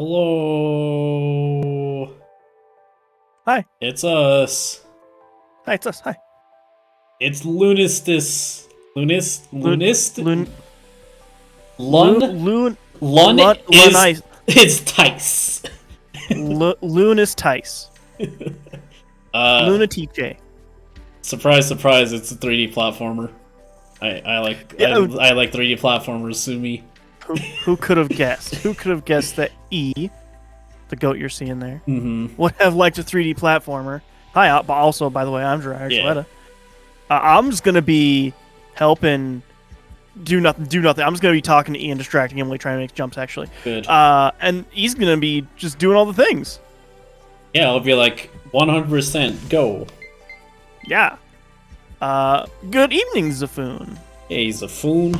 Hello. Hi. It's us. Hi, it's us. Hi. It's Lunistice. Lunist? Lun is it's Tice. Lunistice. Lunistice. Surprise, surprise! It's a 3D platformer. I like 3D platformers. Sue me. Who could have guessed? Who could have guessed that E, the goat you're seeing there, would have liked a 3D platformer? Hi, but also, by the way, I'm Jiraiya Archuleta. I'm just gonna be helping do nothing. I'm just gonna be talking to E and distracting him while he trying to make jumps. Actually, good. And he's gonna be just doing all the things. Yeah, it'll be like 100% go. Yeah. Good evening, Zafoon. Hey, Zafoon.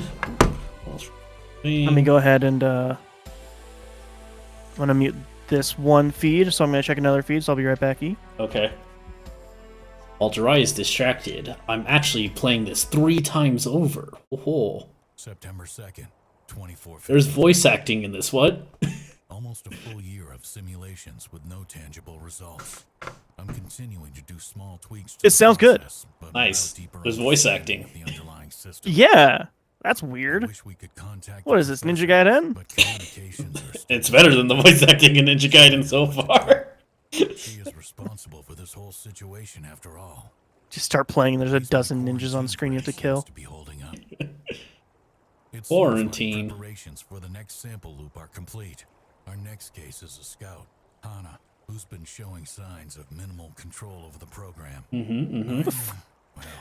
Let me go ahead and I'm gonna mute this one feed, so I'm gonna check another feed. So I'll be right back. E. Okay. While Jiraiya is distracted, I'm actually playing this 3 times over. Oh. September 2nd, 24. There's voice acting in this. What? Almost a full year of simulations with no tangible results. I'm continuing to do small tweaks to it sounds process, good. Nice. There's voice acting. The underlying system. Yeah, that's weird. Wish we could contact What is this, Ninja Gaiden? but communications are still It's better than the voice acting in Ninja Gaiden so far. She is responsible for this whole situation after all. Just start playing and there's a These dozen my ninjas on screen you have to quarantine kill. seems to be holding up. It seems like Quarantine. preparations for the next sample loop are complete. Our next case is a scout, Hana, who's been showing signs of minimal control over the program. Well,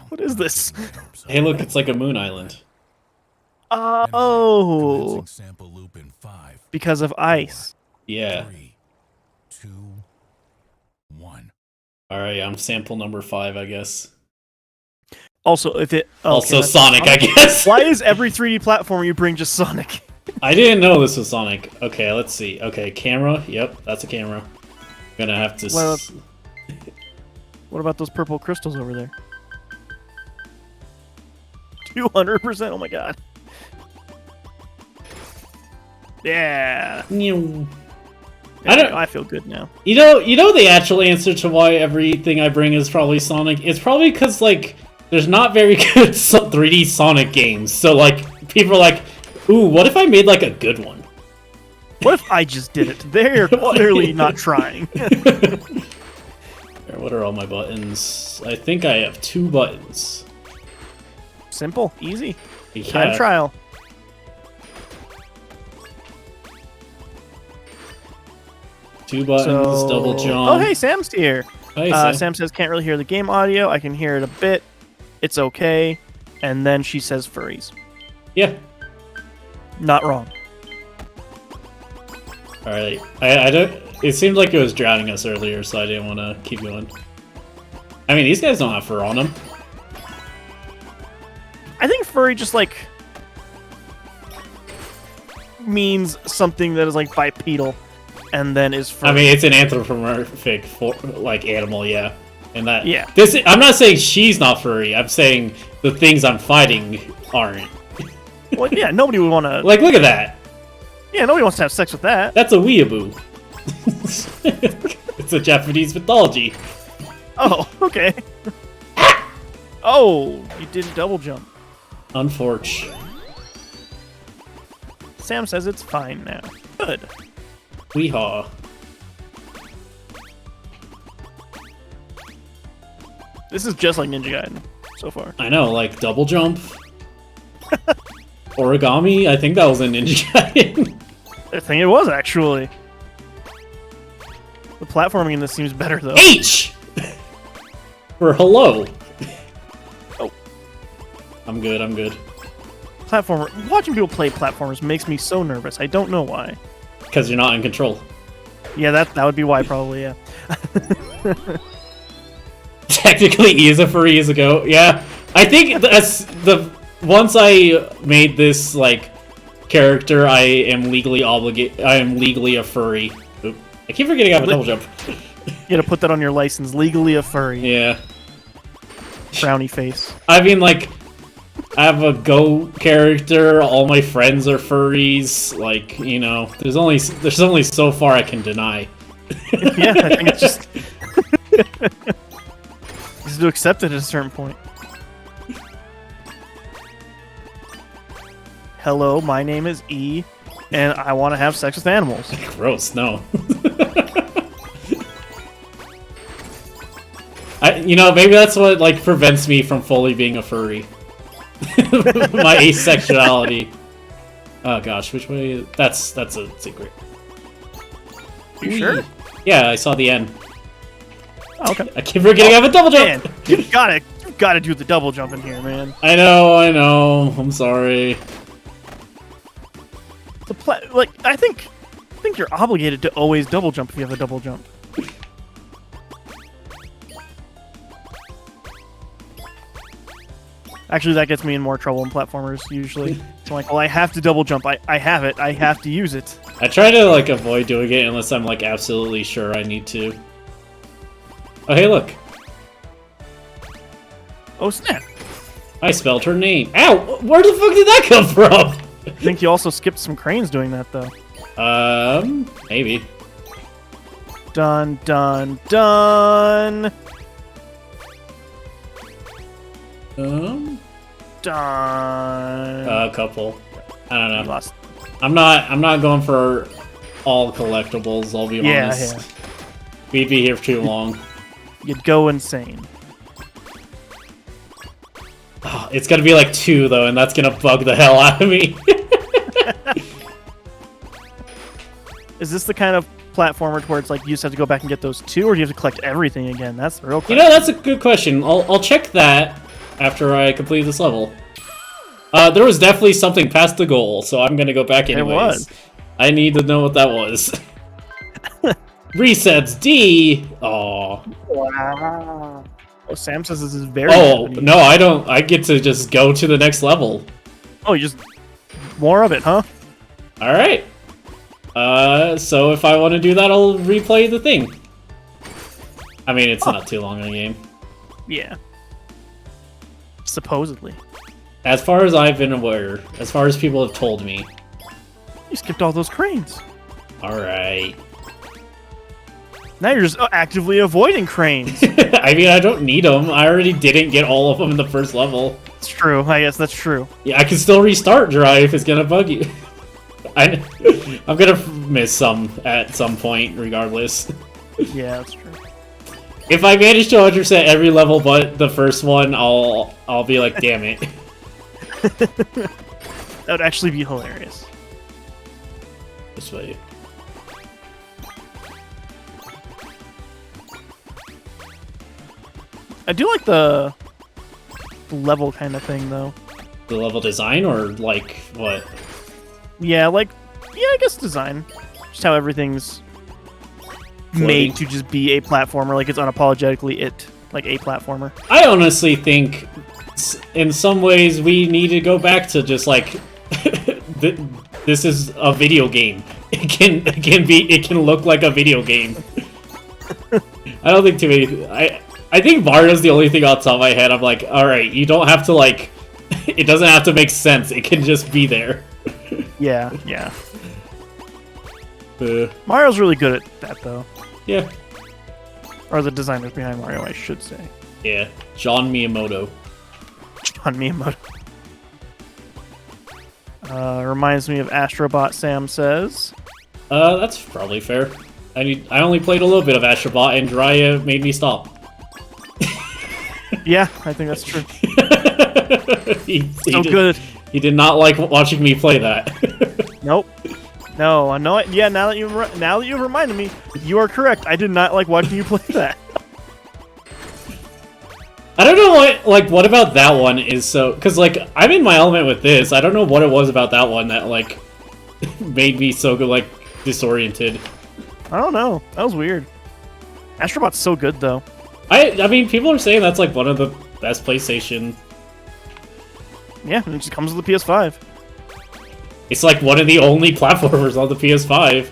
What is I'm this? keeping my hopes up. Hey, look, it's like a moon island. Anyway, Oh, commencing sample loop in 5, because of ice. Yeah. 3, 2, 1. Alright, I'm sample number 5, I guess. Also, if it Also that's Sonic, I guess. Why is every 3D platformer you bring just Sonic? I didn't know this was Sonic. Okay, let's see. Okay, camera. Yep, that's a camera. Gonna have to... What about those purple crystals over there? 200%. Oh my god. Yeah. I feel good now. You know the actual answer to why everything I bring is probably Sonic? It's probably because, like, there's not very good 3D Sonic games. So, like, people are like, ooh, what if I made, like, a good one? What if I just did it? They're clearly not trying. What are all my buttons? I think I have 2 buttons. Simple. Easy. Yeah. Time trial. Two buttons, double jump. Oh, hey, Sam's here. Hey, Sam. Sam says, can't really hear the game audio. I can hear it a bit. It's okay. And then she says furries. Yeah. Not wrong. Alright. I don't... It seemed like it was drowning us earlier, so I didn't want to keep going. I mean, these guys don't have fur on them. I think furry just, like, means something that is, like, bipedal. And then is furry. I mean, it's an anthropomorphic, animal, yeah. And that... Yeah. I'm not saying she's not furry. I'm saying the things I'm fighting aren't. Well, yeah, nobody would want to... Like, look at that. Yeah, nobody wants to have sex with that. That's a weeaboo. It's a Japanese mythology. Oh, okay. Oh, you did a double jump. Unfortunate. Sam says it's fine now. Good. Weehaw. This is just like Ninja Gaiden so far. I know, like double jump. Origami? I think that was in Ninja Gaiden. I think it was, actually. The platforming in this seems better, though. H! For hello. Oh. I'm good, I'm good. Platformer. Watching people play platformers makes me so nervous. I don't know why. Because you're not in control. Yeah, that would be why, probably, yeah. Technically, he is a furry, he is a goat. Yeah. I think that's the... Once I made this, like, character, I am legally a furry. Oop. I keep forgetting I have a double jump. You gotta put that on your license. Legally a furry. Yeah. Frowny face. I mean, like, I have a Go character. All my friends are furries. Like, you know, there's only so far I can deny. Yeah, I think it's just to accept it at a certain point. Hello, my name is E, and I want to have sex with animals. Gross. No. You know, maybe that's what like prevents me from fully being a furry. My asexuality. Oh gosh, which way? That's a secret. You sure? Yeah, I saw the end. Oh, okay. I keep forgetting I have a double jump. Man, you gotta do the double jump in here, man. I know. I'm sorry. I think you're obligated to always double jump if you have a double jump. Actually, that gets me in more trouble in platformers, usually. I'm like, well, I have to double jump. I have it. I have to use it. I try to, like, avoid doing it unless I'm, like, absolutely sure I need to. Oh, hey, look. Oh, snap. I spelled her name. Ow! Where the fuck did that come from? I think you also skipped some cranes doing that, though. Maybe. Dun, dun, dun! Dun. A couple. I don't know. You lost. I'm not going for all collectibles, I'll be honest. Yeah. We'd be here for too long. You'd go insane. Oh, it's gonna be like 2 though, and that's gonna bug the hell out of me. Is this the kind of platformer where it's like you just have to go back and get those 2, or do you have to collect everything again? That's the real question. You know, that's a good question. I'll check that after I complete this level. There was definitely something past the goal, so I'm gonna go back anyways. It was. I need to know what that was. Resets D. Oh. Wow. Oh, Sam says this is very. Oh no, I don't. I get to just go to the next level. Oh, you just more of it, huh? All right. So if I want to do that, I'll replay the thing. I mean, it's not too long in a game. Yeah. Supposedly. As far as I've been aware, as far as people have told me. You skipped all those cranes. Alright. Now you're just actively avoiding cranes. I mean, I don't need them. I already didn't get all of them in the first level. It's true. I guess that's true. Yeah, I can still restart Dry if it's gonna bug you. I'm gonna miss some at some point, regardless. Yeah, that's true. If I manage to 100% every level but the first one, I'll be like, damn it. That would actually be hilarious. This way. I do like the level kind of thing, though. The level design, or like what? Yeah, I guess design. Just how everything's made to just be a platformer, like it's unapologetically like a platformer. I honestly think, in some ways, we need to go back to just like, this is a video game. It can look like a video game. I don't think too many. I think Mario's the only thing on top of my head. I'm like, all right, you don't have to like. It doesn't have to make sense. It can just be there. Yeah. Mario's really good at that, though. Yeah. Or the designers behind Mario, I should say. Yeah, John Miyamoto. John Miyamoto. Reminds me of Astrobot, Sam says. That's probably fair. I only played a little bit of Astrobot, and Jiraiya made me stop. Yeah, I think that's true. he good. He did not like watching me play that. Nope. No, I know it. Yeah, now that you've reminded me, you are correct. I did not like watching you play that. I don't know what about that one is so, because like I'm in my element with this. I don't know what it was about that one that like made me so good, like disoriented. I don't know. That was weird. Astrobot's so good though. I mean, people are saying that's like one of the best PlayStation. Yeah, and it just comes with the PS5. It's like one of the only platformers on the PS5.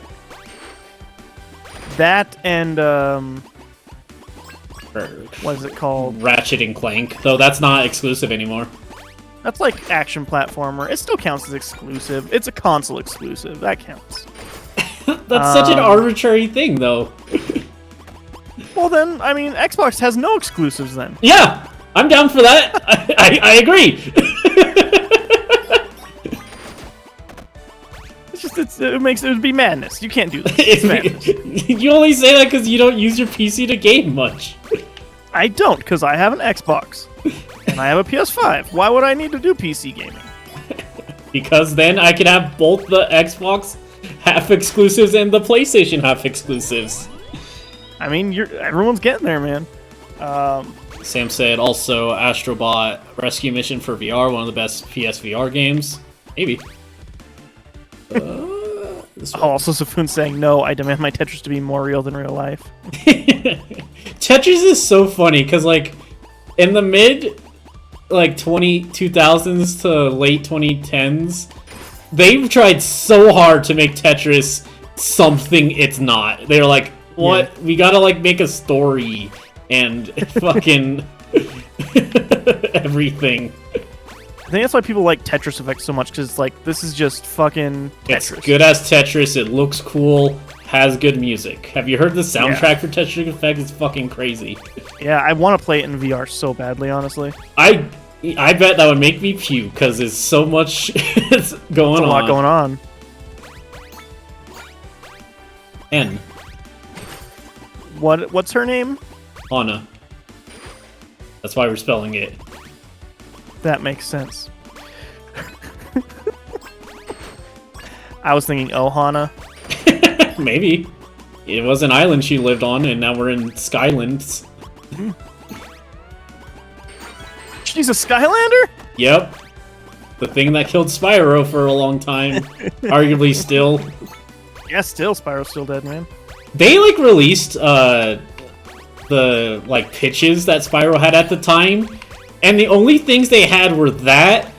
That and what is it called? Ratchet and Clank, though that's not exclusive anymore. That's like action platformer. It still counts as exclusive. It's a console exclusive. That counts. That's such an arbitrary thing, though. Well, then, I mean, Xbox has no exclusives then. Yeah, I'm down for that. I agree. It would be madness. You can't do this. It's madness. You only say that because you don't use your PC to game much. I don't, because I have an Xbox. And I have a PS5. Why would I need to do PC gaming? Because then I can have both the Xbox half exclusives and the PlayStation half exclusives. I mean, everyone's getting there, man. Sam said also Astrobot Rescue Mission for VR, one of the best PSVR games. Maybe. Also, Safun saying, no, I demand my Tetris to be more real than real life. Tetris is so funny, because, like, in the mid, like, 2000s to late 2010s, they've tried so hard to make Tetris something it's not. They're like, what? Yeah. We gotta, like, make a story and fucking everything. I think that's why people like Tetris Effect so much, because, like, this is just fucking Tetris. It's good as Tetris, it looks cool, has good music. Have you heard the soundtrack for Tetris Effect? It's fucking crazy. Yeah, I want to play it in VR so badly, honestly. I bet that would make me puke, because there's so much going on. A lot going on. N. What's her name? Anna. That's why we're spelling it. That makes sense. I was thinking Ohana. Maybe. It was an island she lived on, and now we're in Skylands. She's a Skylander? Yep. The thing that killed Spyro for a long time. Arguably still. Yeah, still. Spyro's still dead, man. They, like, released, the, like, pitches that Spyro had at the time. And the only things they had were that,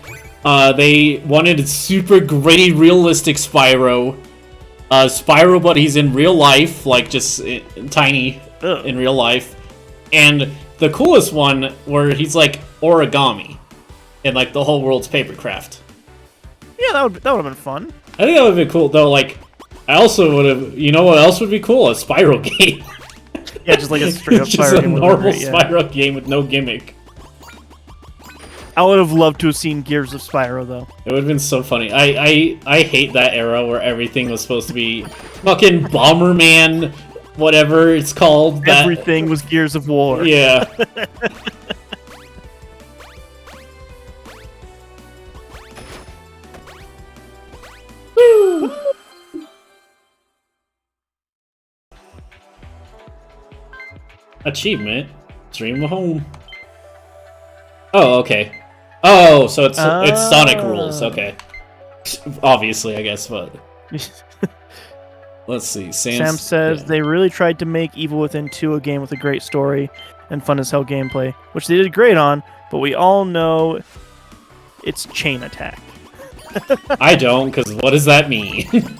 they wanted a super gritty, realistic Spyro. Spyro, but he's in real life, like, just tiny in real life. And the coolest one, where he's, like, origami. And, like, the whole world's papercraft. Yeah, that would have been fun. I think that would have been cool, though, like, I also would have, you know what else would be cool? A Spyro game. Yeah, just like a straight-up Spyro game. Just a normal Spyro game with no gimmick. I would have loved to have seen Gears of Spyro, though. It would have been so funny. I hate that era where everything was supposed to be fucking Bomberman, whatever it's called. Everything was Gears of War. Yeah. Woo! Achievement. Dream of home. Oh, okay. Oh, so it's Sonic rules. Okay. Obviously, I guess, but let's see. Sam says they really tried to make Evil Within 2 a game with a great story and fun as hell gameplay, which they did great on, but we all know it's chain attack. I don't, because what does that mean?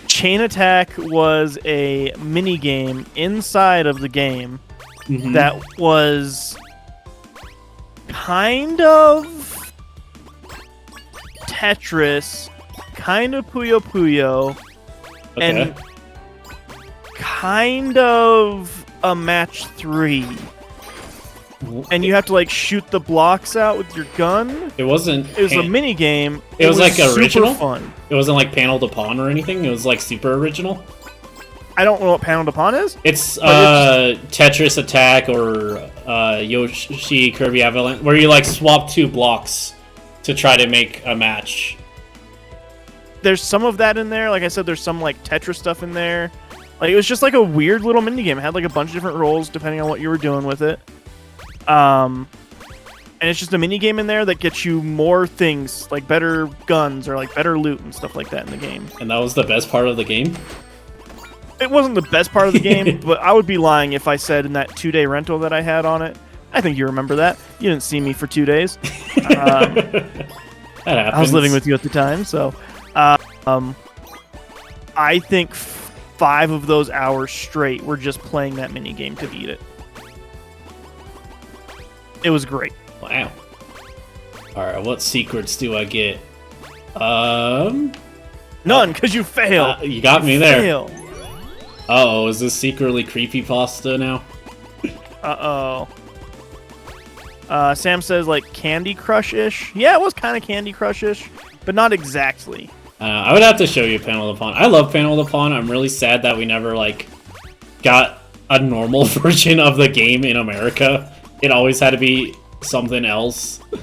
Chain attack was a mini game inside of the game that was kind of Tetris, kind of Puyo Puyo, and kind of a match 3. And you have to, like, shoot the blocks out with your gun. It wasn't. It was a mini game. It was like original. Super fun. It wasn't like Panel to Pawn or anything. It was like super original. I don't know what Panel to Pawn is. It's Tetris Attack or Yoshi Kirby Avalanche, where you like swap 2 blocks to try to make a match. There's some of that in there. Like I said, there's some like Tetris stuff in there. Like it was just like a weird little mini game. It had like a bunch of different roles depending on what you were doing with it. And it's just a mini game in there that gets you more things, like better guns or like better loot and stuff like that in the game. And that was the best part of the game? It wasn't the best part of the game, but I would be lying if I said in that 2-day rental that I had on it. I think you remember that. You didn't see me for 2 days. That happens. I was living with you at the time, so I think 5 of those hours straight were just playing that mini game to beat it. It was great. Wow. Alright, what secrets do I get? None, because you failed. You got me there. Fail. Uh-oh, is this secretly creepypasta now? Uh-oh. Sam says, like, Candy Crush-ish. Yeah, it was kind of Candy Crush-ish, but not exactly. I would have to show you Panel of the Pawn. I love Panel of the Pawn. I'm really sad that we never, like, got a normal version of the game in America. It always had to be something else. It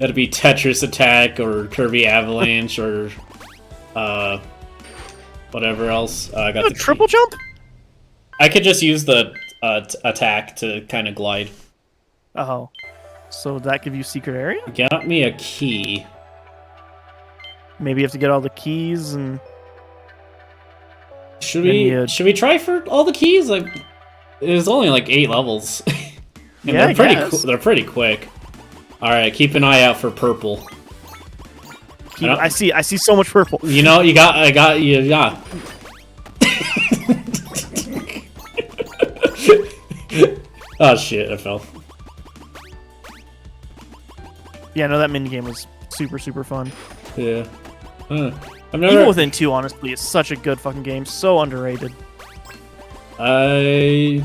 had to be Tetris Attack or Kirby Avalanche or whatever else. I got the triple jump? I could just use the attack to kind of glide. Oh. So would that give you secret area? Got me a key. Maybe you have to get all the keys and... Should we try for all the keys? Like, there's only like 8 levels. And yeah, they're pretty quick. Alright, keep an eye out for purple. I see so much purple. You know, I got you. Yeah. Oh shit, I fell. Yeah, no, that minigame was super, super fun. Yeah. Evil Within 2, honestly, is such a good fucking game. So underrated. I'm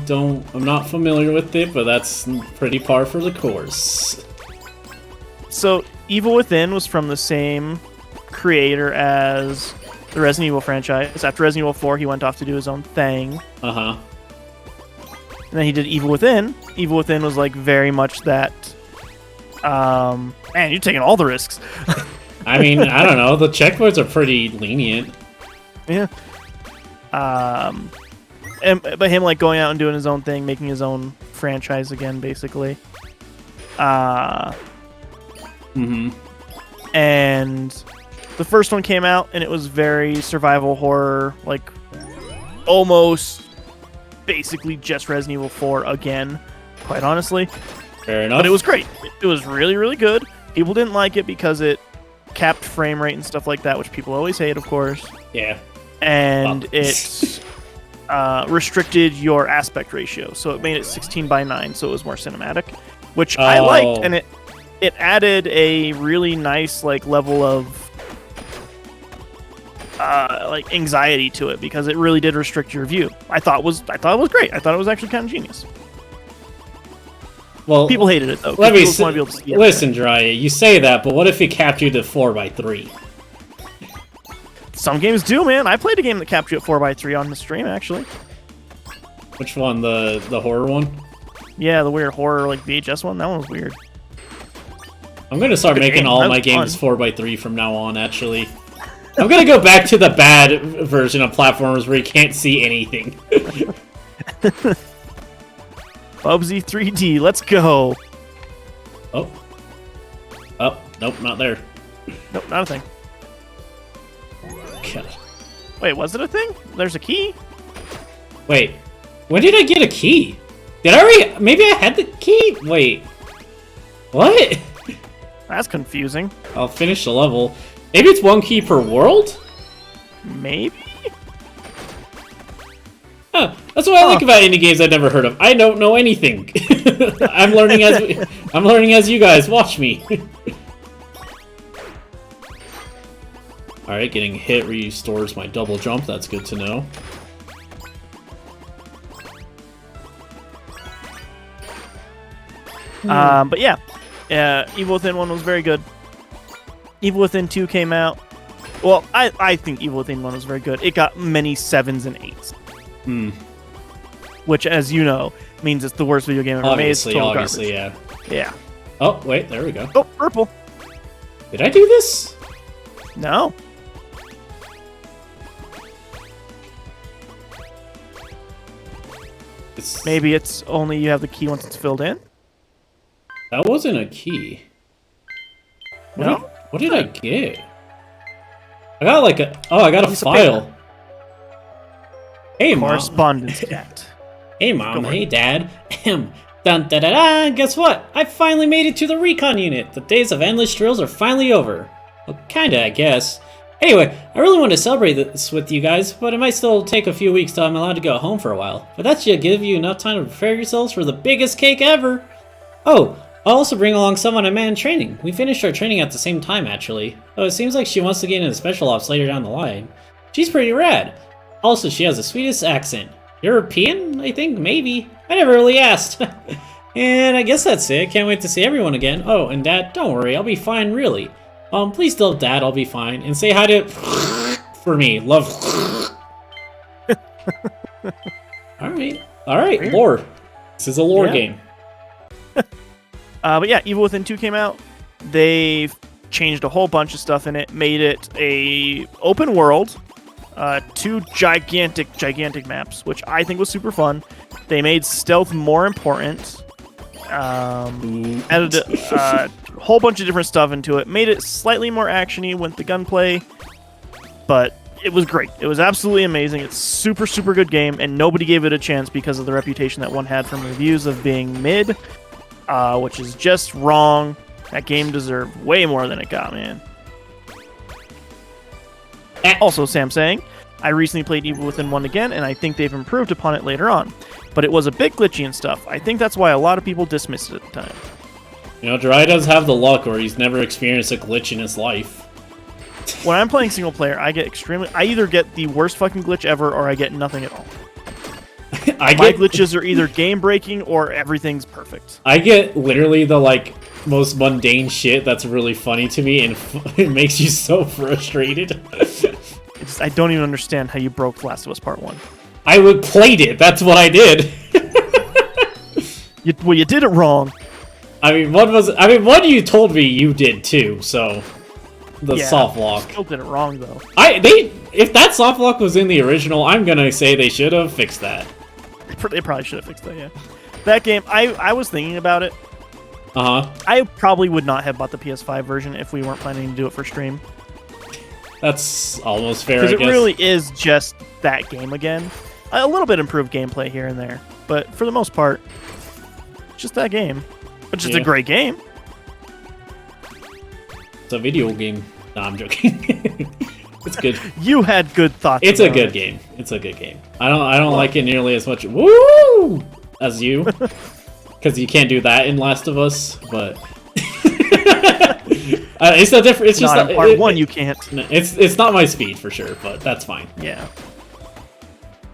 not familiar with it, but that's pretty par for the course. So, Evil Within was from the same creator as the Resident Evil franchise. After Resident Evil 4, he went off to do his own thing. Uh-huh. And then he did Evil Within. Evil Within was, like, very much that... man, you're taking all the risks. I mean, I don't know. The checkpoints are pretty lenient. Yeah. But him, like, going out and doing his own thing, making his own franchise again, basically. And the first one came out, and it was very survival horror, like, almost basically just Resident Evil 4 again, quite honestly. Fair enough. But it was great. It was really, really good. People didn't like it because it capped frame rate and stuff like that, which people always hate, of course. Yeah. And it restricted your aspect ratio, so it made it 16:9, so it was more cinematic, which I liked, and it added a really nice like level of like anxiety to it because it really did restrict your view. I thought it was great. I thought it was actually kind of genius. Well, people hated it though. Listen, Jiraiya, you say that, but what if it capped you to 4x3? Some games do, man. I played a game that capped you at 4x3 on the stream, actually. Which one? The horror one? Yeah, the weird horror like VHS one. That one was weird. I'm gonna start making all my games 4x3 from now on. Actually, I'm gonna go back to the bad version of platformers where you can't see anything. Bubsy 3D, let's go. Oh, nope, not there. Nope, not a thing. God. Wait, was it a thing? There's a key? Wait, when did I get a key? Did I already? Maybe I had the key? Wait, what? That's confusing. I'll finish the level. Maybe it's 1 key per world? Maybe? Huh, that's what I like about indie games I've never heard of. I don't know anything. I'm learning as you guys watch me. Alright, getting hit restores my double jump. That's good to know. But yeah. Evil Within 1 was very good. Evil Within 2 came out. Well, I think Evil Within 1 was very good. It got many 7s and 8s. Which, as you know, means it's the worst video game ever made. It's total obviously, garbage. yeah. Yeah. Oh, wait, there we go. Oh, purple. Did I do this? No. Maybe it's only you have the key once it's filled in? That wasn't a key. No? What did I get? I got like I got a file. Hey, Mom. Correspondence cat. Hey, Mom. Hey, Dad. Dun da da da. Guess what? I finally made it to the recon unit. The days of endless drills are finally over. Well, kinda, I guess. Anyway, I really want to celebrate this with you guys, but it might still take a few weeks till I'm allowed to go home for a while. But that should give you enough time to prepare yourselves for the biggest cake ever. Oh, I'll also bring along someone I met in training. We finished our training at the same time, actually. Oh, it seems like she wants to get into special ops later down the line. She's pretty rad. Also, she has the sweetest accent. European, I think? Maybe. I never really asked. And I guess that's it. Can't wait to see everyone again. Oh, and Dad, don't worry. I'll be fine, really. Please tell Dad I'll be fine. And say hi to... for me. Love... Alright, lore. This is a lore game. But yeah, Evil Within 2 came out. They've changed a whole bunch of stuff in it. Made it a open world. 2 gigantic maps, which I think was super fun. They made stealth more important. Added a whole bunch of different stuff into it. Made it slightly more actiony with the gunplay. But it was great. It was absolutely amazing. It's super good game, and nobody gave it a chance because of the reputation that one had from reviews of being mid, which is just wrong. That game deserved way more than it got, man. Also, Sam saying, I recently played Evil Within 1 again, and I think they've improved upon it later on. But it was a bit glitchy and stuff. I think that's why a lot of people dismissed it at the time. You know, Dry does have the luck where he's never experienced a glitch in his life. When I'm playing single player, I either get the worst fucking glitch ever, or I get nothing at all. My glitches are either game breaking or everything's perfect. I get literally the most mundane shit that's really funny to me, and it makes you so frustrated. I don't even understand how you broke Last of Us Part 1. I played it. That's what I did. You did it wrong. One you told me you did too. So the soft lock. Still did it wrong though. If that soft lock was in the original, I'm gonna say they should have fixed that. They probably should have fixed that. Yeah. That game, I was thinking about it. I probably would not have bought the PS5 version if we weren't planning to do it for stream. That's almost fair, I guess. Because it really is just that game again. A little bit improved gameplay here and there. But for the most part, just that game. But just a great game. It's a video game. No, I'm joking. It's good. You had good thoughts. It's a good game. It's a good game. I don't like it nearly as much woo as you. Because you can't do that in Last of Us, but... it's a different. It's just not in part 1. You can't. It's not my speed for sure, but that's fine. Yeah.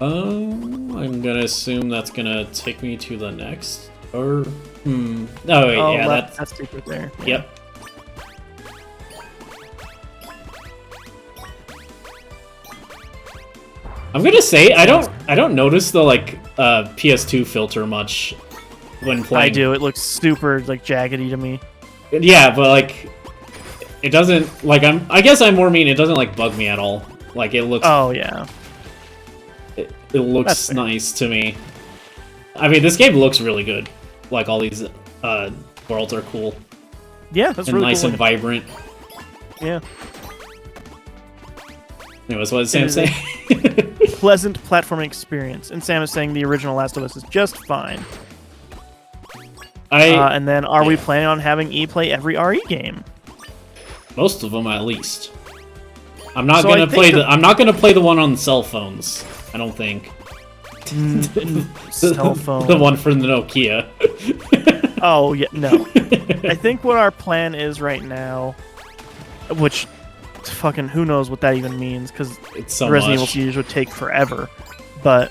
I'm gonna assume that's gonna take me to the next. Or Oh wait, yeah, that's secret there. Yeah. Yep. I'm gonna say I don't notice the PS2 filter much when playing. I do. It looks super jaggedy to me. Yeah, but it doesn't I guess I'm more mean. It doesn't bug me at all. It looks. Oh yeah. It looks nice to me. I mean, this game looks really good. All these worlds are cool. Yeah, that's and really nice cool. and vibrant. Yeah. Anyways, what did Sam say? Pleasant platforming experience, and Sam is saying the original Last of Us is just fine. And then, are we planning on having E play every RE game? Most of them, at least. I'm not gonna play I'm not gonna play the one on cell phones. I don't think. Cell phone. The one from the Nokia. Oh yeah, no. I think what our plan is right now, which fucking who knows what that even means, because so Resident Evil series would take forever. But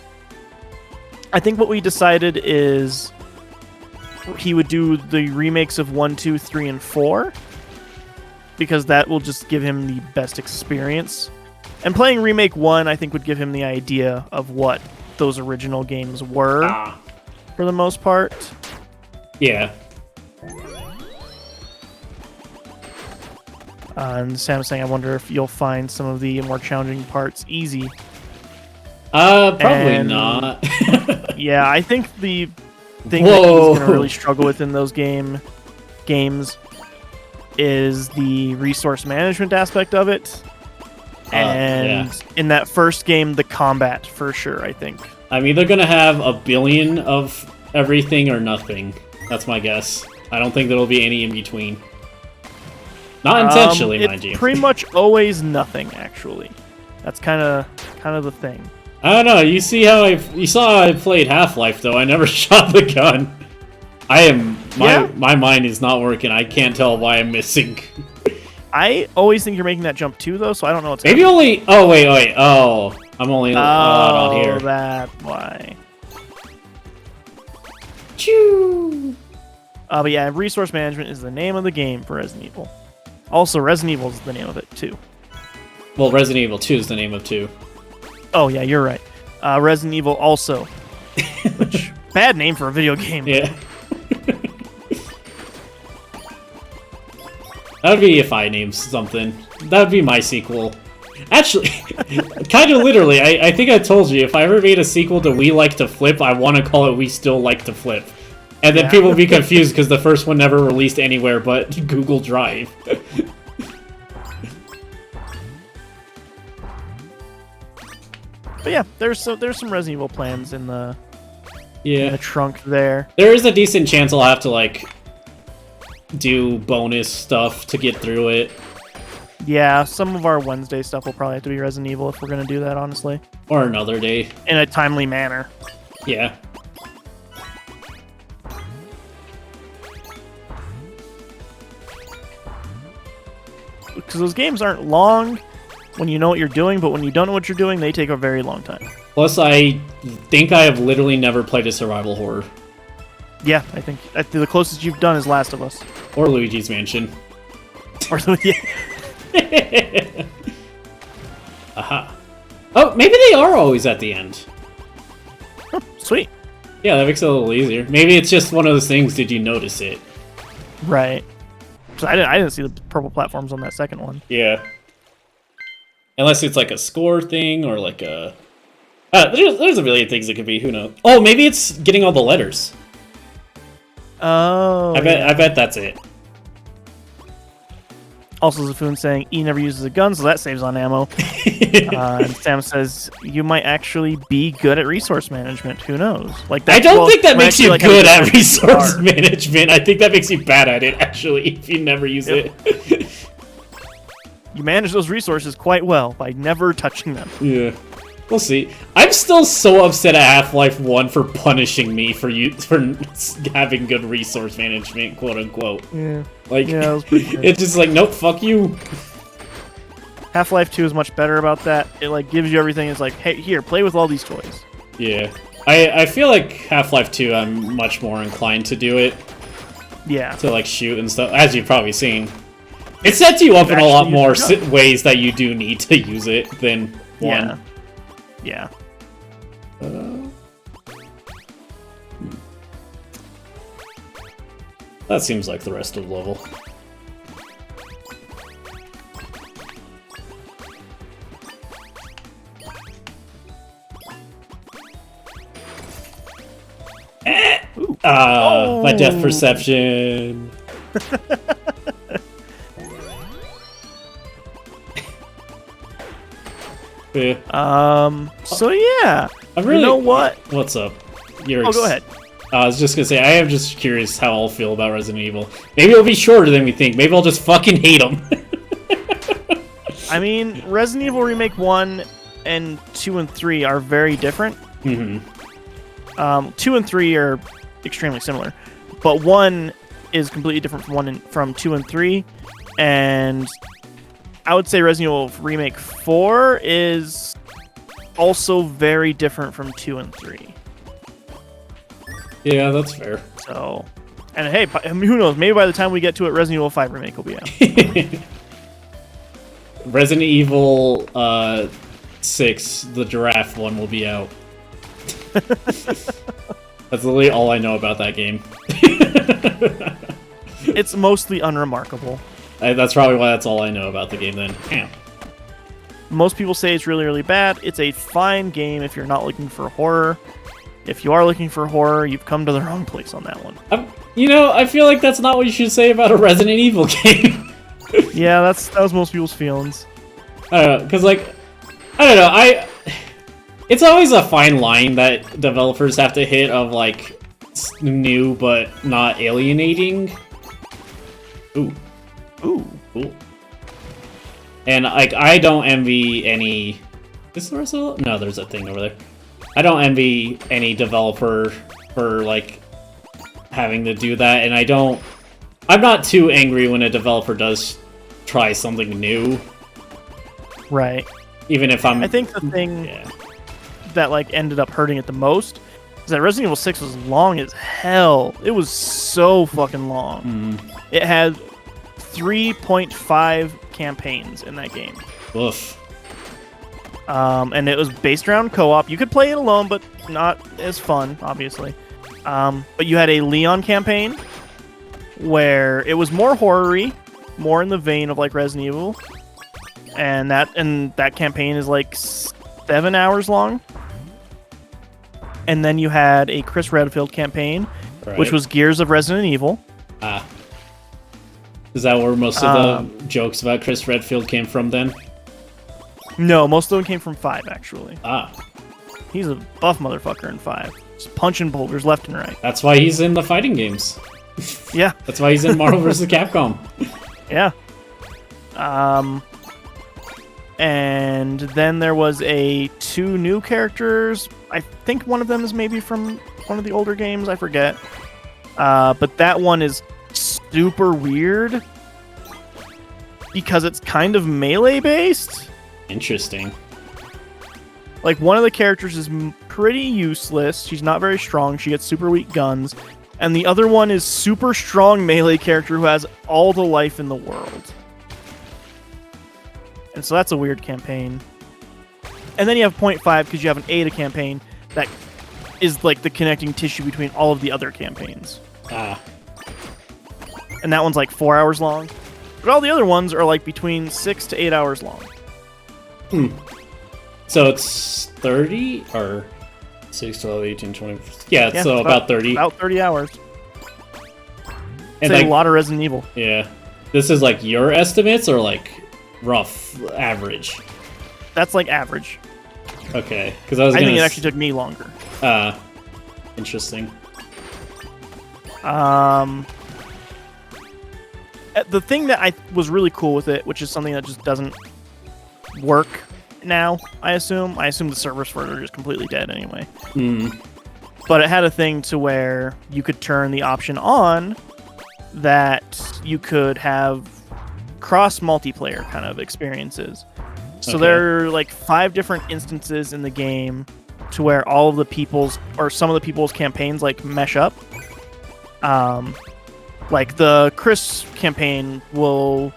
I think what we decided is he would do the remakes of 1, 2, 3, and 4, because that will just give him the best experience. And playing Remake 1, I think, would give him the idea of what those original games were, for the most part. Yeah. And Sam's saying, I wonder if you'll find some of the more challenging parts easy. Probably not. Yeah, I think the thing that he's going to really struggle with in those games is the resource management aspect of it. And in that first game, the combat, for sure, I think. I'm either going to have a billion of everything or nothing. That's my guess. I don't think there'll be any in between. Not intentionally, mind you. It's pretty much always nothing, actually. That's kind of the thing. I don't know. You saw how I played Half-Life, though. I never shot the gun. My mind is not working. I can't tell why I'm missing. I always think you're making that jump too, though, so I don't know what's maybe happening. only. Oh wait. Oh, I'm only on here. Oh, that's why. Choo. But yeah, resource management is the name of the game for Resident Evil. Also, Resident Evil is the name of it too. Well, Resident Evil 2 is the name of 2. Oh yeah, you're right. Resident Evil also, which bad name for a video game. Yeah. That would be if I named something. That would be my sequel. Actually, kind of literally, I think I told you, if I ever made a sequel to We Like to Flip, I want to call it We Still Like to Flip. And then people will be confused because the first one never released anywhere but Google Drive. But yeah, there's some Resident Evil plans in the trunk there. There is a decent chance I'll have to, like, do bonus stuff to get through it. Yeah, some of our Wednesday stuff will probably have to be Resident Evil if we're going to do that, honestly. Or another day. In a timely manner. Yeah. Because those games aren't long when you know what you're doing, but when you don't know what you're doing, they take a very long time. Plus, I think I have literally never played a survival horror. Yeah, I think the closest you've done is Last of Us. Or Luigi's Mansion. Or yeah. Aha. Oh, maybe they are always at the end. Sweet. Yeah, that makes it a little easier. Maybe it's just one of those things, did you notice it? Right. So I didn't see the purple platforms on that second one. Yeah. Unless it's like a score thing or like a... there's a million things it could be, who knows. Oh, maybe it's getting all the letters. Oh. I bet that's it. Also, Zafun saying E never uses a gun, so that saves on ammo. And Sam says you might actually be good at resource management. Who knows? Like that, I don't think that makes you like good at resource management. I think that makes you bad at it, actually, if you never use it. You manage those resources quite well by never touching them. Yeah. We'll see. I'm still so upset at Half-Life 1 for punishing me for having good resource management, quote unquote. Yeah. Like, yeah, that was pretty good. It's just like, nope, fuck you. Half-Life 2 is much better about that. It like gives you everything. It's like, hey, here, play with all these toys. Yeah. I feel like Half-Life 2, I'm much more inclined to do it. Yeah. To like shoot and stuff, as you've probably seen. It sets you up in a lot more ways that you do need to use it than one. Yeah. That seems like the rest of the level. My depth perception. Yeah. So yeah. You know what? What's up? Go ahead. I was just gonna say, I am just curious how I'll feel about Resident Evil. Maybe it'll be shorter than we think. Maybe I'll just fucking hate them. I mean, Resident Evil Remake 1 and 2 and 3 are very different. 2 and 3 are extremely similar, but 1 is completely different from 2 and 3, and I would say Resident Evil Remake 4 is also very different from 2 and 3. Yeah, that's fair. So, and hey, who knows? Maybe by the time we get to it, Resident Evil 5 Remake will be out. Resident Evil 6, the giraffe one, will be out. That's literally all I know about that game. It's mostly unremarkable. That's probably why that's all I know about the game then. Damn. Most people say it's really, really bad. It's a fine game if you're not looking for horror. If you are looking for horror, you've come to the wrong place on that one. I feel like that's not what you should say about a Resident Evil game. Yeah, that was most people's feelings. I don't know, because, like, I don't know, it's always a fine line that developers have to hit of, like, new but not alienating. Ooh. Cool. And, like, I don't envy any... Is there also... No, there's a thing over there. I don't envy any developer for, like, having to do that, and I'm not too angry when a developer does try something new. Right. Even if I think the thing that like ended up hurting it the most is that Resident Evil 6 was long as hell. It was so fucking long. It had 3.5 campaigns in that game. Oof. And it was based around co-op. You could play it alone, but not as fun, obviously. But you had a Leon campaign where it was more horror-y, more in the vein of like Resident Evil. And that campaign is like 7 hours long. And then you had a Chris Redfield campaign, which was Gears of Resident Evil. Is that where most of the jokes about Chris Redfield came from then? No, most of them came from 5, actually. Ah. He's a buff motherfucker in 5. Just punching boulders left and right. That's why he's in the fighting games. Yeah. That's why he's in Marvel vs. Capcom. Yeah. And then there was 2 new characters. I think one of them is maybe from one of the older games. I forget. But that one is super weird because it's kind of melee based. Interesting. Like, one of the characters is pretty useless. She's not very strong. She gets super weak guns. And the other one is super strong melee character who has all the life in the world. And so that's a weird campaign. And then you have 0.5 because you have an Ada campaign that is like the connecting tissue between all of the other campaigns. And that one's like 4 hours long. But all the other ones are like between 6 to 8 hours long. So it's 30 or 6, 12, 18, 20. Yeah, so about 30. About 30 hours. And it's like, a lot of Resident Evil. Yeah. This is like your estimates or like rough average? That's like average. Okay, because I think it actually took me longer. Interesting. The thing that was really cool with it, which is something that just doesn't work now, I assume the servers for it are just completely dead anyway. But it had a thing to where you could turn the option on that you could have cross multiplayer kind of experiences. So there are like 5 different instances in the game to where all of the people's or some of the people's campaigns like mesh up. Like the Chris campaign will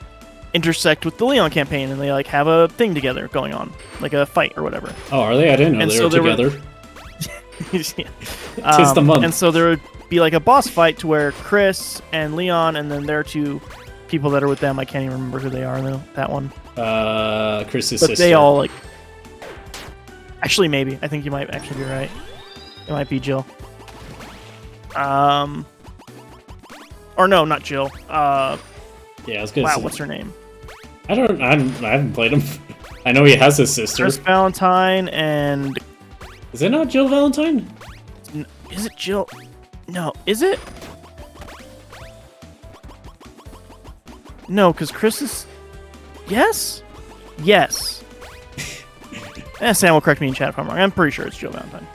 intersect with the Leon campaign, and they like have a thing together going on, like a fight or whatever. Oh, are they? I didn't know they were together. Tis the month. And so there would be like a boss fight to where Chris and Leon, and then there are 2 people that are with them. I can't even remember who they are though. That one. Chris's but sister. They all like. Actually, maybe. I think you might actually be right. It might be Jill. Or no, not Jill. Yeah, I was gonna say. What's her name? I haven't played him. I know he has a sister. Chris Valentine and. Is it not Jill Valentine? Is it Jill? No, is it? No, because Chris is. Yes? Yes. Sam will correct me in chat if I'm wrong. I'm pretty sure it's Jill Valentine.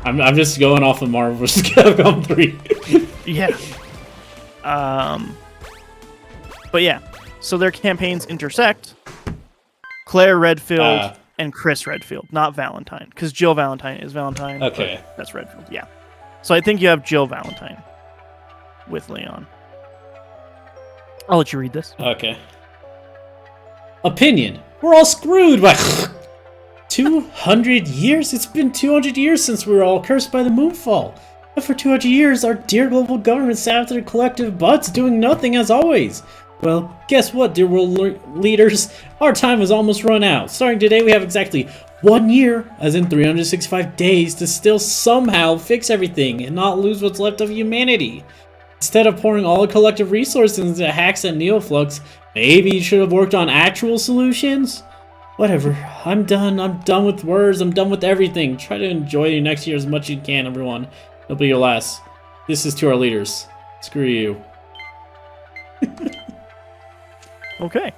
I'm just going off of Marvel vs. Capcom 3. Yeah. But yeah, so their campaigns intersect. Claire Redfield and Chris Redfield, not Valentine, because Jill Valentine is Valentine. Okay. That's Redfield, yeah. So I think you have Jill Valentine with Leon. I'll let you read this. Okay. Opinion. We're all screwed by 200 years? It's been 200 years since we were all cursed by the moonfall. But for 200 years, our dear global government sat with their collective butts doing nothing as always. Well, guess what, dear world leaders? Our time has almost run out. Starting today, we have exactly 1 year, as in 365 days, to still somehow fix everything and not lose what's left of humanity. Instead of pouring all the collective resources into hacks and neoflux, maybe you should have worked on actual solutions? Whatever. I'm done. I'm done with words. I'm done with everything. Try to enjoy your next year as much as you can, everyone. It'll be your last. This is to our leaders. Screw you. Okay.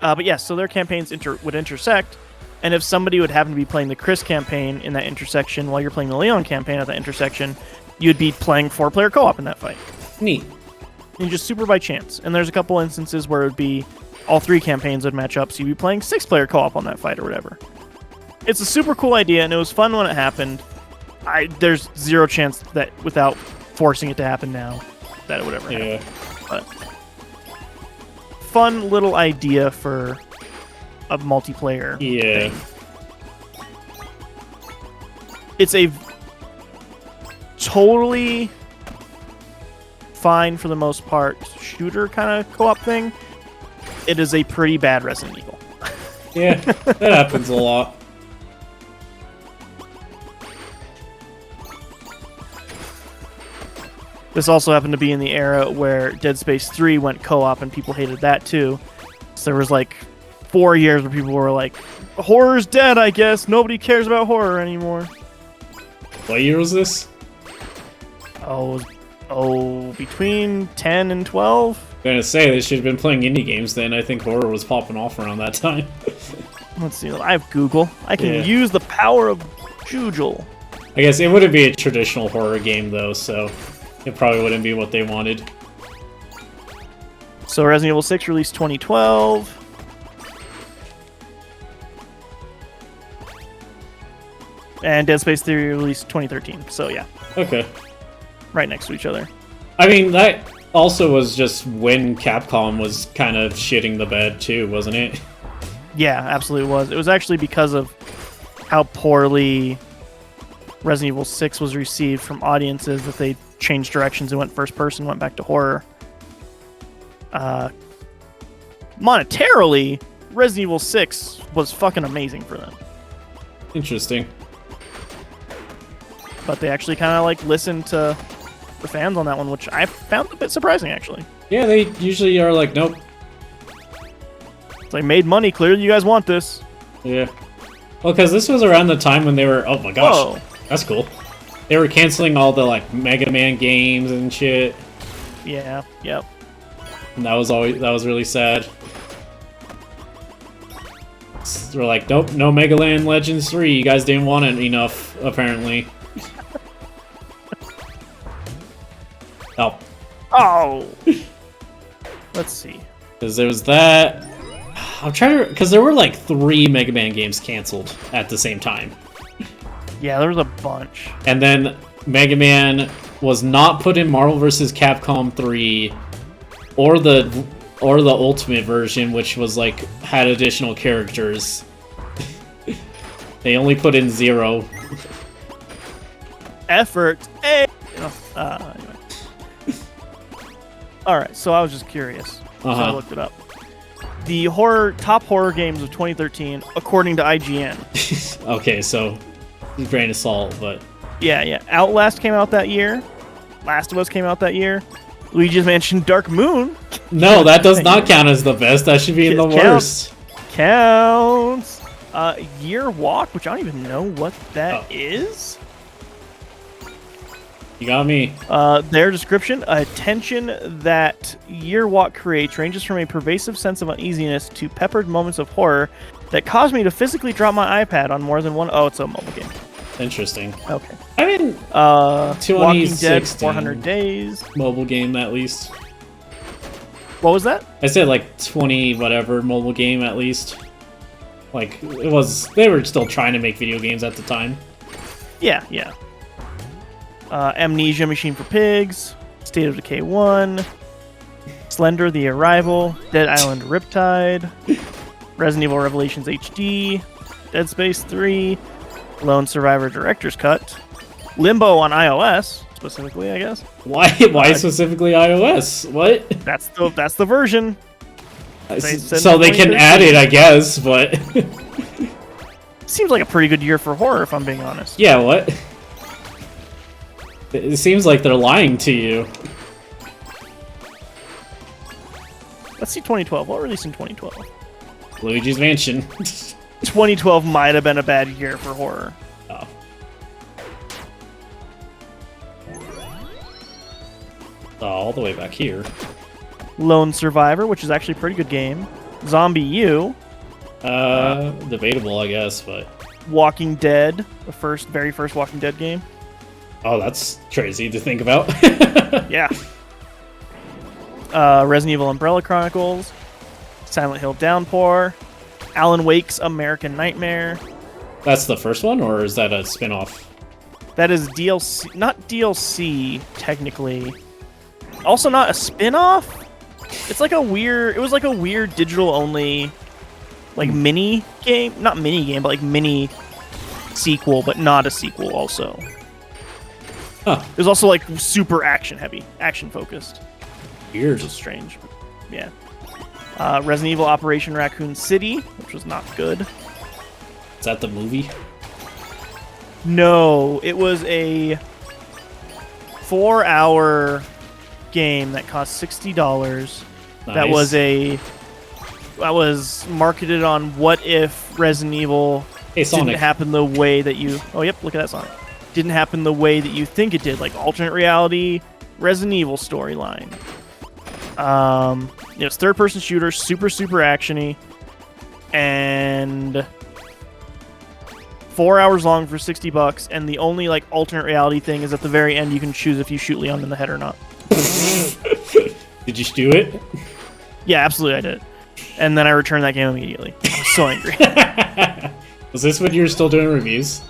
But yeah, so their campaigns would intersect, and if somebody would happen to be playing the Chris campaign in that intersection while you're playing the Leon campaign at that intersection, you'd be playing 4-player co-op in that fight. Neat. And just super by chance. And there's a couple instances where it would be all 3 campaigns would match up, so you'd be playing 6-player co-op on that fight or whatever. It's a super cool idea, and it was fun when it happened. There's zero chance that without forcing it to happen now, that it would ever happen. But fun little idea for a multiplayer thing. It's a totally fine, for the most part, shooter kind of co-op thing. It is a pretty bad Resident Evil. Yeah, that happens a lot. This also happened to be in the era where Dead Space 3 went co-op and people hated that too. So there was like 4 years where people were like, horror's dead, I guess. Nobody cares about horror anymore. What year was this? Between 10 and 12? I'm gonna say they should have been playing indie games then. I think horror was popping off around that time. Let's see. I have Google. I can use the power of Google. I guess it wouldn't be a traditional horror game though, so it probably wouldn't be what they wanted. So Resident Evil 6 released 2012. And Dead Space 3 released 2013. So yeah. Okay. Right next to each other. I mean, that also was just when Capcom was kind of shitting the bed too, wasn't it? Yeah, absolutely was. It was actually because of how poorly Resident Evil 6 was received from audiences that they changed directions and went first person, went back to horror. Monetarily, Resident Evil 6 was fucking amazing for them. Interesting. But they actually kind of like listened to the fans on that one, which I found a bit surprising, actually. Yeah, they usually are like, nope. It's like, made money, clearly you guys want this. Yeah. Well, because this was around the time when they were, oh my gosh, Whoa. That's cool. They were canceling all the like Mega Man games and shit. Yeah, yep. And that was really sad. They're like, nope, no Mega Man Legends 3. You guys didn't want it enough, apparently. Oh. Let's see. Because there was that. I'm trying to, because there were like 3 Mega Man games canceled at the same time. Yeah, there was a bunch. And then Mega Man was not put in Marvel vs. Capcom 3 or the Ultimate version, which was like had additional characters. They only put in 0. Effort. Hey. Anyway. All right, so I was just curious. So I looked it up. The top horror games of 2013, according to IGN. Okay, so grain of salt, but yeah. Outlast came out that year. Last of Us came out that year. Luigi's Mansion Dark Moon. No, that does not count as the best. That should be in the worst. Counts. Year Walk, which I don't even know what that is. You got me. Their description: a tension that Year Walk creates ranges from a pervasive sense of uneasiness to peppered moments of horror that caused me to physically drop my iPad on more than one. Oh, it's a mobile game. Interesting. Okay. I mean, Walking Dead 400 Days. Mobile game, at least. What was that? I said like 20 whatever mobile game, at least. Like, it was... They were still trying to make video games at the time. Yeah. Amnesia Machine for Pigs. State of Decay 1. Slender The Arrival. Dead Island Riptide. Resident Evil Revelations HD. Dead Space 3. Lone Survivor Director's Cut. Limbo on iOS, specifically, I guess. Why specifically iOS? What? That's the version. So they can add it, I guess, but... Seems like a pretty good year for horror, if I'm being honest. Yeah, what? It seems like they're lying to you. Let's see 2012. What released in 2012? Luigi's Mansion. 2012 might have been a bad year for horror. Oh. All the way back here. Lone Survivor, which is actually a pretty good game. Zombie U. Debatable, I guess, but... Walking Dead, the very first Walking Dead game. Oh, that's crazy to think about. Yeah. Resident Evil Umbrella Chronicles, Silent Hill Downpour, Alan Wake's American Nightmare. That's the first one, or is that a spin-off? That is DLC, not DLC technically. Also not a spin-off. It's like a weird. It was like a weird digital-only, like mini game, not mini game, but like mini sequel, but not a sequel. Also, Huh. it was also like super action-heavy, action-focused. Weird. Which is strange. Yeah. Resident Evil Operation Raccoon City, which was not good. Is that the movie? No, it was a 4-hour game that cost $60. Nice. That was marketed on what if Resident Evil Hey, Sonic. didn't happen the way that you. Oh, yep, look at that Sonic. Didn't happen the way that you think it did, like alternate reality, Resident Evil storyline. It's third-person shooter, super actiony, and 4 hours long for $60. And the only like alternate reality thing is at the very end you can choose if you shoot Leon in the head or not. Did you do it? Yeah, absolutely, I did. And then I returned that game immediately. I was so angry. Was this when you were still doing reviews?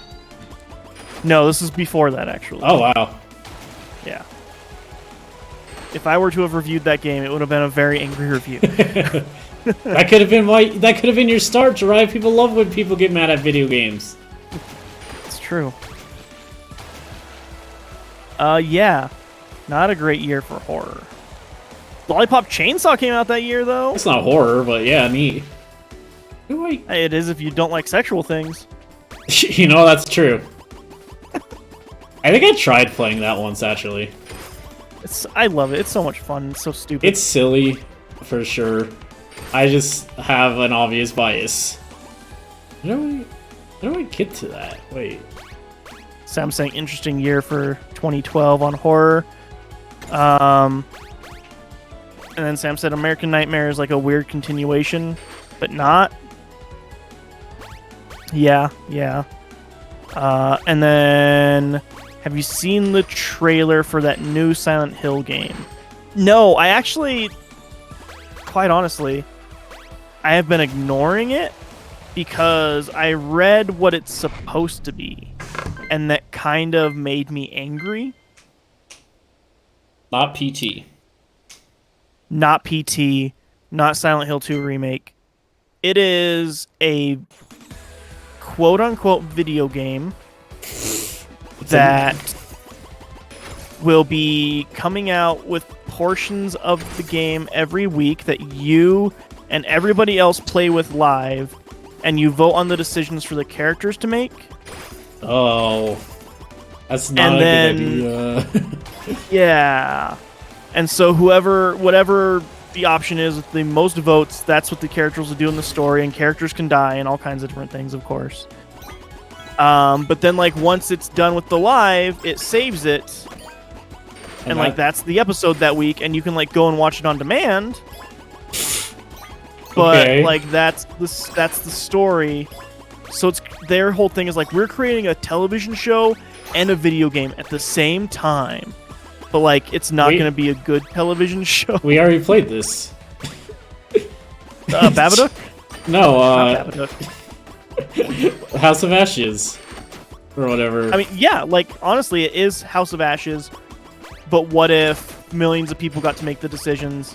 No, this is before that actually. Oh, wow. Yeah. If I were to have reviewed that game, it would have been a very angry review. That could have been your start, Jiraiya. People love when people get mad at video games. It's true. Yeah. Not a great year for horror. Lollipop Chainsaw came out that year, though. It's not horror, but yeah, neat. It is if you don't like sexual things. You know, that's true. I think I tried playing that once, actually. I love it. It's so much fun. It's so stupid. It's silly, for sure. I just have an obvious bias. How do I get to that? Wait. Sam saying interesting year for 2012 on horror. And then Sam said American Nightmare is like a weird continuation, but not. Yeah. And then, have you seen the trailer for that new Silent Hill game? No, I actually, quite honestly, I have been ignoring it because I read what it's supposed to be, and that kind of made me angry. Not PT. Not PT, not Silent Hill 2 Remake. It is a quote-unquote video game that will be coming out with portions of the game every week that you and everybody else play with live, and you vote on the decisions for the characters to make. Oh. That's not a good idea. Yeah. And so whatever the option is with the most votes, that's what the characters will do in the story, and characters can die and all kinds of different things, of course. But then, like, once it's done with the live, it saves it, and like that's the episode that week, and you can like go and watch it on demand. But okay. like that's the story. So it's their whole thing is like we're creating a television show and a video game at the same time. But like it's not going to be a good television show. We already played this. Babadook? No, Not Babadook. House of Ashes. Or whatever. I mean, yeah, like honestly it is House of Ashes, but what if millions of people got to make the decisions?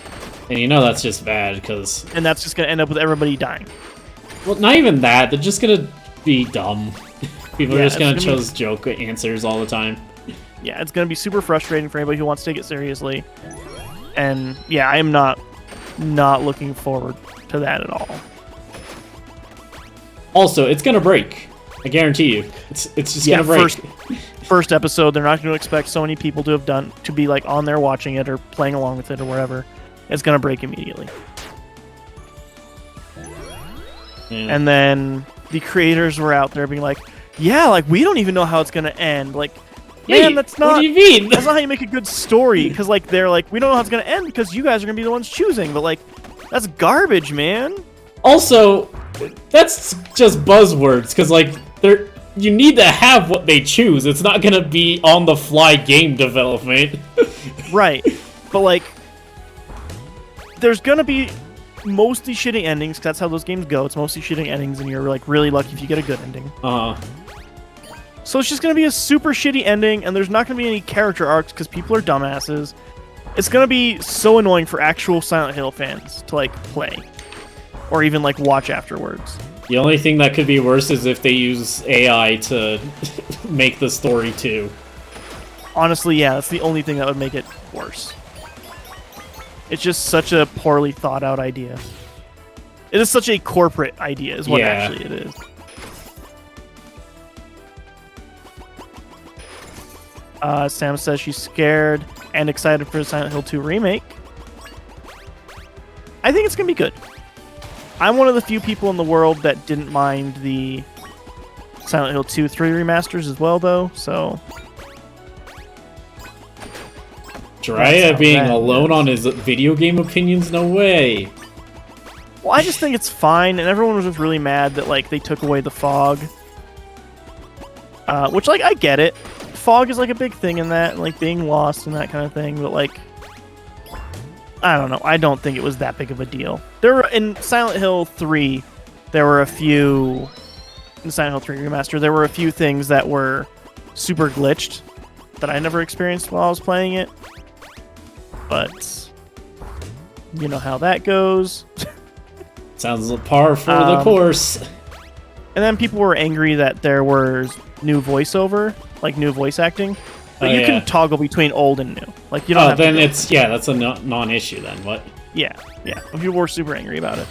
And you know that's just bad, because... And that's just going to end up with everybody dying. Well, not even that. They're just going to be dumb. People are just going to choose be... joke answers all the time. Yeah, it's going to be super frustrating for anybody who wants to take it seriously. And yeah, I am not looking forward to that at all. Also, it's going to break. I guarantee you. It's just going to break. First episode, they're not going to expect so many people to be like on there watching it or playing along with it or whatever. It's going to break immediately. Yeah. And then the creators were out there being like, yeah, like we don't even know how it's going to end. Like, man, that's not... What do you mean? That's not how you make a good story. Because like they're like, we don't know how it's going to end because you guys are going to be the ones choosing. But like, that's garbage, man. Also, that's just buzzwords. Because like, you need to have what they choose. It's not gonna be on the fly game development. Right, but like, there's gonna be mostly shitty endings. 'Cause that's how those games go. It's mostly shitty endings, and you're like really lucky if you get a good ending. So it's just gonna be a super shitty ending, and there's not gonna be any character arcs because people are dumbasses. It's gonna be so annoying for actual Silent Hill fans to like play, or even like watch afterwards. The only thing that could be worse is if they use AI to make the story too. Honestly, yeah, that's the only thing that would make it worse. It's just such a poorly thought out idea. It is such a corporate idea, is what actually it is. Sam says she's scared and excited for the Silent Hill 2 remake. I think it's going to be good. I'm one of the few people in the world that didn't mind the Silent Hill 2, 3 remasters as well, though, so... Jiraiya being alone on his video game opinions? No way. Well, I just think it's fine, and everyone was just really mad that, like, they took away the fog. Which, like, I get it. Fog is, like, a big thing in that, and, like, being lost and that kind of thing, but, like... I don't know. I don't think it was that big of a deal. There were, in Silent Hill 3, there were a few... In Silent Hill 3 Remaster, there were a few things that were super glitched that I never experienced while I was playing it. But... you know how that goes. Sounds par for the course. And then people were angry that there was new voiceover, like new voice acting. But you can toggle between old and new. Like you don't have then to it's that's a non-issue then. What? Yeah. People were super angry about it.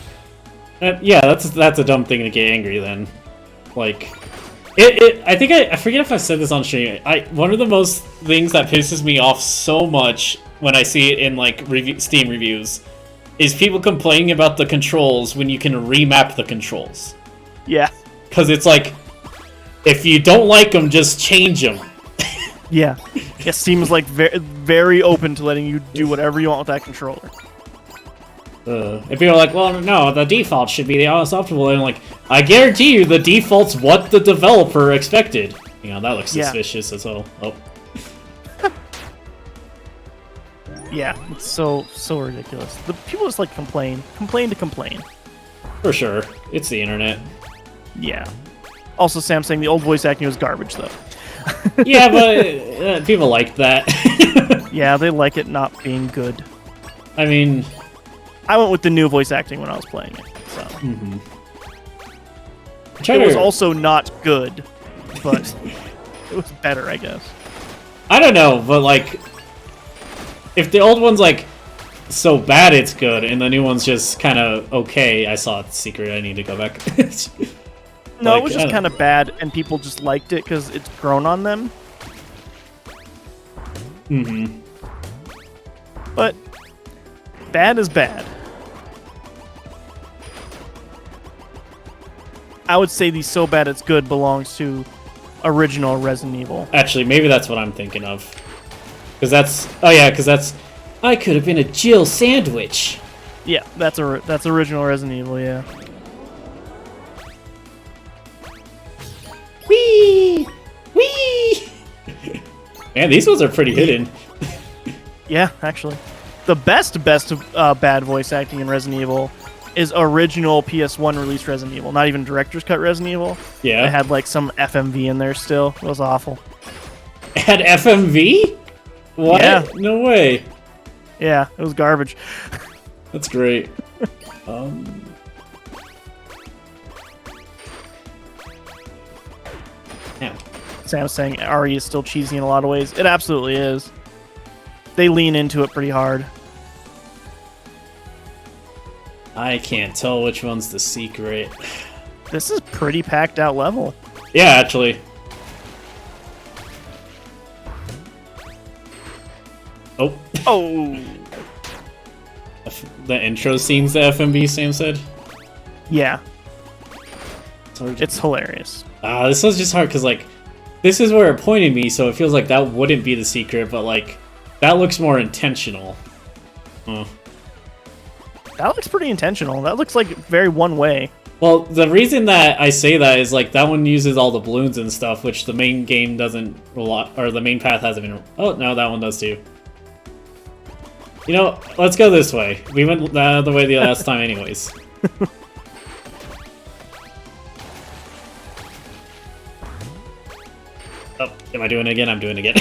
That's a dumb thing to get angry then. Like I forget if I said this on stream. One of the most things that pisses me off so much when I see it in like Steam reviews is people complaining about the controls when you can remap the controls. Yeah. Because it's like, if you don't like them, just change them. Yeah. It seems like very open to letting you do whatever you want with that controller. And people are like, well, no, the default should be the unacceptable. And I'm like, I guarantee you the default's what the developer expected. You know, that looks suspicious as well. Oh. Yeah, it's so ridiculous. The people just like complain to complain. For sure. It's the internet. Yeah. Also, Sam saying the old voice acting was garbage, though. Yeah, but people like that. Yeah, they like it not being good. I mean... I went with the new voice acting when I was playing it, so... Mm-hmm. It was also not good, but it was better, I guess. I don't know, but like... If the old one's like so bad it's good, and the new one's just kind of okay, I saw a secret, I need to go back. No, it was just kind of bad, and people just liked it because it's grown on them. Mm-hmm. But bad is bad. I would say the so bad it's good belongs to original Resident Evil. Actually, maybe that's what I'm thinking of. Because that's... I could have been a Jill sandwich. Yeah, that's original Resident Evil, yeah. Whee! Whee! Man, these ones are pretty hidden. Yeah, actually. The best bad voice acting in Resident Evil is original PS1 released Resident Evil, not even Director's Cut Resident Evil. Yeah. It had like some FMV in there still. It was awful. It had FMV? What? Yeah. No way. Yeah, it was garbage. That's great. Yeah. Sam's saying RE is still cheesy in a lot of ways. It absolutely is. They lean into it pretty hard. I can't tell which one's the secret. This is pretty packed out level. Yeah, actually. Oh. Oh. The intro scene's the FMV, Sam said? Yeah. It's hilarious. This was just hard because, like, this is where it pointed me, so it feels like that wouldn't be the secret, but, like, that looks more intentional. That looks pretty intentional. That looks like very one way. Well, the reason that I say that is like that one uses all the balloons and stuff, which the main game doesn't rely, or the main path hasn't been. Oh no, that one does too. You know, let's go this way. We went the other way the last time, anyways. Oh, am I doing it again? I'm doing it again.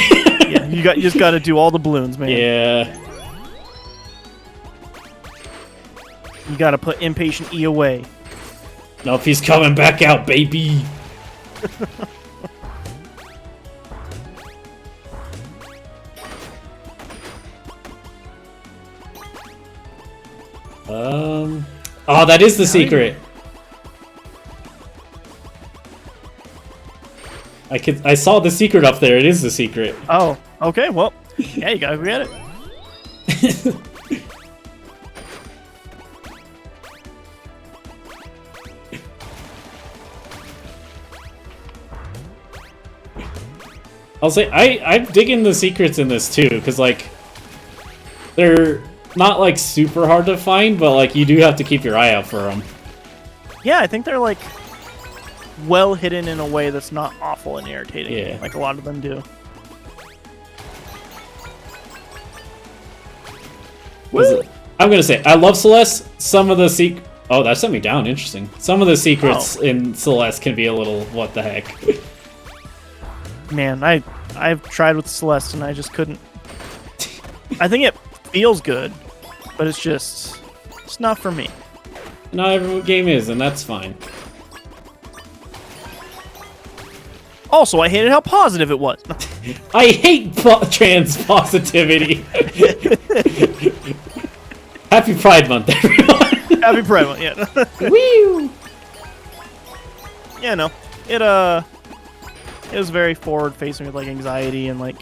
Yeah, you just got to do all the balloons, man. Yeah. You got to put Impatient E away. Nope, he's coming back out, baby. Oh, that is the secret. I saw the secret up there. It is the secret. Oh, okay. Well, yeah, you gotta go get it. I'll say I'm digging the secrets in this too, because like they're not like super hard to find, but like you do have to keep your eye out for them. Yeah, I think they're like well hidden in a way that's not awful and irritating. Yeah. Like a lot of them do. I'm gonna say I love Celeste. Some of the oh, that sent me down. Interesting. Some of the secrets in Celeste can be a little what the heck. Man, I've tried with Celeste and I just couldn't. I think it feels good, but it's not for me. Not every game is, and that's fine. Also, I hated how positive it was. I hate trans positivity. Happy Pride Month, everyone. Happy Pride Month, yeah. Woo! Yeah, no. It was very forward-facing with like anxiety and like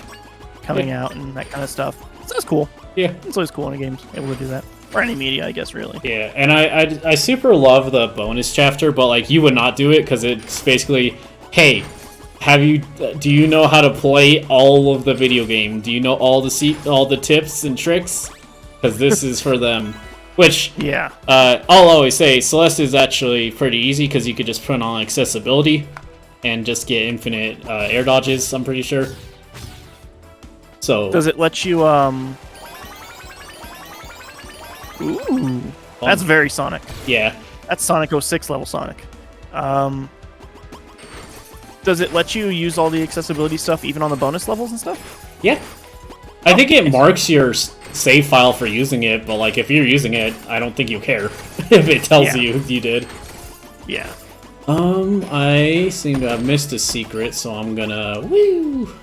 coming out and that kind of stuff. So that's cool. Yeah, it's always cool when a game's able to do that, or any media, I guess, really. Yeah, and I super love the bonus chapter, but like you would not do it because it's basically, hey, do you know how to play all of the video game? Do you know all the tips and tricks? Because this is for them. Which yeah, I'll always say Celeste is actually pretty easy because you could just put on accessibility and just get infinite air dodges, I'm pretty sure. So does it let you Ooh, that's very Sonic. Yeah. That's Sonic 06 level Sonic. Does it let you use all the accessibility stuff even on the bonus levels and stuff? Yeah. I think it marks your save file for using it, but like if you're using it, I don't think you care if it tells you did. Yeah. I seem to have missed a secret, so I'm gonna woo.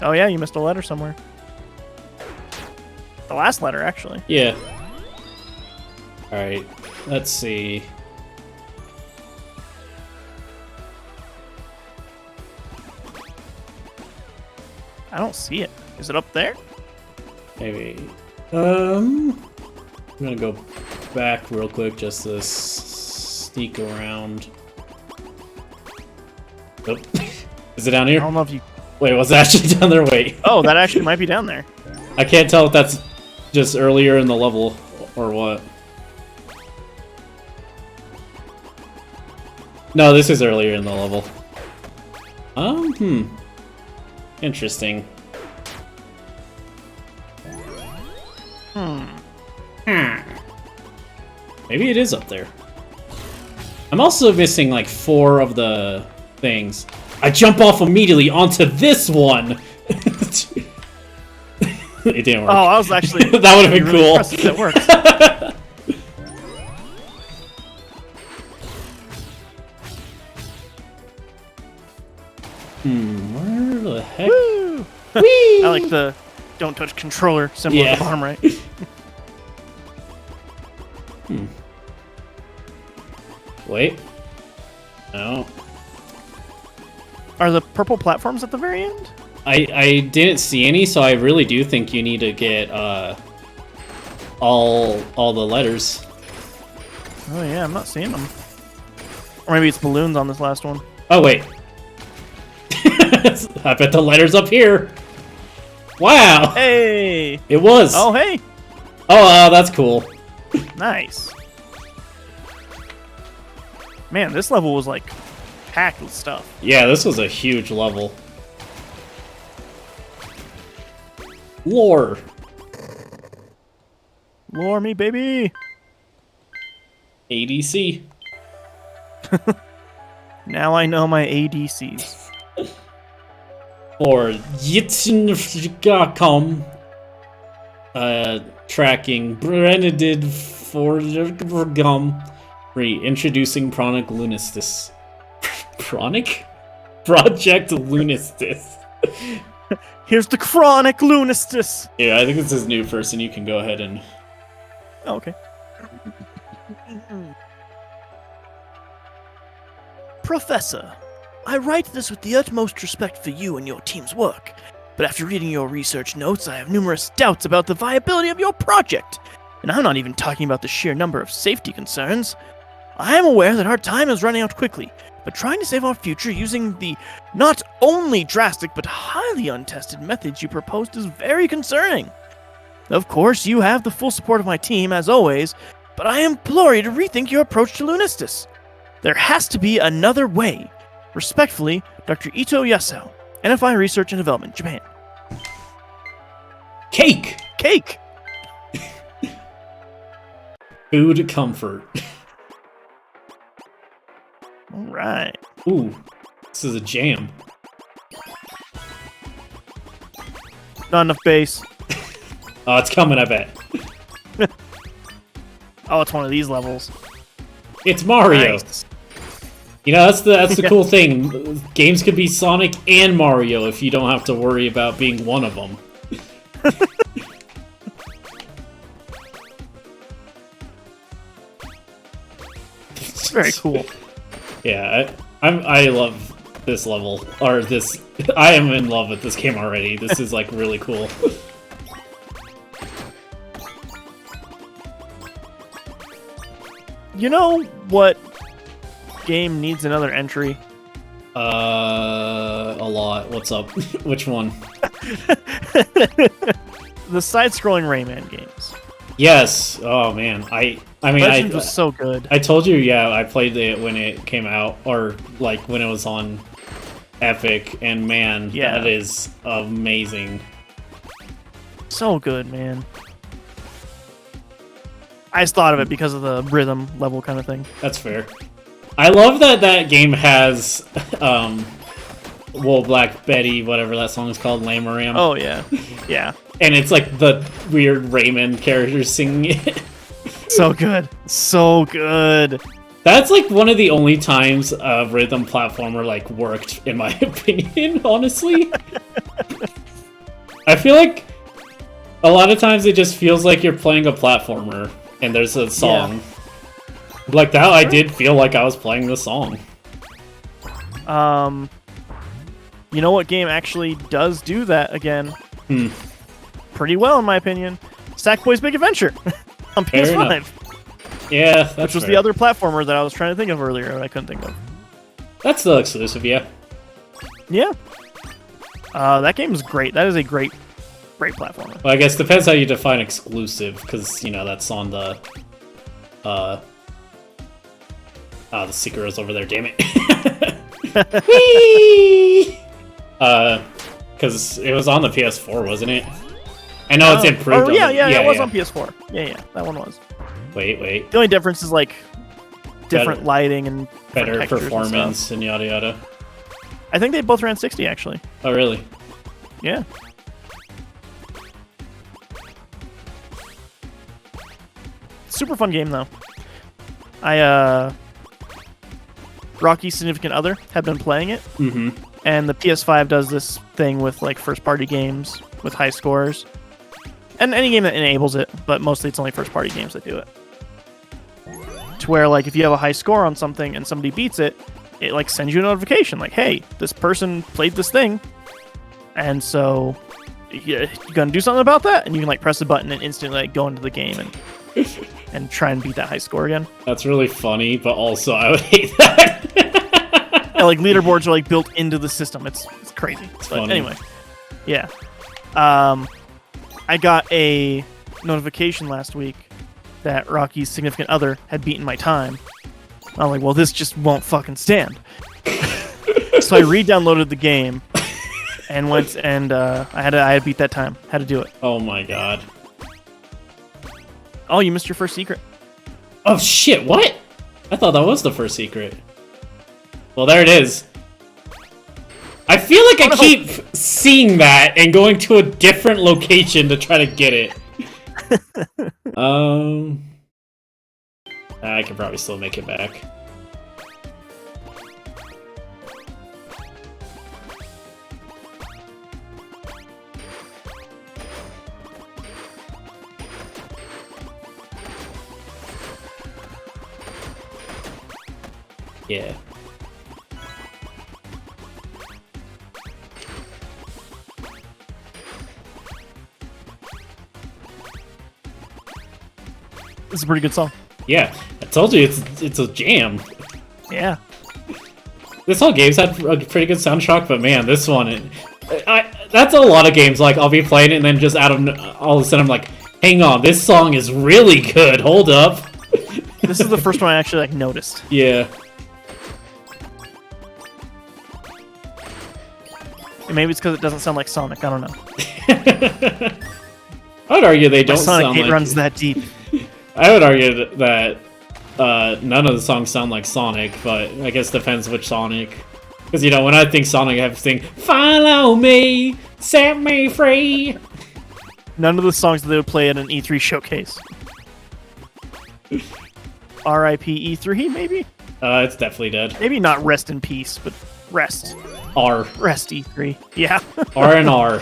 Oh yeah, you missed a letter somewhere. The last letter, actually. Yeah. Alright, let's see. I don't see it. Is it up there? Maybe. I'm gonna go back real quick just to sneak around. Oh. Is it down here? I don't know if you... Wait, was it actually down there? Wait. Oh, that actually might be down there. I can't tell if that's just earlier in the level or what. No, this is earlier in the level. Interesting. Maybe it is up there. I'm also missing like 4 of the things. I jump off immediately onto this one. It didn't work. Oh, I was actually... that would have been really cool. impressed if that works. Where the heck? Woo! Whee! I like the don't touch controller symbol at the bottom right. Wait. No. Are the purple platforms at the very end? I didn't see any, so I really do think you need to get all the letters. Oh yeah, I'm not seeing them. Or maybe it's balloons on this last one. Oh wait. I bet the letter's up here. Wow. Hey. It was. Oh hey. Oh, that's cool. Nice. Man, this level was like packed with stuff. Yeah, this was a huge level. Lore. Lore me, baby. ADC. Now I know my ADCs. Or Yitzin.com. Tracking Brennadid for Gum. Reintroducing Pronic Lunistice. Pronic? Project Lunistice. Here's the chronic Lunistice. Yeah, I think this is new person. You can go ahead and. Oh, okay. Professor, I write this with the utmost respect for you and your team's work, but after reading your research notes, I have numerous doubts about the viability of your project, and I'm not even talking about the sheer number of safety concerns. I am aware that our time is running out quickly, but trying to save our future using the not only drastic but highly untested methods you proposed is very concerning. Of course, you have the full support of my team, as always, but I implore you to rethink your approach to Lunistice. There has to be another way. Respectfully, Dr. Ito Yasao, NFI Research and Development, Japan. Cake! Cake! Food comfort. Alright. Ooh, this is a jam. Not enough bass. Oh, it's coming, I bet. Oh, it's one of these levels. It's Mario. Nice. You know, that's the cool thing. Games could be Sonic and Mario if you don't have to worry about being one of them. It's very cool. Yeah, I love this level, or this. I am in love with this game already. This is like really cool. You know what game needs another entry? A lot. What's up? Which one? The side-scrolling Rayman games. Yes. Oh man. I mean, Legends was so good. I told you, yeah, I played it when it came out, or like when it was on Epic, and man, Yeah. that is amazing. So good, man. I just thought of it because of the rhythm level kind of thing. That's fair. I love that that game has, well, Black Betty, whatever that song is called, Lamaram. Oh, yeah. Yeah. And it's like the weird Rayman characters singing it. So good. So good. That's like one of the only times a rhythm platformer like worked, in my opinion, honestly. I feel like a lot of times it just feels like you're playing a platformer and there's a song. Yeah. Like that, I did feel like I was playing the song. You know what game actually does do that again? Pretty well, in my opinion. Sackboy's Big Adventure on PS5. Yeah, that's which was fair. The other platformer that I was trying to think of earlier and I couldn't think of. That's still exclusive, yeah. Yeah. That game is great. That is a great platformer. Well, I guess depends how you define exclusive, because, you know, that's on the... the secret is over there, damn it. Whee! Because it was on the PS4, wasn't it? I know it's improved. Oh, yeah, it was on PS4. Yeah, that one was. Wait. The only difference is, like, different lighting and better performance and yada yada. I think they both ran 60, actually. Oh, really? Yeah. Super fun game, though. Rocky's significant other had been playing it. Mm-hmm. And the PS5 does this thing with, like, first-party games with high scores. And any game that enables it, but mostly it's only first-party games that do it. To where, like, if you have a high score on something and somebody beats it, it, like, sends you a notification, like, hey, this person played this thing, and so you gonna do something about that? And you can, like, press a button and instantly, like, go into the game and try and beat that high score again. That's really funny, but also I would hate that. Yeah, like, leaderboards are, like, built into the system. It's crazy. It's but funny. Anyway, yeah. I got a notification last week that Rocky's significant other had beaten my time. I'm like, well, this just won't fucking stand. So I re-downloaded the game and went and I had to beat that time. Had to do it. Oh my god. Oh, you missed your first secret. Oh shit, what? I thought that was the first secret. Well, there it is. I feel like I keep seeing that and going to a different location to try to get it. I can probably still make it back. Yeah. It's a pretty good song. Yeah, I told you it's a jam. Yeah. This whole game's had a pretty good soundtrack, but man, this one, that's a lot of games. Like, I'll be playing it and then just all of a sudden I'm like, hang on, this song is really good. Hold up. This is the first one I actually like noticed. Yeah. Maybe it's because it doesn't sound like Sonic. I don't know. I would argue they don't Sonic sound hate like... runs that deep. I would argue that none of the songs sound like Sonic, but I guess it depends which Sonic. Because, you know, when I think Sonic, I have to think, follow me, set me free. None of the songs that they would play at an E3 showcase. R.I.P. E3, maybe? It's definitely dead. Maybe not rest in peace, but rest. R. Rest E3. Yeah. R and R.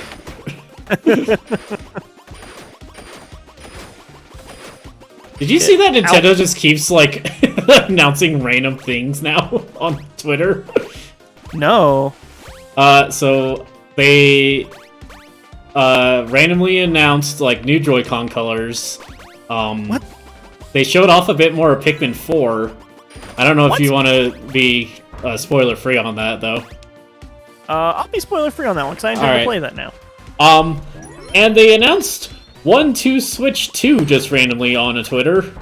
Did you see that Nintendo just keeps, like, announcing random things now on Twitter? No. So they randomly announced, like, new Joy-Con colors. What? They showed off a bit more of Pikmin 4. I don't know if you want to be spoiler-free on that, though. I'll be spoiler-free on that one, because I intend to play that now. And they announced 1-2 Switch 2 just randomly on a Twitter.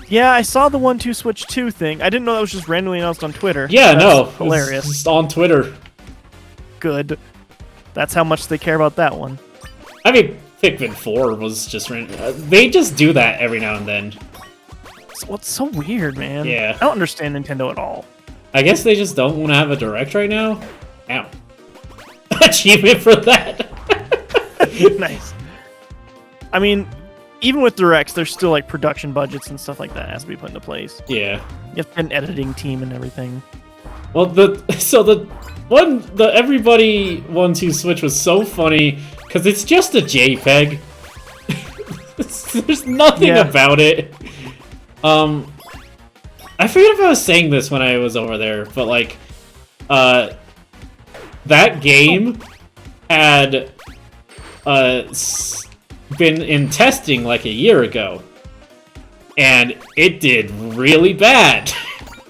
Yeah, I saw the 1-2 Switch 2 thing. I didn't know that was just randomly announced on Twitter. Yeah, That's no. hilarious. It's just on Twitter. Good. That's how much they care about that one. I mean, Pikmin 4 was just they just do that every now and then. It's so weird, man. Yeah. I don't understand Nintendo at all. I guess they just don't want to have a Direct right now. Ow. Achievement for that. Nice. I mean, even with Directs, there's still like production budgets and stuff like that has to be put into place. Yeah. You have to get an editing team and everything. Well, the everybody 1-2 Switch was so funny because it's just a JPEG. There's nothing about it. I forget if I was saying this when I was over there, but like, that game had been in testing like a year ago, and it did really bad.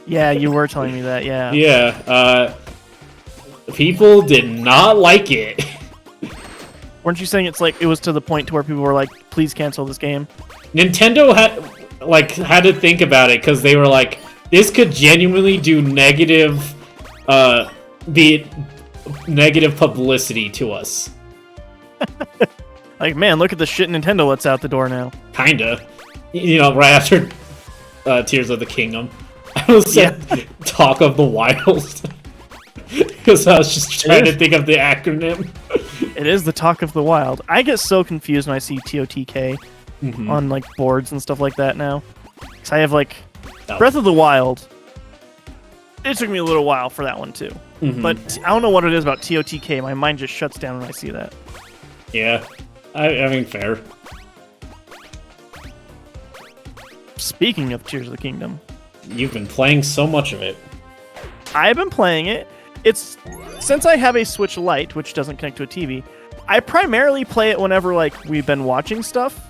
Yeah, you were telling me that, yeah. Yeah, people did not like it. Weren't you saying it's like, it was to the point to where people were like, please cancel this game? Nintendo had to think about it, because they were like, this could genuinely do negative, be negative publicity to us. Like, man, look at the shit Nintendo lets out the door now. Kinda. You know, right after Tears of the Kingdom. I was Talk of the Wild. Because I was just trying to think of the acronym. It is the Talk of the Wild. I get so confused when I see TOTK on, like, boards and stuff like that now. Because I have, like, Breath of the Wild. It took me a little while for that one, too. But I don't know what it is about TOTK. My mind just shuts down when I see that. Yeah. I mean, fair. Speaking of Tears of the Kingdom. You've been playing so much of it. I've been playing it. It's since I have a Switch Lite, which doesn't connect to a TV, I primarily play it whenever, like, we've been watching stuff.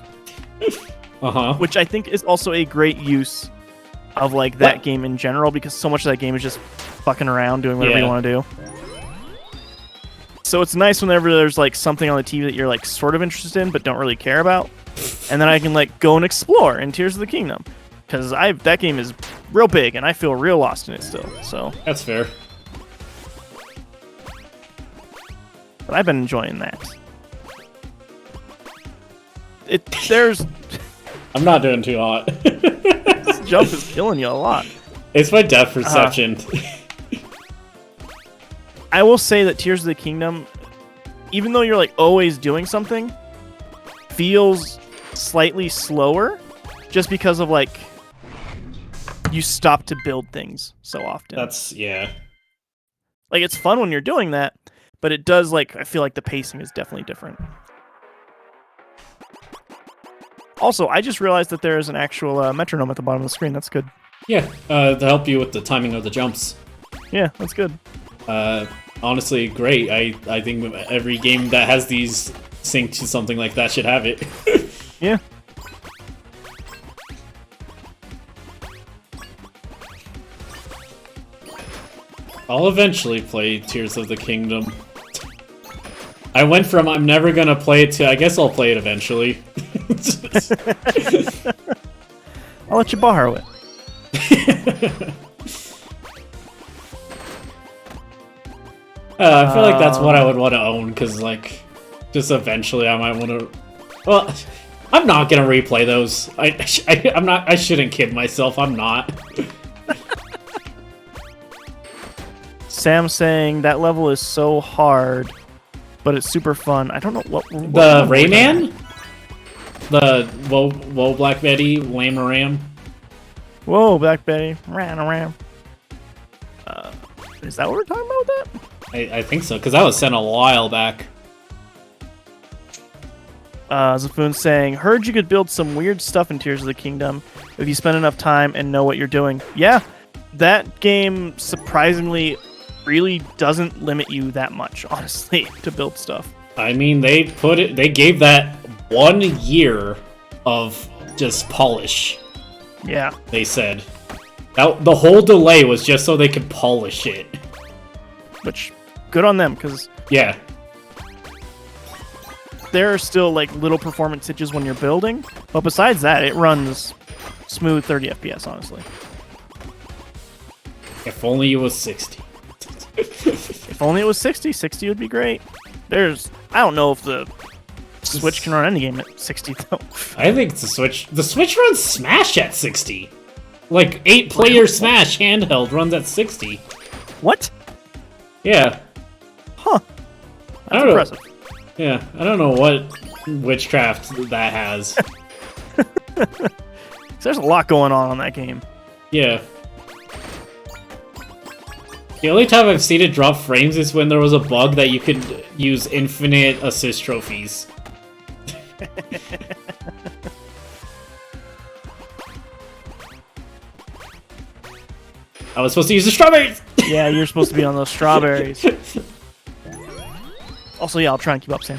Which I think is also a great use of, like, that game in general, because so much of that game is just fucking around, doing whatever you want to do. So it's nice whenever there's, like, something on the TV that you're, like, sort of interested in, but don't really care about. And then I can, like, go and explore in Tears of the Kingdom. Because that game is real big, and I feel real lost in it still. So That's fair. but I've been enjoying that. There's I'm not doing too hot. this jump is killing you a lot. It's my depth perception. I will say that Tears of the Kingdom, even though you're like always doing something, feels slightly slower just because of like you stop to build things so often. Yeah. Like it's fun when you're doing that, but it does like I feel like the pacing is definitely different. Also, I just realized that there is an actual metronome at the bottom of the screen. That's good. Yeah, to help you with the timing of the jumps. Yeah, that's good. Honestly, great. I think every game that has these synced to something like that should have it. Yeah. I'll eventually play Tears of the Kingdom. I went from I'm never gonna play it to I guess I'll play it eventually. I'll let you borrow it. I feel like that's what I would want to own, because, like, just eventually I might want to... Well, I'm not going to replay those. I'm not... I shouldn't kid myself. I'm not. Sam saying that level is so hard, but it's super fun. I don't know what the Rayman? The Whoa Black Betty, Lamb Ram. Whoa, Black Betty. Ran around. Is that what we're talking about with that? I think so, because that was sent a while back. Zafoon saying, heard you could build some weird stuff in Tears of the Kingdom if you spend enough time and know what you're doing. Yeah, that game surprisingly really doesn't limit you that much, honestly, to build stuff. I mean, they gave that 1 year of just polish. Yeah. They said. The whole delay was just so they could polish it. Which, good on them, because... Yeah. There are still, like, little performance hitches when you're building, but besides that, it runs smooth 30 FPS, honestly. If only it was 60. If only it was 60. 60 would be great. I don't know if the Switch can run any game at 60, though. I think the Switch runs Smash at 60. Like, 8-player Smash handheld runs at 60. What? Yeah. Huh. That's impressive. Yeah, I don't know what witchcraft that has. There's a lot going on that game. Yeah. The only time I've seen it drop frames is when there was a bug that you could use infinite assist trophies. I was supposed to use the strawberries! Yeah, you're supposed to be on those strawberries. Also, yeah, I'll try and keep up, Sam.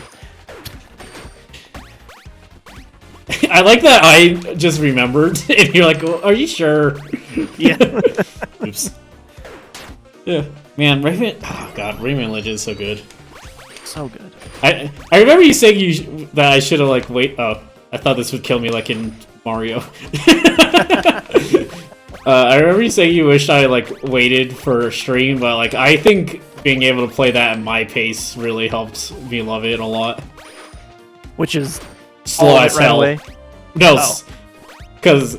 I like that I just remembered, and you're like, well, are you sure? Yeah. Oops. Yeah. Man, Rayman... Oh, God, Rayman Legend is so good. So good. I remember you saying that I should have, like, Oh, I thought this would kill me, like, in Mario. I remember you saying you wished I, like, waited for a stream, but, like, I think being able to play that at my pace really helped me love it a lot. Which is... slow as hell. Right away? No, because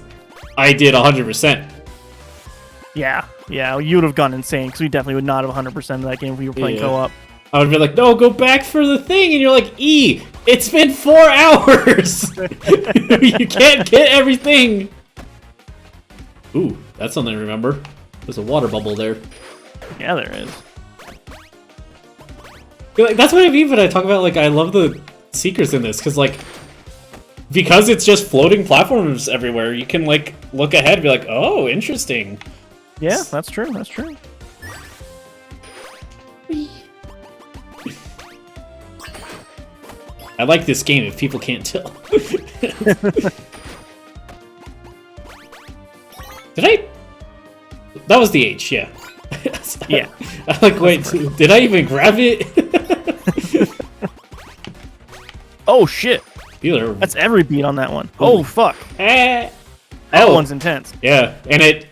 I did 100%. Yeah, you would have gone insane, because we definitely would not have 100% of that game if we were playing co-op. I would be like, no, go back for the thing, and you're like, it's been 4 hours! You can't get everything! Ooh, that's something to remember. There's a water bubble there. Yeah, there is. Like, that's what I mean when I talk about, like, I love the secrets in this, because, like, because it's just floating platforms everywhere, you can, like, look ahead and be like, oh, interesting. Yeah, that's true, that's true. I like this game if people can't tell. Did I? That was the H, yeah. Yeah. I'm like, wait, did I even grab it? Oh, shit. Either. That's every beat on that one. Oh, fuck. That one's intense. Yeah, and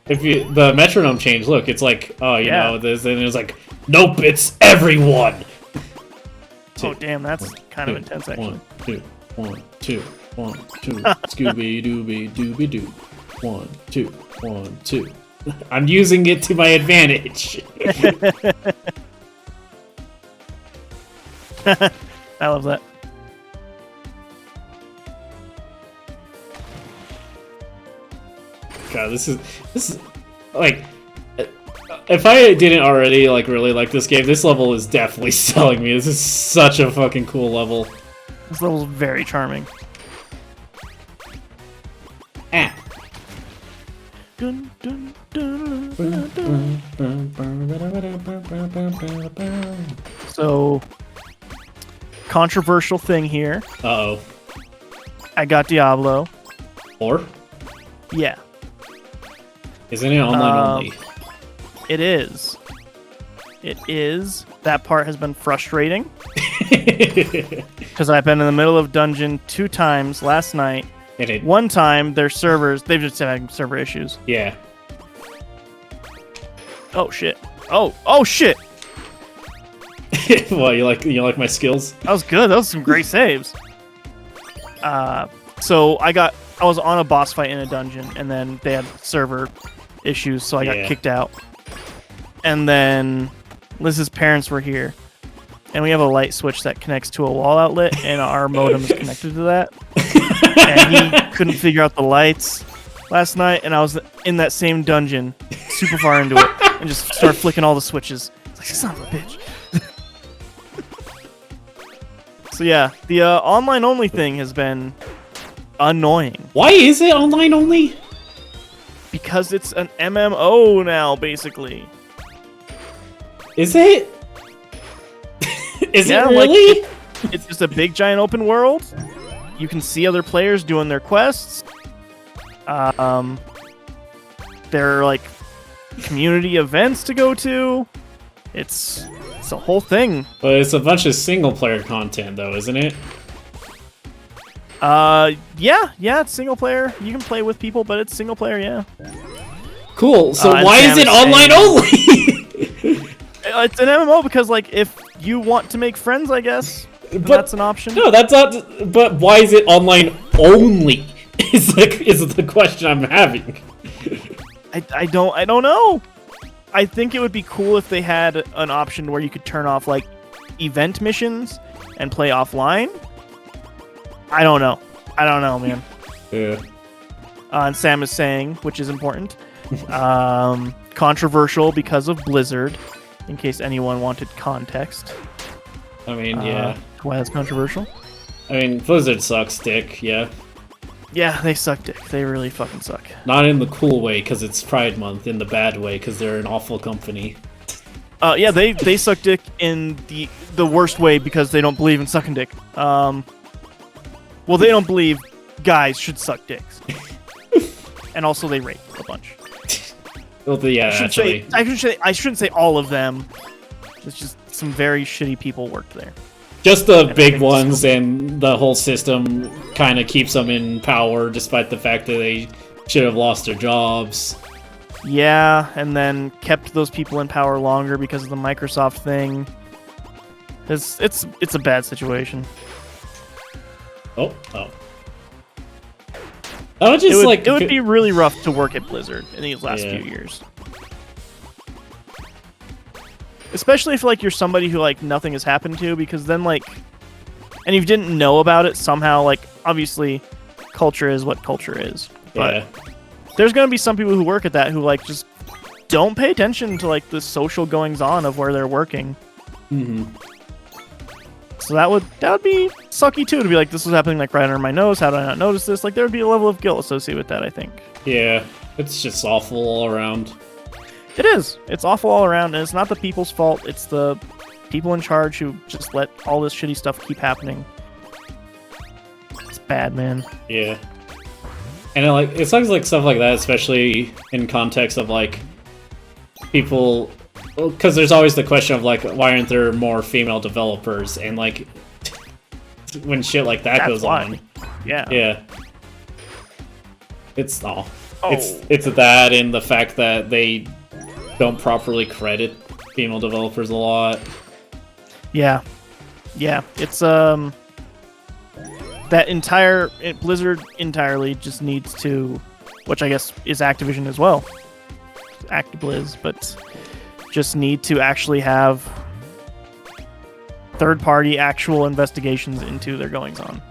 the metronome change, look, it's like, oh, you Yeah. know, this, and it's like, nope, it's everyone. Oh, damn, that's kind of intense, actually. 1, 2, 1, 2, Scooby Dooby Dooby Doo. 1, 2, 1, 2. I'm using it to my advantage. I love that. God, this is like, if I didn't already like really like this game, this level is definitely selling me. This is such a fucking cool level. This level's very charming. Ah. Dun, dun, dun, dun, dun. So, controversial thing here. Uh-oh. I got Diablo. Or? Yeah. Isn't it online only? It is. It is. That part has been frustrating. Because I've been in the middle of dungeon 2 times last night. One time, their servers, they've just had server issues. Yeah. Oh, shit. Oh, shit! Well, you like my skills? That was good. That was some great saves. So I was on a boss fight in a dungeon, and then they had server issues, so I got kicked out. And then Liz's parents were here, and we have a light switch that connects to a wall outlet, and our modem is connected to that. And he couldn't figure out the lights last night, and I was in that same dungeon, super far into it, and just started flicking all the switches. It's like, son of a bitch. So yeah, the online only thing has been annoying. Why is it online only? Because it's an MMO now, basically. Is it? Is it really? Like, it's just a big giant open world. You can see other players doing their quests. There are like community events to go to. It's a whole thing. But it's a bunch of single player content though, isn't it? Yeah, it's single player. You can play with people, but it's single player, yeah. Cool. So why is it online only? It's an MMO because, like, if you want to make friends, I guess that's an option. No, that's not. But why is it online only? Is the question I'm having. I don't know. I think it would be cool if they had an option where you could turn off like event missions and play offline. I don't know, man. Yeah. And Sam is saying, which is important, controversial because of Blizzard. In case anyone wanted context. I mean, yeah. Why that's controversial? I mean, Blizzard sucks dick, yeah. Yeah, they suck dick. They really fucking suck. Not in the cool way, because it's Pride Month. In the bad way, because they're an awful company. Yeah, they suck dick in the worst way because they don't believe in sucking dick. Well, they don't believe guys should suck dicks. And also they rape a bunch. Well, yeah, I shouldn't say all of them. It's just some very shitty people worked there. Just the big ones, and the whole system kind of keeps them in power, despite the fact that they should have lost their jobs. Yeah, and then kept those people in power longer because of the Microsoft thing. It's a bad situation. Oh. It would be really rough to work at Blizzard in these last few years. Especially if like you're somebody who like nothing has happened to, because then like, and you didn't know about it somehow, like obviously culture is what culture is. But there's gonna be some people who work at that who like just don't pay attention to like the social goings on of where they're working. Mm-hmm. So that would be sucky too, to be like, this was happening like right under my nose. How did I not notice this? Like there would be a level of guilt associated with that, I think. Yeah, it's just awful all around. It is. It's awful all around, and it's not the people's fault. It's the people in charge who just let all this shitty stuff keep happening. It's bad, man. Yeah. And it sucks like stuff like that, especially in context of like people. Because there's always the question of like, why aren't there more female developers? And like, when shit like that goes on, yeah, yeah, it's all. It's that and the fact that they don't properly credit female developers a lot. Yeah. It's that entire Blizzard entirely just needs to, which I guess is Activision as well, ActiBliz, but just need to actually have third-party actual investigations into their goings-on.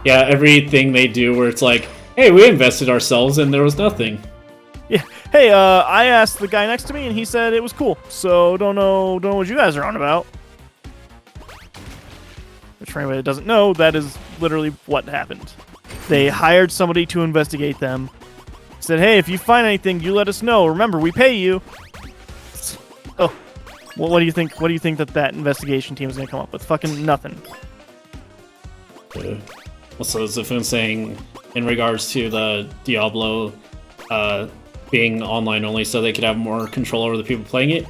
Yeah, everything they do where it's like, hey, we invested ourselves and there was nothing. Yeah. Hey, I asked the guy next to me and he said it was cool. So don't know what you guys are on about. Which for anybody that doesn't know, that is literally what happened. They hired somebody to investigate them. Said, hey, if you find anything, you let us know. Remember, we pay you. Oh, well, what do you think? What do you think that investigation team is going to come up with? Fucking nothing. Also, Zafun saying in regards to the Diablo being online only so they could have more control over the people playing it.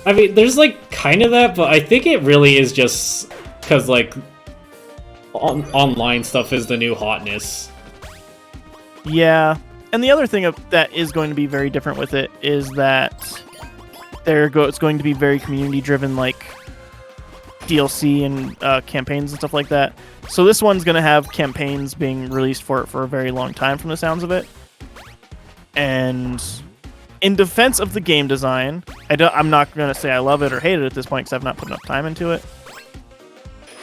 I mean, there's like kind of that, but I think it really is just because like online stuff is the new hotness. Yeah, and the other thing that is going to be very different with it is that it's going to be very community driven, like DLC and campaigns and stuff like that. So this one's going to have campaigns being released for it for a very long time from the sounds of it. And in defense of the game design, I'm not going to say I love it or hate it at this point because I've not put enough time into it.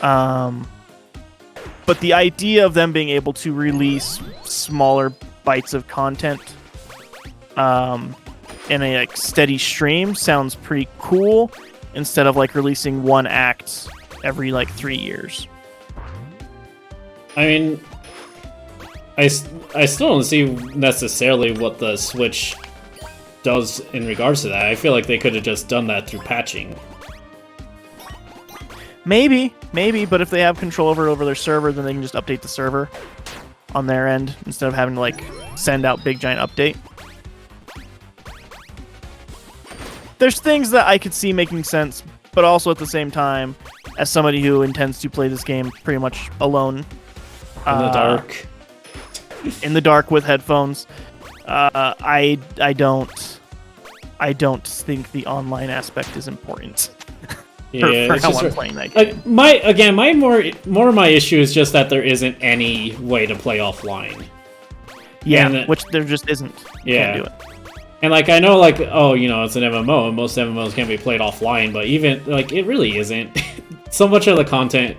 But the idea of them being able to release smaller bites of content in a like steady stream sounds pretty cool instead of like releasing one act every like 3 years. I mean, I still don't see necessarily what the Switch does in regards to that. I feel like they could have just done that through patching. Maybe, but if they have control over their server, then they can just update the server on their end instead of having to like send out big giant update. There's things that I could see making sense, but also at the same time, as somebody who intends to play this game pretty much alone, in the dark with headphones, I don't think the online aspect is important. for how I'm playing that game. More of my issue is just that there isn't any way to play offline. Yeah, which there just isn't. You can't do it. And like I know, like it's an MMO, and most MMOs can be played offline, but even like it really isn't. So much of the content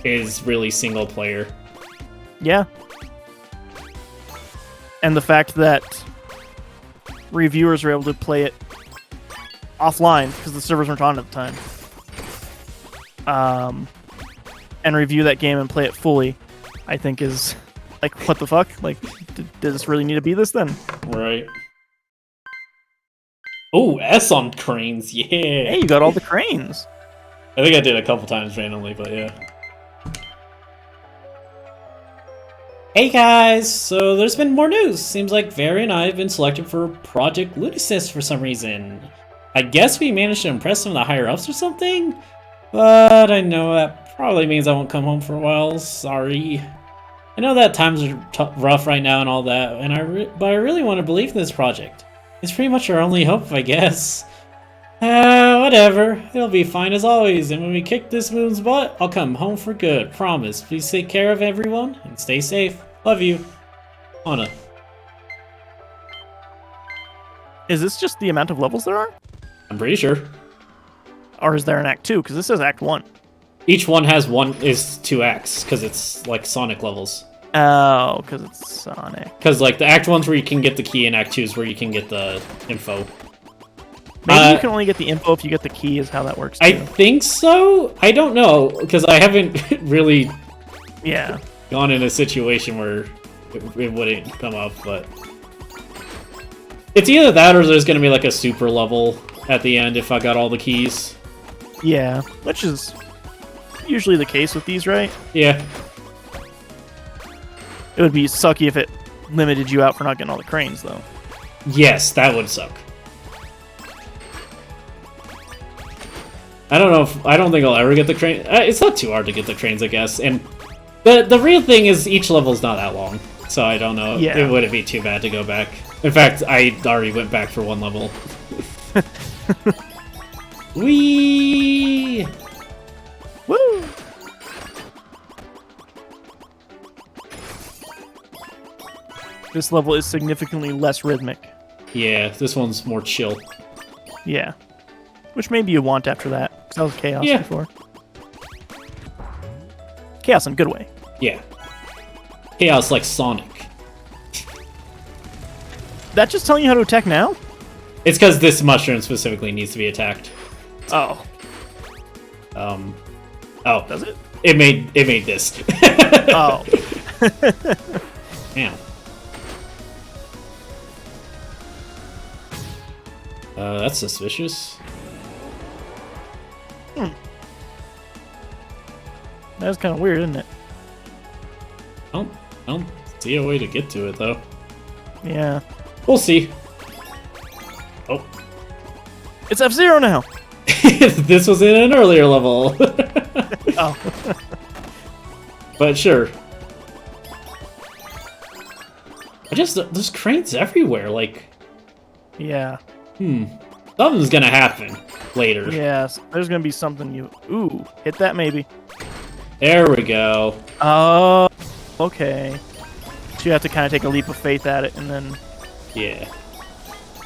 is really single player. Yeah. And the fact that reviewers are able to play it offline because the servers weren't on at the time. And review that game and play it fully, I think is like, what the fuck? Like, did this really need to be this then? Right. Oh, S on cranes, yeah. Hey, you got all the cranes. I think I did a couple times randomly, but yeah. Hey guys, so there's been more news. Seems like Vari and I have been selected for Project Lunistice for some reason. I guess we managed to impress some of the higher ups or something? But I know that probably means I won't come home for a while. Sorry. I know that times are rough right now and all that, but I really want to believe in this project. It's pretty much our only hope, I guess. Whatever. It'll be fine as always, and when we kick this moon's butt, I'll come home for good. Promise. Please take care of everyone, and stay safe. Love you. Anna. Is this just the amount of levels there are? I'm pretty sure. Or is there an Act 2? Because this says Act 1. Each one is 2 acts, because it's like Sonic levels. Oh, because it's Sonic. Because like the Act 1's where you can get the key, and Act 2's where you can get the info. Maybe you can only get the info if you get the key, is how that works, too. I think so? I don't know, because I haven't really gone in a situation where it wouldn't come up, but... It's either that or there's going to be like a super level at the end if I got all the keys. Yeah, which is usually the case with these, right? Yeah. It would be sucky if it limited you out for not getting all the cranes, though. Yes, that would suck. I don't think I'll ever get the crane. It's not too hard to get the cranes, I guess. And the real thing is each level's not that long. so I don't know. Yeah. It wouldn't be too bad to go back. In fact, I already went back for one level. Whee! Woo! This level is significantly less rhythmic. Yeah, this one's more chill. Yeah. Which maybe you want after that, because that was chaos before. Chaos in a good way. Yeah. Chaos like Sonic. That just telling you how to attack now? It's because this mushroom specifically needs to be attacked. Oh. Oh. Does it? It made this. Oh. Damn. That's suspicious. That's kind of weird, isn't it? I don't see a way to get to it, though. Yeah. We'll see. Oh. It's F-Zero now! This was in an earlier level. Oh. But sure. There's cranes everywhere, like... Yeah. Something's gonna happen later. Yes. There's gonna be something you... Ooh. Hit that, maybe. There we go. Oh. Okay. So you have to kind of take a leap of faith at it, and then... Yeah.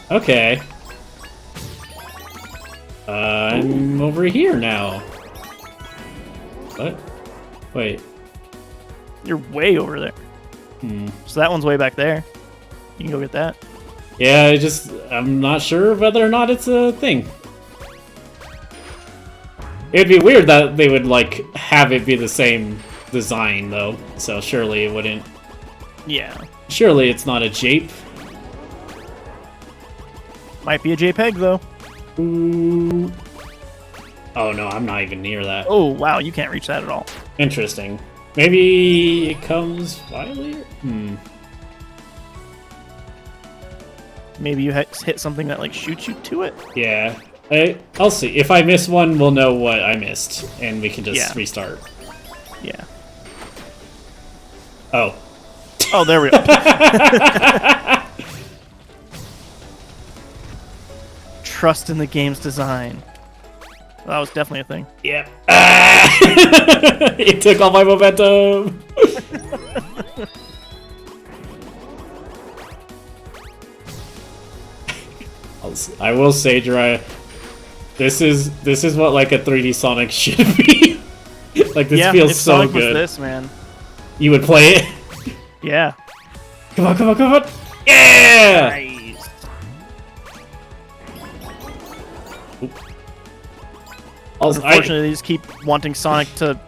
Okay. I'm over here now. What? Wait. You're way over there. So that one's way back there. You can go get that. Yeah, I'm not sure whether or not it's a thing. It'd be weird that they would, like, have it be the same design, though. So surely it wouldn't... Yeah. Surely it's not a jape. Might be a JPEG, though. Ooh. Oh, no, I'm not even near that. Oh, wow, you can't reach that at all. Interesting. Maybe it comes by later? Maybe you hit something that, like, shoots you to it? Yeah. I'll see. If I miss one, we'll know what I missed, and we can just restart. Yeah. Oh. Oh, there we go. Trust in the game's design. Well, that was definitely a thing. Yep. It took all my momentum. I will say, Jiraiya, this is what like a 3D Sonic should be. Like this feels so Sonic good. Was this, man. You would play it? Yeah. Come on, come on, come on! Yeah! Nice. Also, Unfortunately, they just keep wanting Sonic to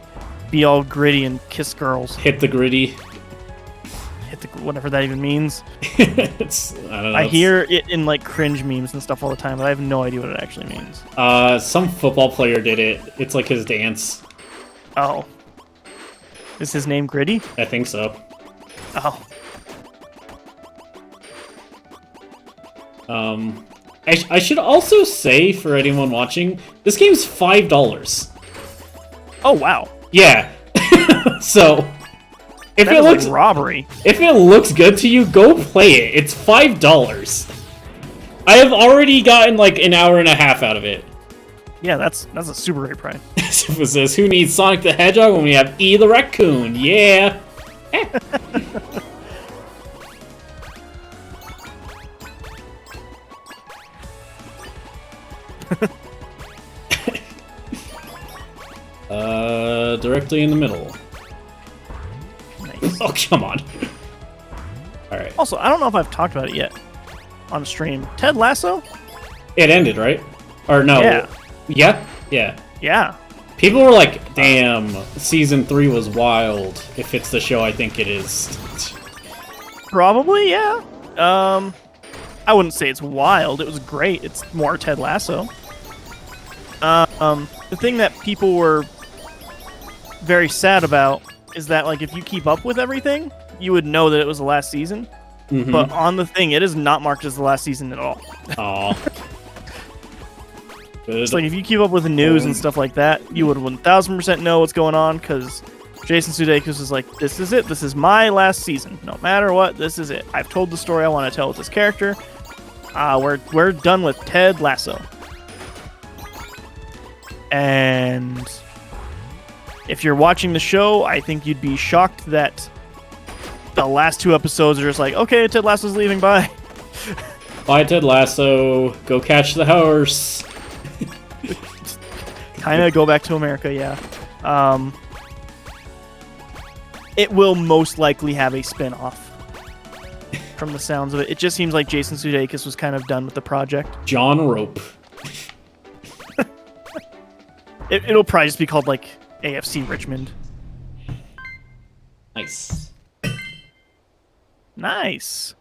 be all gritty and kiss girls. hit the gritty. Hit the whatever that even means. I don't know. I hear it in like cringe memes and stuff all the time, but I have no idea what it actually means. Some football player did it. It's like his dance. Oh. Is his name Gritty? I think so. Oh. I should also say for anyone watching, this game's $5. Oh wow. Yeah. So if That it is looks like robbery. if it looks good to you, go play it. It's $5. I have already gotten like an hour and a half out of it. Yeah, that's a super great price. It says, who needs Sonic the Hedgehog when we have E the Raccoon? Yeah. Directly in the middle. Nice. Oh, come on. Alright. Also, I don't know if I've talked about it yet on stream. Ted Lasso? It ended, right? Or no. Yeah. Yeah? Yeah. Yeah. People were like, damn, season 3 was wild. If it's the show I think it is. Probably, yeah. I wouldn't say it's wild. It was great. It's more Ted Lasso. The thing that people were very sad about is that, like, if you keep up with everything, you would know that it was the last season. Mm-hmm. But on the thing, it is not marked as the last season at all. Aw. It's like if you keep up with the news and stuff like that, you would 1000% know what's going on because Jason Sudeikis is like, this is it. This is my last season. No matter what, this is it. I've told the story I want to tell with this character. We're done with Ted Lasso. And if you're watching the show, I think you'd be shocked that the last 2 episodes are just like, okay, Ted Lasso's leaving, bye. Bye, Ted Lasso. Go catch the horse. Kind of go back to America, yeah. It will most likely have a spin-off from the sounds of it. It just seems like Jason Sudeikis was kind of done with the project. John Rope. It'll probably just be called, like, AFC Richmond. Nice. Nice.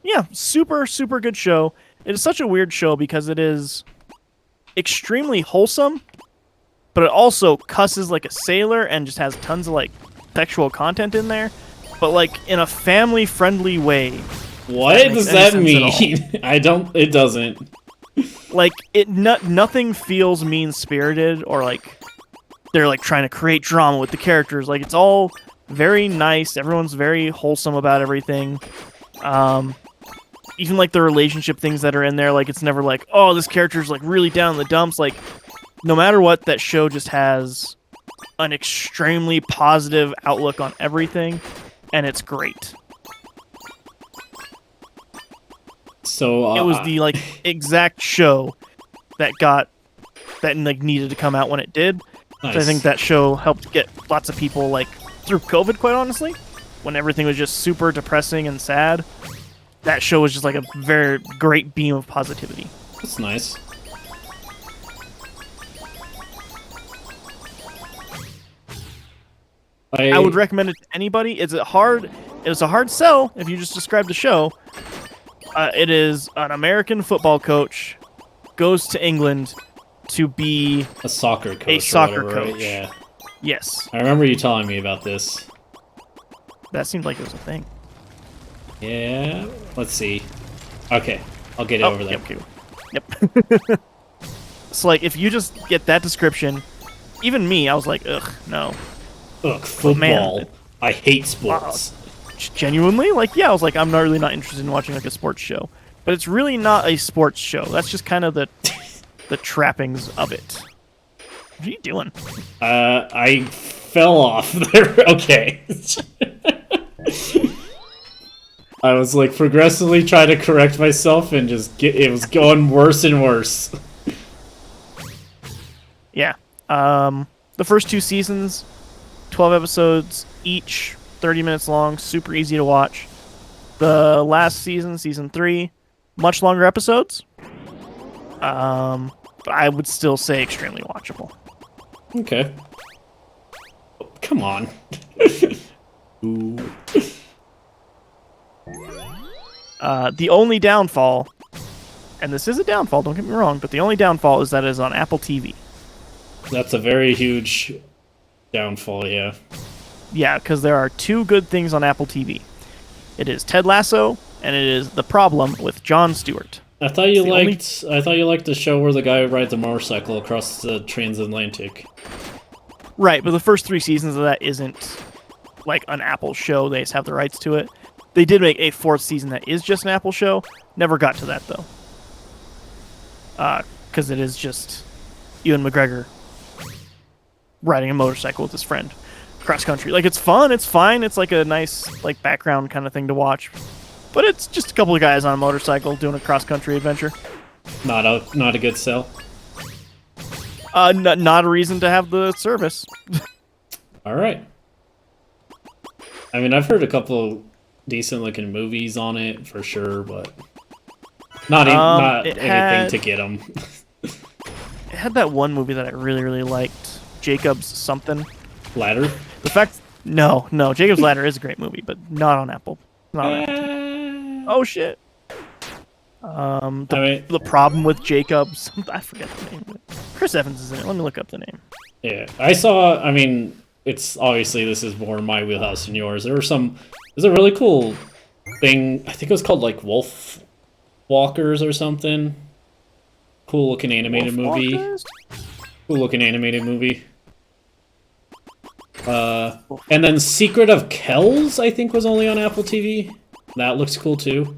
Yeah, super, super good show. It is such a weird show because it is extremely wholesome, but it also cusses like a sailor and just has tons of like sexual content in there, but like in a family-friendly way. What does that mean? It doesn't. Like nothing feels mean-spirited or like they're like trying to create drama with the characters. Like it's all very nice. Everyone's very wholesome about everything. Even like the relationship things that are in there, like it's never like, oh, this character's like really down in the dumps. Like no matter what, that show just has an extremely positive outlook on everything, and it's great. So it was the like exact show that like needed to come out when it did. Nice. So I think that show helped get lots of people like through COVID, quite honestly, when everything was just super depressing and sad. That show was just like a very great beam of positivity. That's nice. I would recommend it to anybody. It was a hard sell if you just describe the show. It is an American football coach goes to England to be a soccer coach. Right? Yeah. Yes. I remember you telling me about this. That seemed like it was a thing. Yeah. Let's see. Okay, I'll get it over there. Yep. So like, if you just get that description, even me, I was like, ugh, no. Ugh, football. Man, I hate sports. Genuinely, like, yeah, I was like, I'm not really not interested in watching like a sports show, but it's really not a sports show. That's just kind of the trappings of it. What are you doing? I fell off there. Okay. I was like progressively trying to correct myself and it was going worse and worse. Yeah. The first 2 seasons, 12 episodes each, 30 minutes long, super easy to watch. The last season, season 3, much longer episodes. But I would still say extremely watchable. Okay. Oh, come on. Ooh. The only downfall, and this is a downfall, don't get me wrong, but the only downfall is that it is on Apple TV. That's a very huge downfall, yeah. Yeah, because there are 2 good things on Apple TV. It is Ted Lasso, and it is The Problem with Jon Stewart. I thought you liked the show where the guy rides a motorcycle across the transatlantic. Right, but the first 3 seasons of that isn't like an Apple show. They just have the rights to it. They did make a 4th season that is just an Apple show. Never got to that though. Because it is just Ewan McGregor riding a motorcycle with his friend cross country. Like, it's fun, it's fine, it's like a nice like background kind of thing to watch. But it's just a couple of guys on a motorcycle doing a cross country adventure. Not a good sell. Not a reason to have the service. All right. I mean, I've heard a couple decent looking movies on it for sure, but not anything to get them. It had that one movie that I really, really liked, Jacob's something. Ladder? No, Jacob's Ladder is a great movie, but not on Apple. Not on Apple. Oh shit. The problem with Jacob's, I forget the name. Chris Evans is in it. Let me look up the name. Yeah, I mean, it's obviously this is more my wheelhouse than yours. There's a really cool thing. I think it was called like Wolf Walkers or something. Cool looking animated movie. Cool looking animated movie. And then Secret of Kells, I think, was only on Apple TV. That looks cool too.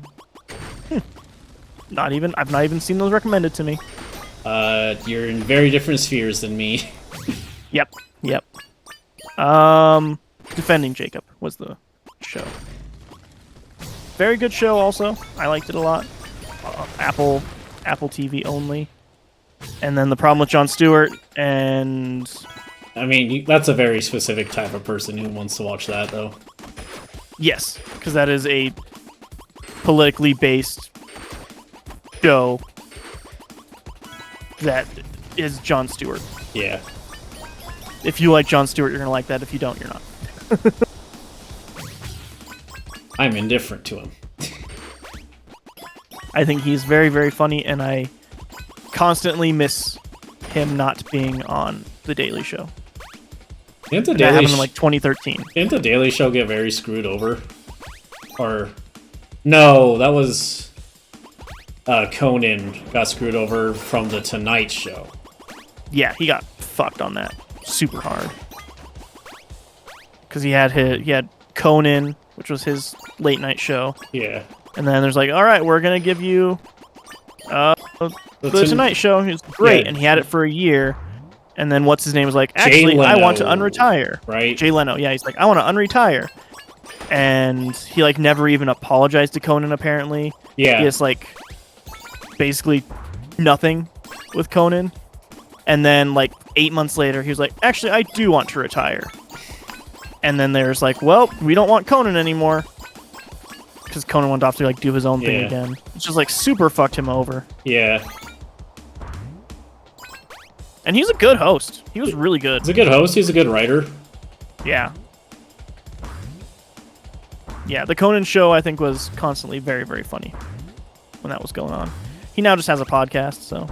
I've not even seen those recommended to me. You're in very different spheres than me. Yep. Defending Jacob was the show. Very good show also. I liked it a lot. Apple TV only. And then The Problem with Jon Stewart, and I mean, that's a very specific type of person who wants to watch that, though. yes, because that is a politically based show that is Jon Stewart. Yeah. If you like Jon Stewart, you're gonna like that. If you don't, you're not. I'm indifferent to him. I think he's very, very funny, and I constantly miss him not being on The Daily Show. Didn't the That Daily happened in like 2013. Didn't the Daily Show get very screwed over? Or no, that was Conan got screwed over from the Tonight Show. Yeah, he got fucked on that super hard. Because he had Conan, which was his late night show, Yeah. and then there's like, all right, we're gonna give you the Tonight Show. It's great, Yeah. and he had it for a year, and then what's his name was like, actually, I want to Leno, unretire. right? Jay Leno, yeah, he's like, I want to unretire, and he like never even apologized to Conan. Apparently, Yeah. he has like basically nothing with Conan, and then like 8 months later, he was like, actually, I do want to retire. And then there's like, well, we don't want Conan anymore. Because Conan went off to like do his own thing Yeah. again. It's just like super fucked him over. Yeah. And he's a good host. He was really good. He's a good host. He's a good writer. Yeah. Yeah, the Conan show I think was constantly very, very funny when that was going on. He now just has a podcast, so.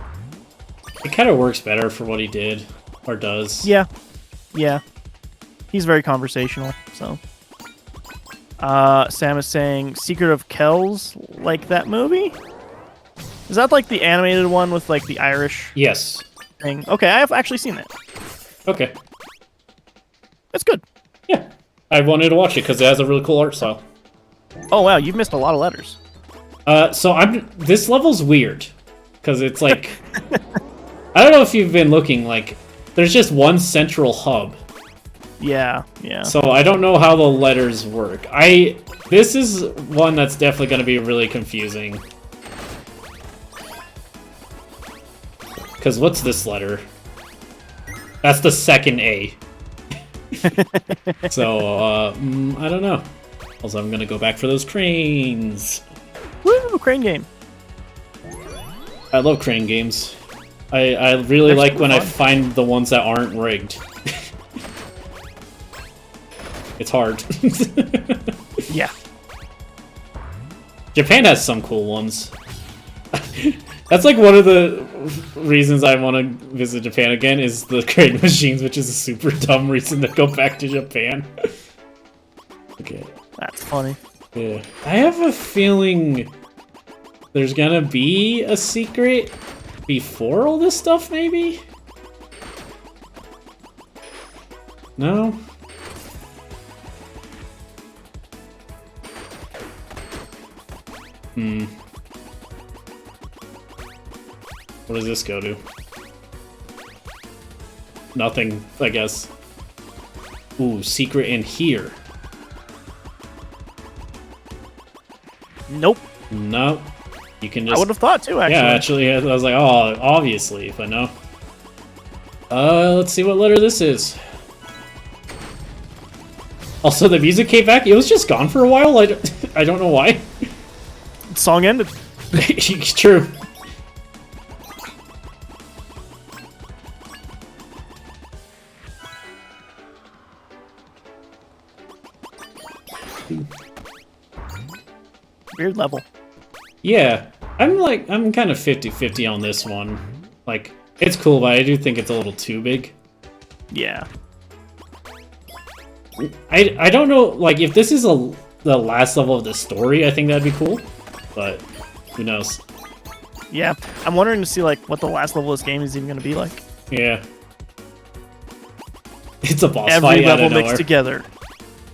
It kind of works better for what he did or does. Yeah. He's very conversational, so. Sam is saying Secret of Kells, like that movie? Is that like the animated one with like the Irish Yes. thing? Okay, I have actually seen that. Okay. It's good. Yeah. I wanted to watch it because it has a really cool art style. Oh wow, you've missed a lot of letters. This level's weird because it's like I don't know if you've been looking, like there's just one central hub. Yeah. So I don't know how the letters work. This is one that's definitely going to be really confusing. Because what's this letter? That's the second A. So, I don't know. Also, I'm going to go back for those cranes. Woo, crane game. I love crane games. I really like when I fun. find the ones that aren't rigged. It's hard. Yeah. Japan has some cool ones. That's like one of the reasons I want to visit Japan again is the crane machines, which is a super dumb reason to go back to Japan. Okay. That's funny. Yeah. I have a feeling there's gonna be a secret before all this stuff, maybe? No? What does this go to? Nothing, I guess. Ooh, secret in here. Nope. No. You can just... I would have thought too, actually. Yeah, actually, I was like, oh, obviously, but no. Let's see what letter this is. Also, the music came back. It was just gone for a while. I don't know why. Song ended. True. Weird level. Yeah. I'm kind of 50-50 on this one. Like, it's cool, but I do think it's a little too big. Yeah. I don't know, like, if this is the last level of the story, I think that'd be cool. But, who knows? Yeah. I'm wondering to see, like, what the last level of this game is even going to be like. Yeah. It's a boss Every fight out level of mixed nowhere. together.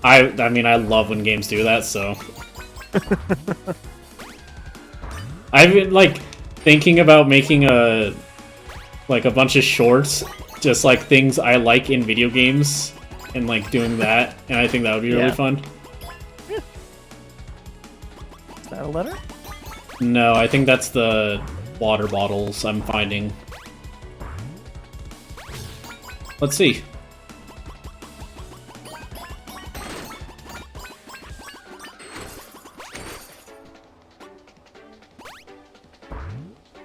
I mean, I love when games do that, so... I've been, like, thinking about making a bunch of shorts, just, like, things I like in video games, and, like, doing that, and I think that would be really fun. Yeah. Is that a letter? No, I think that's the water bottles I'm finding. Let's see.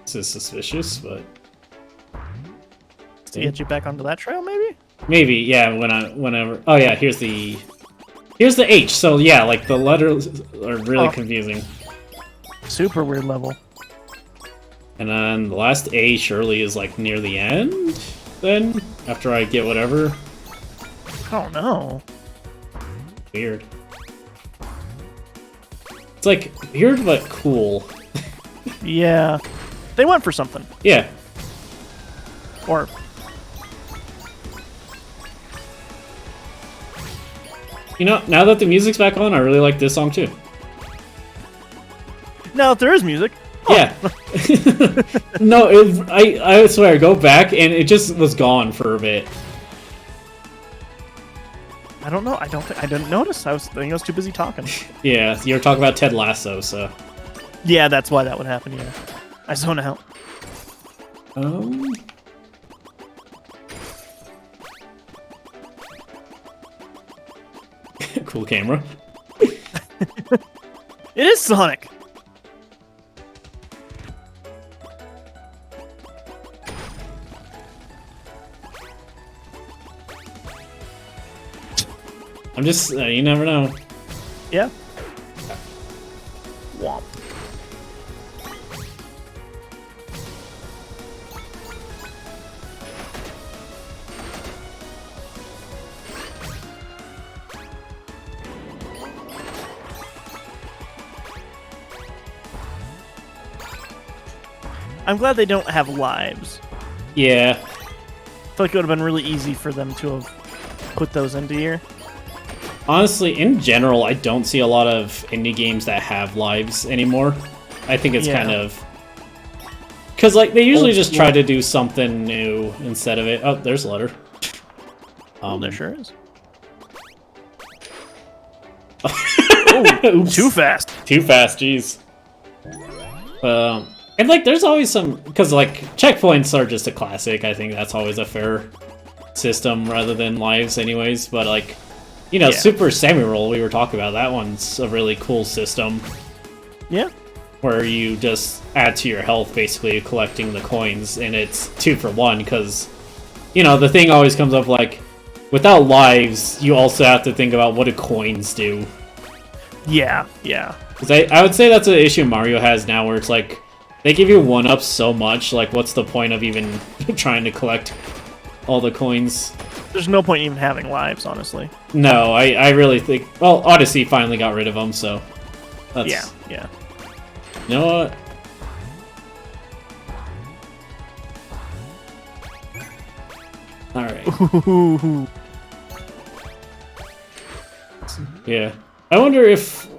This is suspicious, but To get you back onto that trail, maybe? maybe, yeah. Whenever. Oh yeah, here's the H. So yeah, like the letters are really confusing. Super weird level. And then the last A surely is like near the end. Then after I get whatever. I don't know. Weird. It's like weird but cool. Yeah. They went for something. Yeah. Or You know, now that the music's back on, I really like this song too. now if there is music. Yeah. No, I swear, go back and it just was gone for a bit. I don't know. I didn't notice. I was too busy talking. Yeah, you were talking about Ted Lasso, so. Yeah, that's why that would happen, yeah. I zone out. Cool camera. It is Sonic! I'm just, you never know. Yeah. Womp. I'm glad they don't have lives. Yeah. I feel like it would have been really easy for them to have put those into here. Honestly, in general, I don't see a lot of indie games that have lives anymore. I think it's kind of... Because, like, they usually just try to do something new instead of it. Oh, there's a letter. There sure is. Oops. Too fast. Too fast, jeez. And, like, there's always some... Because, like, checkpoints are just a classic. I think that's always a fair system rather than lives anyways. But, like... You know, Super Semi-Roll, we were talking about, that one's a really cool system. Yeah. Where you just add to your health, basically, collecting the coins, and it's 2 for 1, because, you know, the thing always comes up, like, without lives, you also have to think about what do coins do. Yeah, yeah. Because I would say that's an issue Mario has now, where it's like, they give you 1-ups so much, like, what's the point of even trying to collect all the coins? There's no point in even having lives, honestly. No, I really think... Well, Odyssey finally got rid of them, so... That's, yeah. You know what? Alright. Yeah. I wonder if...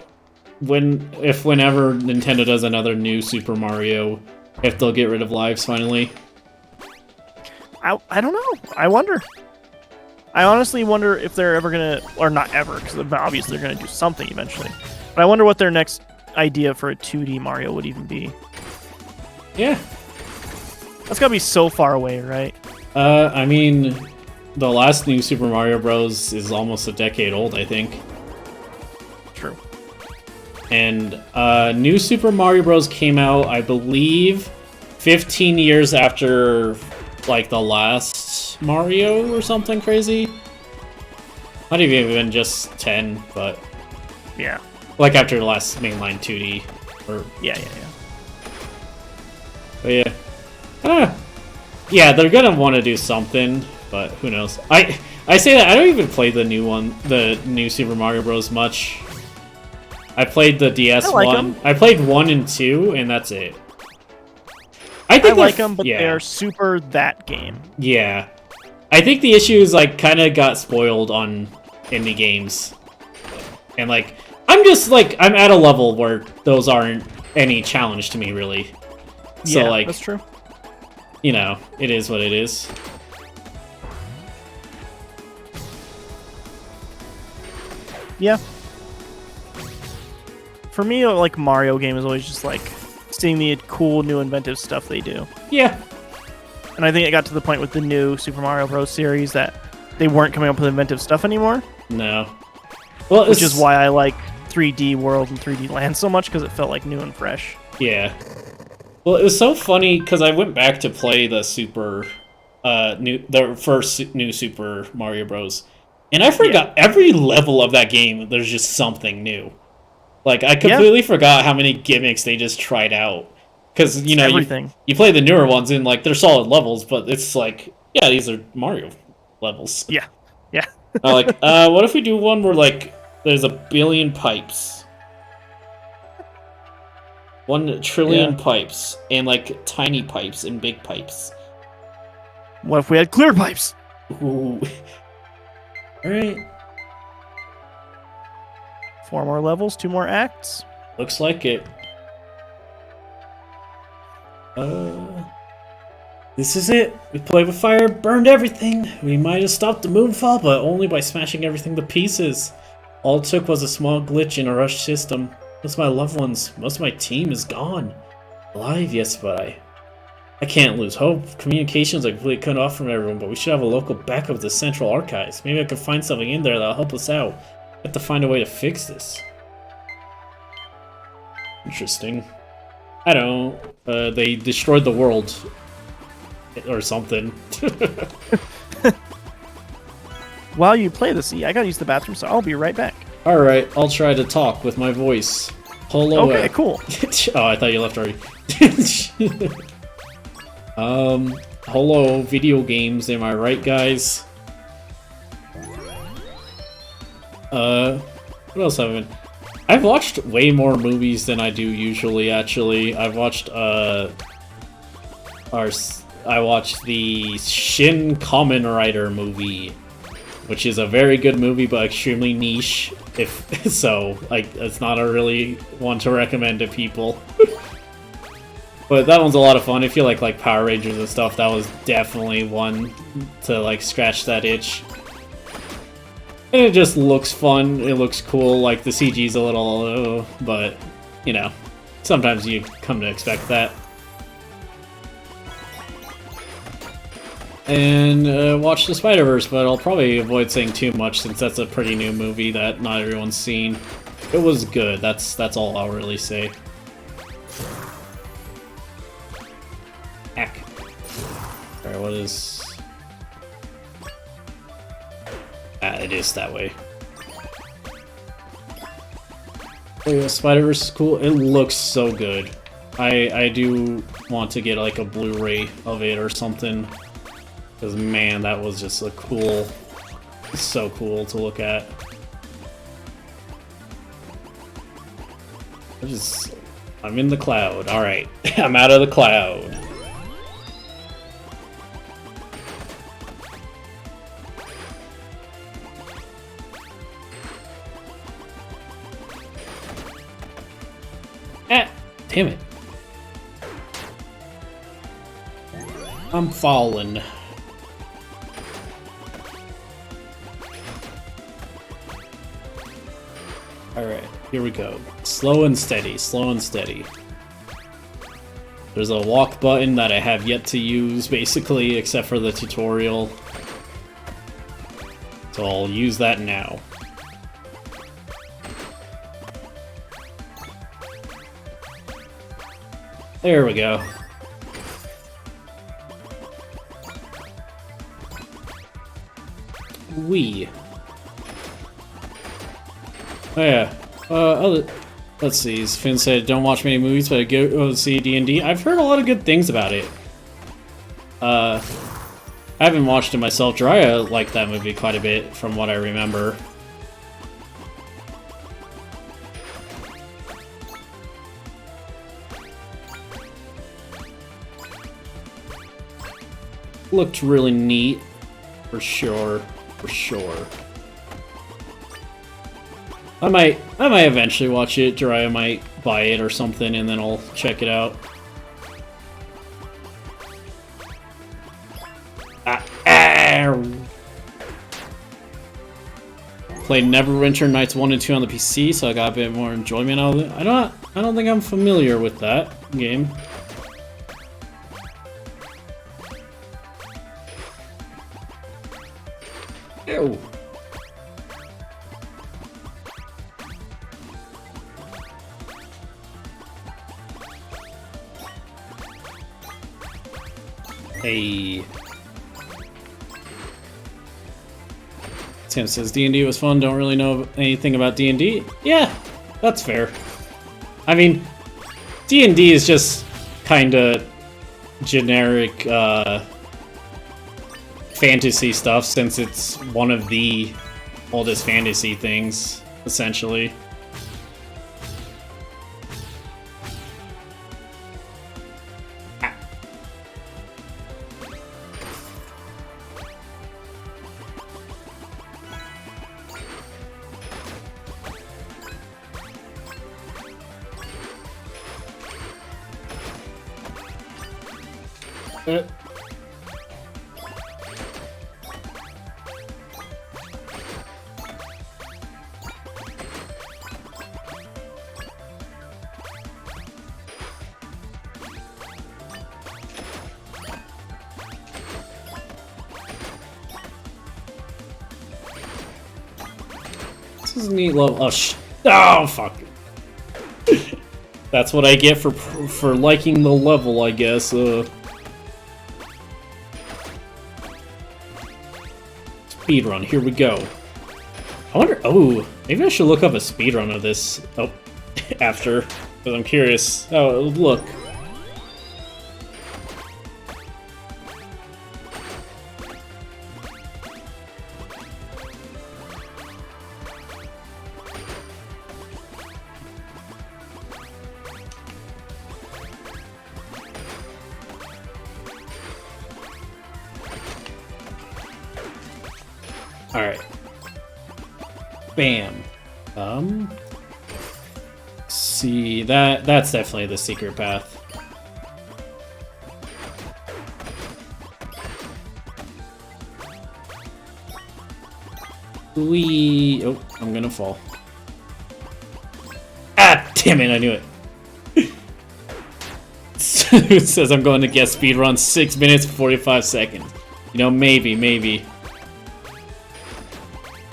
whenever Nintendo does another new Super Mario, if they'll get rid of lives finally. I don't know. I wonder. I honestly wonder if they're ever gonna, or not ever, because obviously they're gonna do something eventually. But I wonder what their next idea for a 2D Mario would even be. Yeah. That's gotta be so far away, right? I mean, the last new Super Mario Bros. Is almost a decade old, I think. True. And new Super Mario Bros. Came out, I believe, 15 years after, like, the last Mario or something crazy. Not even just 10, but... Yeah. Like, after the last mainline 2D. Or... Yeah. But yeah. I don't know. Yeah, they're gonna want to do something, but who knows. I say that, I don't even play the new Super Mario Bros. Much. I played the DS one. I played 1 and 2, and that's it. I like them, but they're super that game. Yeah. I think the issue is like kind of got spoiled on indie games, and like I'm at a level where those aren't any challenge to me really. So Yeah, like that's true. You know, it is what it is. Yeah. For me, like Mario game is always just like seeing the cool, new, inventive stuff they do. Yeah. And I think it got to the point with the new Super Mario Bros. Series that they weren't coming up with inventive stuff anymore. No. Well, which is why I like 3D World and 3D Land so much, because it felt like new and fresh. Yeah. Well, it was so funny because I went back to play the first new Super Mario Bros. And I forgot every level of that game. There's just something new. Like I completely forgot how many gimmicks they just tried out. Because you know you play the newer ones and like they're solid levels, but it's like these are Mario levels. Yeah. What if we do one where like there's a billion pipes? 1 trillion pipes, and like tiny pipes and big pipes. What if we had clear pipes? Ooh. Alright. 4 more levels, 2 more acts. Looks like it. This is it. We played with fire, burned everything. We might have stopped the moonfall, but only by smashing everything to pieces. All it took was a small glitch in a rushed system. Most of my loved ones, most of my team is gone. Alive, yes, but I can't lose hope. Communications are completely cut off from everyone, but we should have a local backup of the central archives. Maybe I could find something in there that'll help us out. I have to find a way to fix this. Interesting. I don't know. They destroyed the world. Or something. While you play this, I gotta use the bathroom, so I'll be right back. Alright, I'll try to talk with my voice. Hello. Okay, cool. Oh, I thought you left already. Hello, video games, am I right, guys? What else have I been? I've watched way more movies than I do usually, actually. I've watched, I watched the Shin Kamen Rider movie, which is a very good movie, but extremely niche. It's not a really one to recommend to people. But that one's a lot of fun. If you like Power Rangers and stuff, that was definitely one to like scratch that itch. And it just looks fun. It looks cool. Like the CG's a little, but you know, sometimes you come to expect that. And watch the Spider-Verse, but I'll probably avoid saying too much since that's a pretty new movie that not everyone's seen. It was good. That's all I'll really say. Heck. Alright, what is... it is that way. Oh yeah, Spider-Verse is cool. It looks so good. I do want to get like a Blu-ray of it or something. Because, man, that was just a cool... so cool to look at. I'm in the cloud. Alright. I'm out of the cloud. Damn it. I'm falling. Alright, here we go. Slow and steady, slow and steady. There's a walk button that I have yet to use, basically, except for the tutorial. So I'll use that now. There we go. Wee. Oh yeah. Let's see. Finn said, "Don't watch many movies, but go see D&D." I've heard a lot of good things about it. I haven't watched it myself. Jiraiya liked that movie quite a bit, from what I remember. Looked really neat. For sure. For sure. I might eventually watch it. Jiraiya might buy it or something, and then I'll check it out. Played Neverwinter Nights 1 and 2 on the PC, so I got a bit more enjoyment out of it. I don't think I'm familiar with that game. Ew. Hey. Tim says D&D was fun, don't really know anything about D&D. Yeah, that's fair. I mean, D&D is just kinda generic fantasy stuff since it's one of the oldest fantasy things, essentially. This is a neat level. Oh, fuck. That's what I get for liking the level, I guess. Speedrun, here we go. I wonder. Oh, maybe I should look up a speedrun of this. Oh, after, because I'm curious how it would look. Alright. Bam. See, that's definitely the secret path. Oh, I'm gonna fall. Ah, damn it, I knew it. It says I'm going to get speedrun 6 minutes 45 seconds. You know, maybe.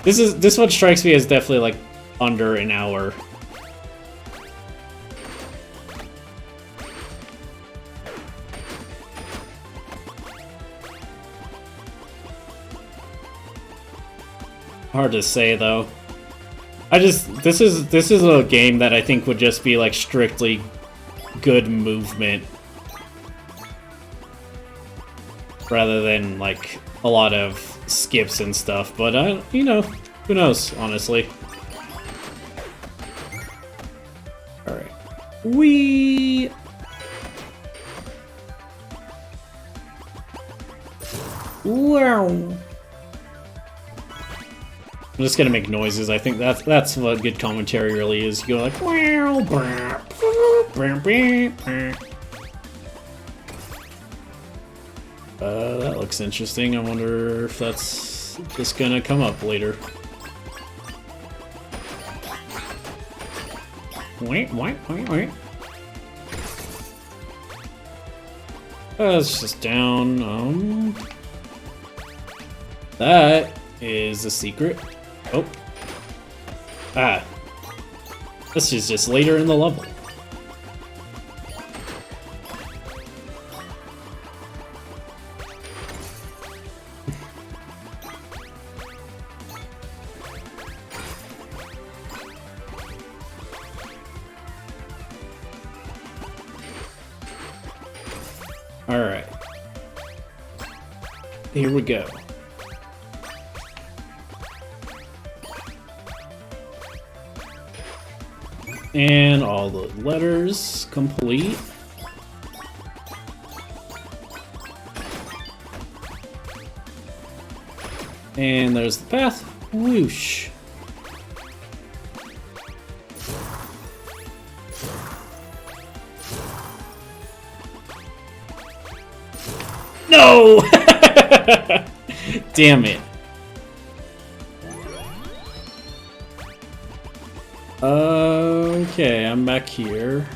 This one strikes me as definitely like under an hour. Hard to say though. This is a game that I think would just be like strictly good movement rather than like a lot of skips and stuff, but you know, who knows, honestly. Alright. Wow. I'm just gonna make noises. I think that's what good commentary really is. You go like wow. That looks interesting. I wonder if that's just gonna come up later. Wait. It's just down. That is a secret. Oh. Ah. This is just later in the level. Alright. Here we go. And all the letters complete. And there's the path. Whoosh. No! Damn it. Okay, I'm back here.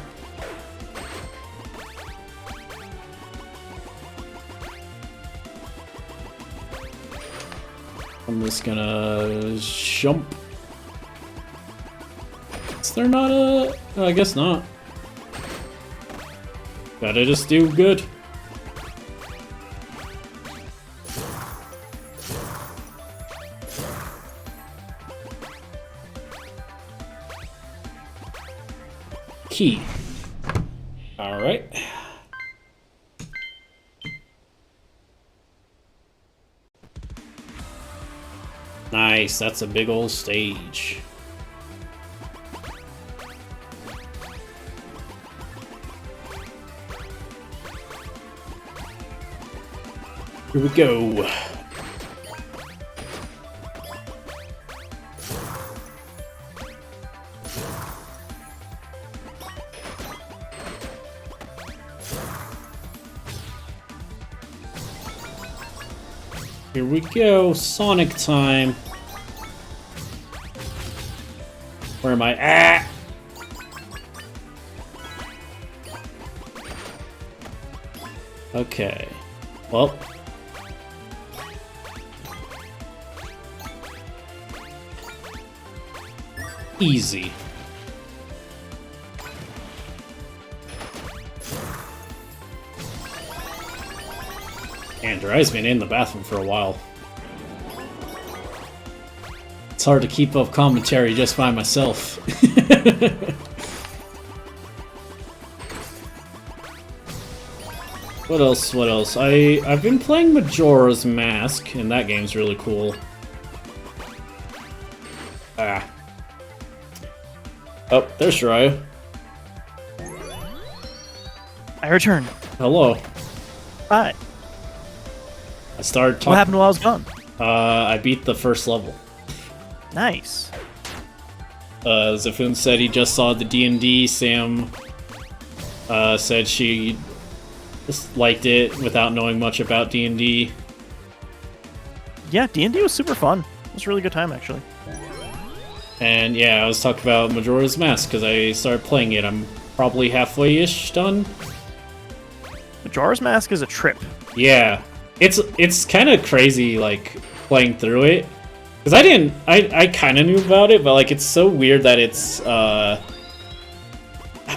I'm just gonna jump. Is there not a... Oh, I guess not. Gotta just do good. Key. Alright. Nice, that's a big old stage. Here we go. Here we go, Sonic time. Where am I at? Okay. Well. Easy. Andrew, I've been in the bathroom for a while. It's hard to keep up commentary just by myself. What else? What else? I've been playing Majora's Mask, and that game's really cool. Ah. Oh, there's Jiraiya. I returned. Hello. Hi. I started talking. What happened while I was gone? I beat the first level. Nice. Zafun said he just saw the D&D. Sam said she just liked it without knowing much about D&D. Yeah, D&D was super fun. It was a really good time, actually. And yeah, I was talking about Majora's Mask because I started playing it. I'm probably halfway-ish done. Majora's Mask is a trip. Yeah. It's kind of crazy, like, playing through it. Because I kind of knew about it, but, like, it's so weird that it's,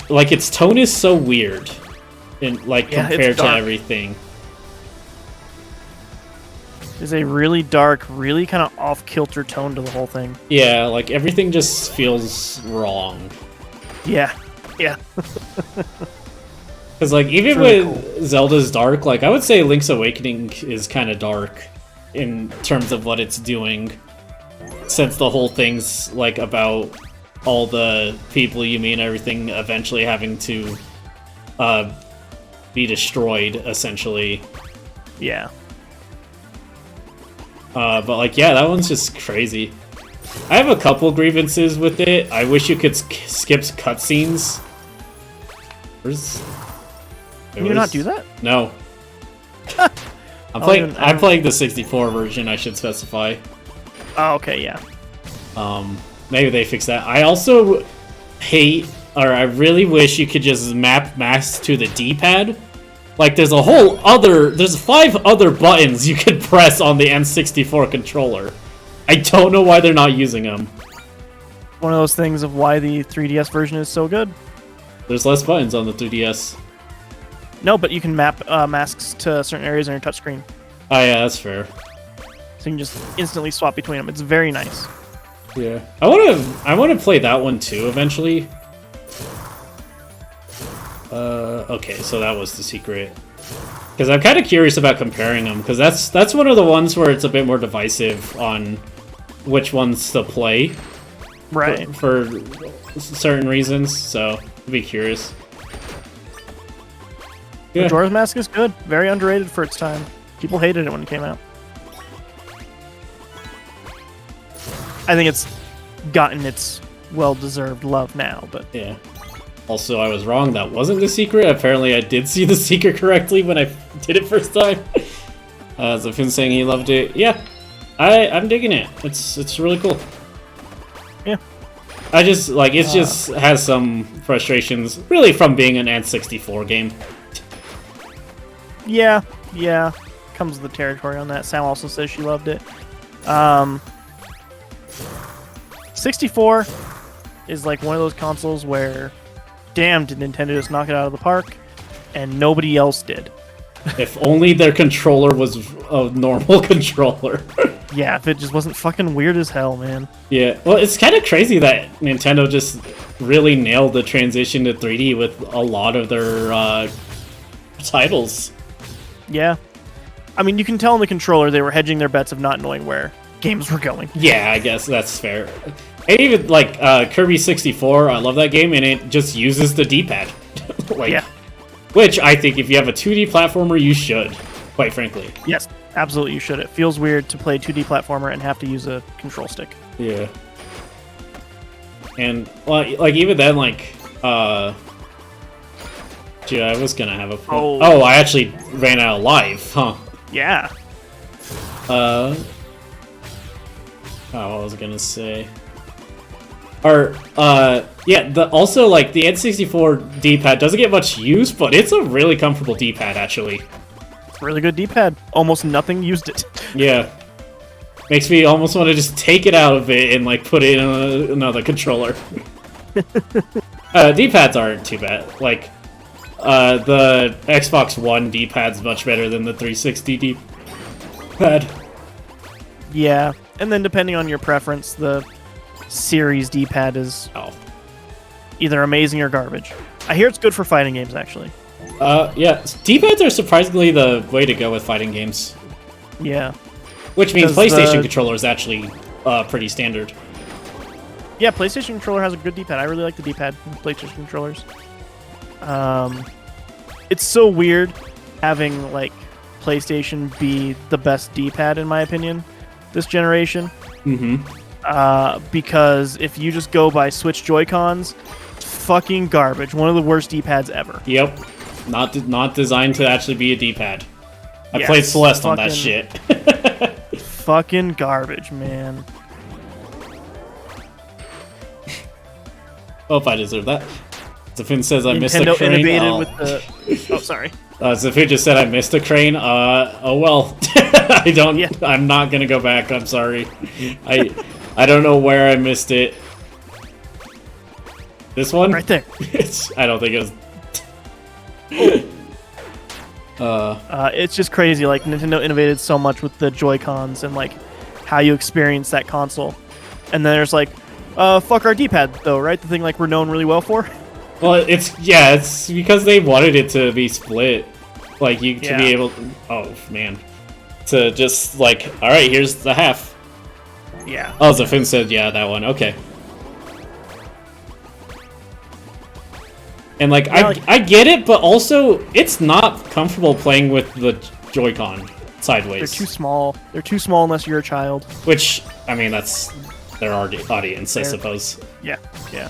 like, its tone is so weird, compared to everything. There's a really dark, really kind of off-kilter tone to the whole thing. Yeah, like, everything just feels wrong. Yeah, yeah. Because, like, even really with cool. Zelda's dark, like, I would say Link's Awakening is kind of dark in terms of what it's doing. Since the whole thing's, like, about all the people you meet and everything eventually having to be destroyed, essentially. Yeah. But, like, yeah, that one's just crazy. I have a couple grievances with it. I wish you could skip cutscenes. Can you not do that? No. I'm playing the 64 version, I should specify. Oh, okay, yeah. Maybe they fix that. I also hate, or I really wish you could just map max to the D-pad. Like, there's 5 other buttons you could press on the N64 controller. I don't know why they're not using them. One of those things of why the 3DS version is so good. There's less buttons on the 3DS. No, but you can map masks to certain areas on your touchscreen. Oh yeah, that's fair. So you can just instantly swap between them. It's very nice. Yeah, I want to play that one too eventually. Okay, so that was the secret. Because I'm kind of curious about comparing them, because that's one of the ones where it's a bit more divisive on which ones to play. Right. For certain reasons, so I'd be curious. Yeah. Majora's Mask is good. Very underrated for its time. People hated it when it came out. I think it's gotten its well-deserved love now, but Yeah. Also, I was wrong. That wasn't the secret. Apparently, I did see the secret correctly when I did it first time. So Finn's saying he loved it. Yeah, I'm digging it. It's really cool. yeah. I just like it. Just has some frustrations, really, from being an N64 game. Yeah, comes with the territory on that. Sam also says she loved it. 64 is like one of those consoles where, damn, did Nintendo just knock it out of the park, and nobody else did. If only their controller was a normal controller. Yeah, if it just wasn't fucking weird as hell, man. Yeah, well, it's kind of crazy that Nintendo just really nailed the transition to 3D with a lot of their titles. Yeah. I mean, you can tell in the controller they were hedging their bets of not knowing where games were going. Yeah, I guess that's fair. And even, like, Kirby 64, I love that game, and it just uses the D-pad. Like, yeah. Which, I think, if you have a 2D platformer, you should, quite frankly. Yes, absolutely you should. It feels weird to play a 2D platformer and have to use a control stick. Yeah. And, well, like, even then, like, Dude, I was gonna have a point. Oh, I actually ran out of life, huh? Yeah. Oh, what was I gonna say? Or, yeah, also, like, the N64 D-pad doesn't get much use, but it's a really comfortable D-pad, actually. Really good D-pad. Almost nothing used it. Yeah. Makes me almost want to just take it out of it and, like, put it in another controller. D-pads aren't too bad. Like, the Xbox One D-pad's much better than the 360 D-pad. Yeah, and then depending on your preference, the Series D-pad is either amazing or garbage. I hear it's good for fighting games, actually. Yeah, D-pads are surprisingly the way to go with fighting games. Yeah. Which means PlayStation controller is actually pretty standard. Yeah, PlayStation controller has a good D-pad. I really like the D-pad in PlayStation controllers. It's so weird having, like, PlayStation be the best D-pad, in my opinion, this generation. Because if you just go by Switch Joy-Cons, it's fucking garbage. One of the worst D-pads ever. Yep. Not designed to actually be a D-pad. I played Celeste on that shit. Fucking garbage, man. Hope I deserve that. Zafin says I missed a Nintendo crane. innovated with the... Oh, sorry. Zafin just said I missed a crane. Oh well. I don't... Yeah. I'm not gonna go back. I'm sorry. I don't know where I missed it. This one? Right there. I don't think it was... It's just crazy. Like, Nintendo innovated so much with the Joy-Cons and, like, how you experience that console. And then there's, like, fuck our D-pad, though, right? The thing, like, we're known really well for. Well, it's because they wanted it to be split. Like, to be able... Oh, man. To just, like, alright, here's the half. Yeah. Oh, Zafin said, yeah, that one. Okay. And, like, I get it, but also, it's not comfortable playing with the Joy-Con sideways. They're too small. They're too small unless you're a child. Which, I mean, that's their audience, I suppose. Yeah, yeah.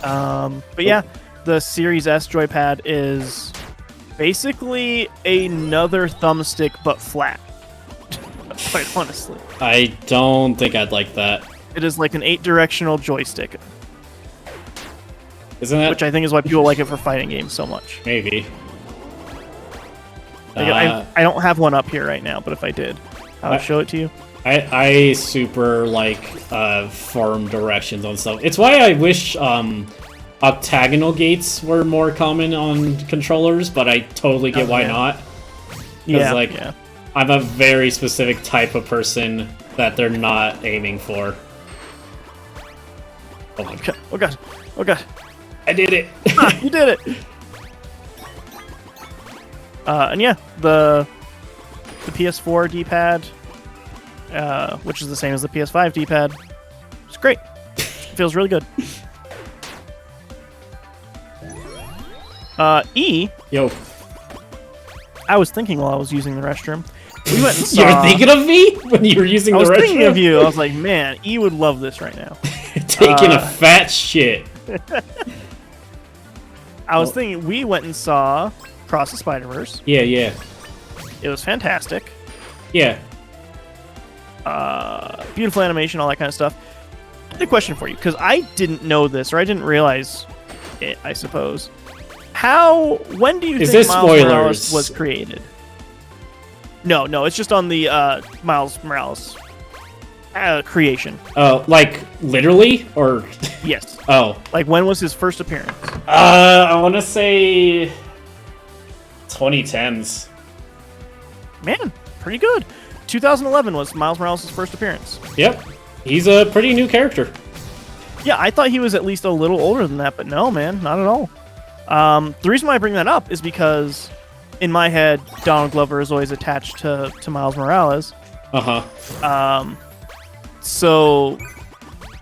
But yeah, the Series S joypad is basically another thumbstick, but flat. Quite honestly. I don't think I'd like that. It is like an 8-directional joystick. Isn't it? Which I think is why people like it for fighting games so much. Maybe. Like, I don't have one up here right now, but if I did, I would show it to you. I super like firm directions on stuff. It's why I wish octagonal gates were more common on controllers, but I totally get why not. Yeah, like, I'm a very specific type of person that they're not aiming for. Oh my god. Oh god. Oh god. I did it. You did it. And yeah, the PS4 D-pad, which is the same as the PS5 D-pad, it's great. It feels really good. E. Yo. I was thinking while I was using the restroom, We went and saw. You were thinking of me when you were using I the was retro? thinking of you. I was like, man, E would love this right now. Taking a fat shit. I was thinking we went and saw Cross the Spider-Verse. Yeah, yeah. It was fantastic. Yeah. Beautiful animation, all that kind of stuff. I had a question for you, because I didn't know this, or I didn't realize it, I suppose. When do you think this Miles spoilers? Morales was created? No, it's just on the Miles Morales creation. Oh, like literally, or Yes. oh, Like, when was his first appearance? I want to say 2010s. Man, pretty good. 2011 was Miles Morales' first appearance. Yep, he's a pretty new character. Yeah, I thought he was at least a little older than that, but no, man, not at all. The reason why I bring that up is because in my head, Donald Glover is always attached to Miles Morales. Uh-huh. So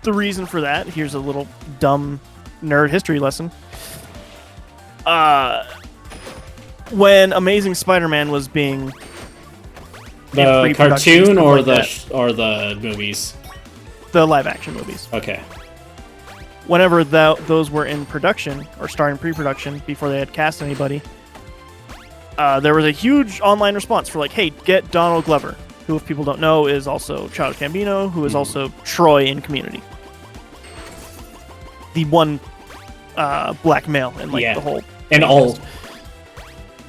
the reason for that, here's a little dumb nerd history lesson. When Amazing Spider-Man was being The cartoon or like the movies? the live-action movies. Okay. Whenever those were in production or starting pre-production before they had cast anybody, there was a huge online response for like, hey, get Donald Glover, who, if people don't know, is also Childish Gambino, who is also Troy in Community. The one black male in like the whole... And all.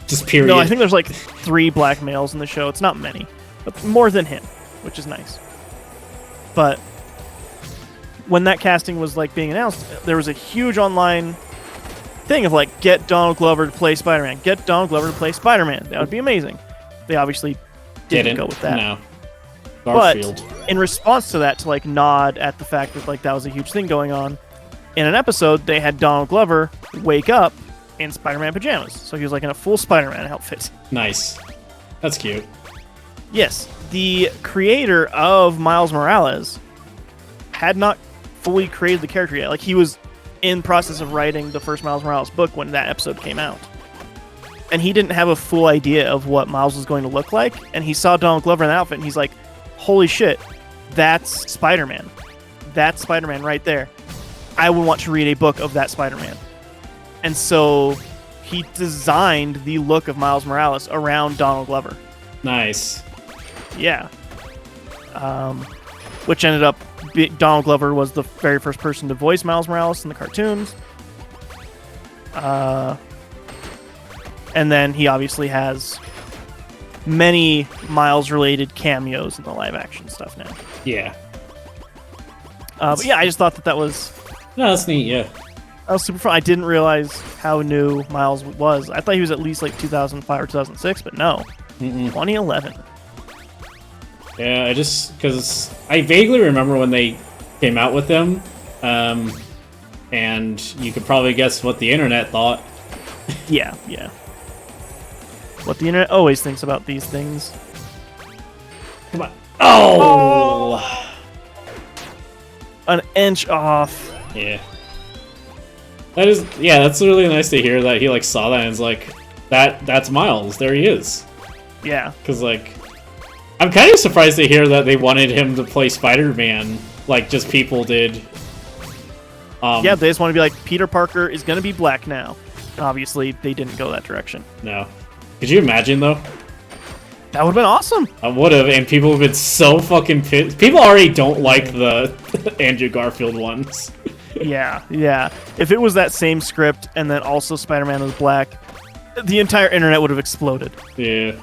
Just period. No, I think there's like 3 black males in the show. It's not many, but more than him, which is nice. But when that casting was like being announced, there was a huge online thing of like, get Donald Glover to play Spider-Man. Get Donald Glover to play Spider-Man. That would be amazing. They obviously didn't go with that. No. Garfield. But in response to that, to like nod at the fact that like that was a huge thing going on, in an episode they had Donald Glover wake up in Spider-Man pajamas. So he was like in a full Spider-Man outfit. Nice. That's cute. Yes, the creator of Miles Morales had not fully created the character yet. Like, he was in process of writing the first Miles Morales book when that episode came out. And he didn't have a full idea of what Miles was going to look like. And he saw Donald Glover in that outfit, and he's like, holy shit, that's Spider-Man. That's Spider-Man right there. I would want to read a book of that Spider-Man. And so he designed the look of Miles Morales around Donald Glover. Nice. Yeah. Which ended up... Donald Glover was the very first person to voice Miles Morales in the cartoons. And then he obviously has many Miles-related cameos in the live-action stuff now. Yeah. But yeah, I just thought that was... No, that's neat, yeah. That was super fun. I didn't realize how new Miles was. I thought he was at least like 2005 or 2006, but no. 2011. Yeah, because I vaguely remember when they came out with them, and you could probably guess what the internet thought. Yeah. What the internet always thinks about these things. Come on. Oh! An inch off. Yeah. That's really nice to hear that he like saw that and was like, that's Miles. There he is. Yeah. Because like, I'm kind of surprised to hear that they wanted him to play Spider-Man, like just people did. Yeah, they just want to be like, Peter Parker is going to be black now. Obviously, they didn't go that direction. No. Could you imagine, though? That would have been awesome. I would have, and people have been so fucking pissed. People already don't like the Andrew Garfield ones. Yeah. If it was that same script and then also Spider-Man was black, the entire internet would have exploded. Yeah.